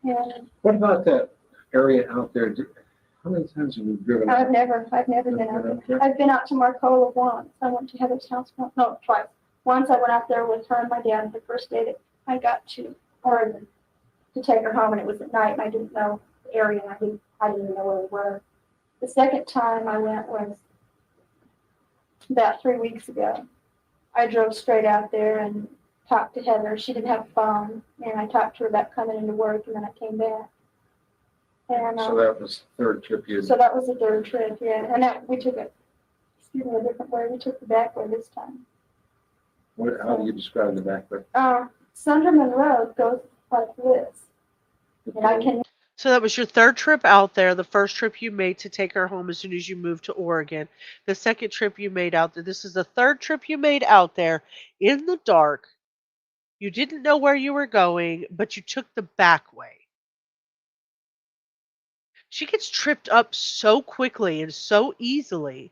And What about that area out there? How many times have you driven out? I've never been out there. I've been out to Marcola once. I went to Heather's house once, no, twice. Once I went out there with her and my dad the first day that I got to Oregon to take her home, and it was at night, and I didn't know area, and I didn't even know where we were. The second time I went was about 3 weeks ago. I drove straight out there and talked to Heather. She didn't have a phone, and I talked to her about coming into work, and then I came back. And So that was the third trip you. so that was the third trip, yeah. And that we took a different way. We took the back way this time. How do you describe the back way? Sunderman Road goes like this, and I can. So that was your third trip out there. The first trip you made to take her home as soon as you moved to Oregon. The second trip you made out there. This is the third trip you made out there in the dark. You didn't know where you were going, but you took the back way. She gets tripped up so quickly and so easily.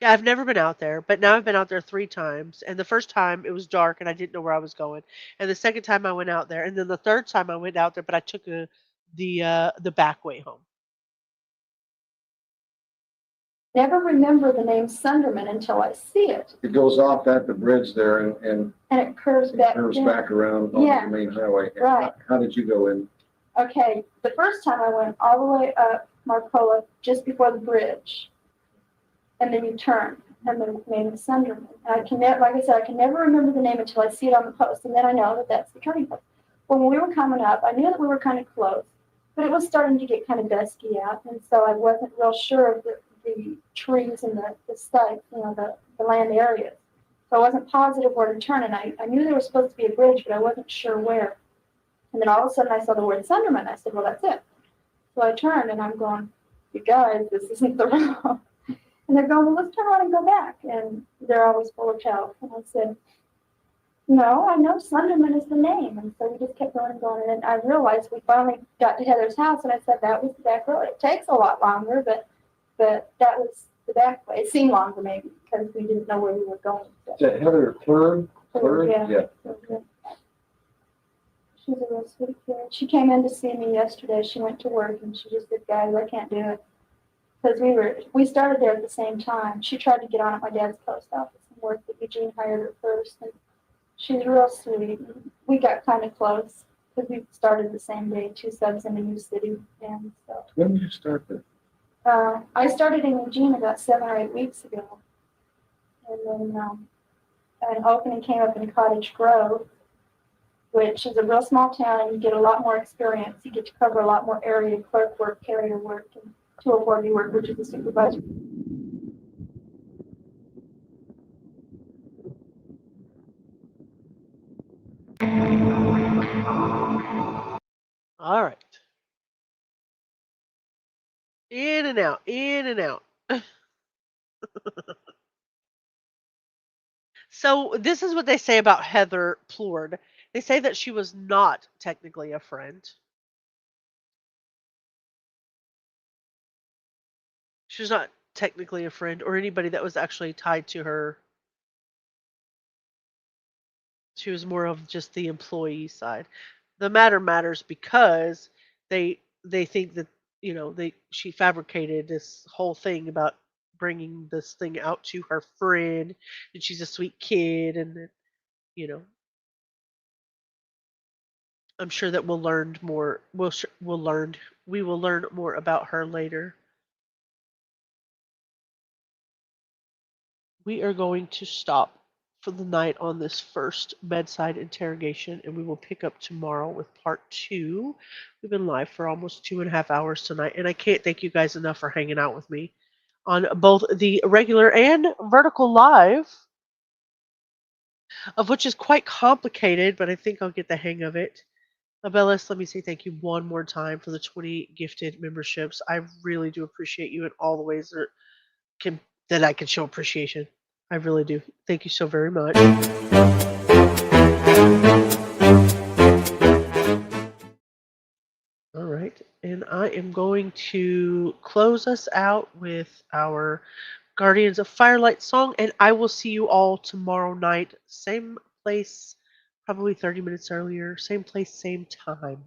Yeah, I've never been out there, but now I've been out there 3 times. And the first time it was dark and I didn't know where I was going. And the second time I went out there, and then the third time I went out there, but I took the back way home. Never remember the name Sunderman until I see it. It goes off at the bridge there and it curves back. back around on the main highway. Right. How did you go in? Okay, the first time I went all the way up Marcola just before the bridge, and then you turn, and the name is Sunderman. And I can never, like I said, I can never remember the name until I see it on the post, and then I know that that's the turning point. When we were coming up, I knew that we were kind of close, but it was starting to get kind of dusky out, and so I wasn't real sure of the trees and the site, the land areas. So I wasn't positive where to turn, and I knew there was supposed to be a bridge, but I wasn't sure where. And then all of a sudden I saw the word Sunderman. I said, well, that's it. So I turned, and I'm going, you guys, this isn't the road. And they're going, well, let's turn around and go back. And they're always full of help. And I said, no, I know Sunderman is the name. And so we just kept going and going. And then I realized we finally got to Heather's house, and I said, that was the back road. It takes a lot longer, but that was the back way. It seemed longer maybe because we didn't know where we were going. So. Is that Heather Plurd? Yeah. She's a real sweet kid. She came in to see me yesterday. She went to work, and she just said, guys, I can't do it. Because we started there at the same time. She tried to get on at my dad's post office and work, but Eugene hired her first. And she's real sweet. We got kind of close because we started the same day, 2 subs in a new city. And so. When did you start there? I started in Eugene about 7 or 8 weeks ago. And then an opening came up in Cottage Grove, which is a real small town, and you get a lot more experience. You get to cover a lot more area, clerk work, carrier work, and 204B work, which is a supervisor. All right. In and out, in and out. So this is what they say about Heather Plord. They say that she was not technically a friend. She was not technically a friend or anybody that was actually tied to her. She was more of just the employee side. The matter matters because they think that she fabricated this whole thing about bringing this thing out to her friend, and she's a sweet kid, and that, you know I'm sure that we'll learn more. We will learn more about her later. We are going to stop for the night on this first bedside interrogation, and we will pick up tomorrow with part 2. We've been live for almost 2.5 hours tonight, and I can't thank you guys enough for hanging out with me on both the regular and vertical live, of which is quite complicated, but I think I'll get the hang of it. Abellis, let me say thank you one more time for the 20 gifted memberships. I really do appreciate you in all the ways that I can show appreciation. I really do. Thank you so very much. All right, and I am going to close us out with our Guardians of Firelight song, and I will see you all tomorrow night, same place, probably 30 minutes earlier, same place, same time.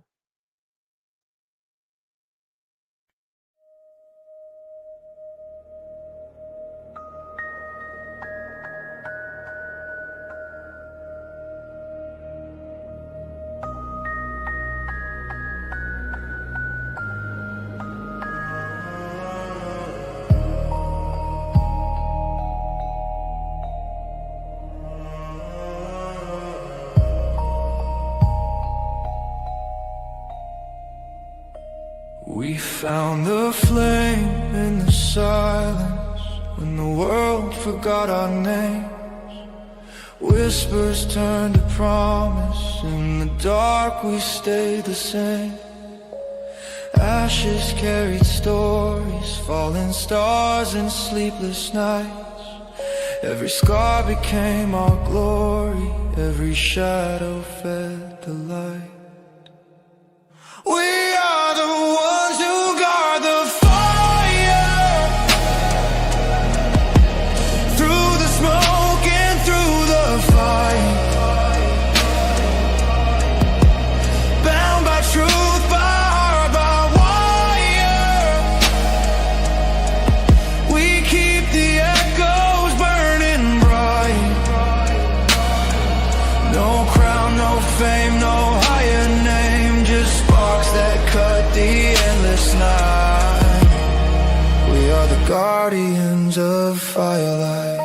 a flame in the silence when the world forgot our names. Whispers turned to promise. In the dark we stayed the same. Ashes carried stories, falling stars and sleepless nights. Every scar became our glory, every shadow fed the light. We are the ones who guard the fire, through the smoke and through the fight, bound by truth, by heart, by wire. We keep the echoes burning bright. No crown, no fame, no higher name, just sparks that cut the endless night. We are the guardians of firelight.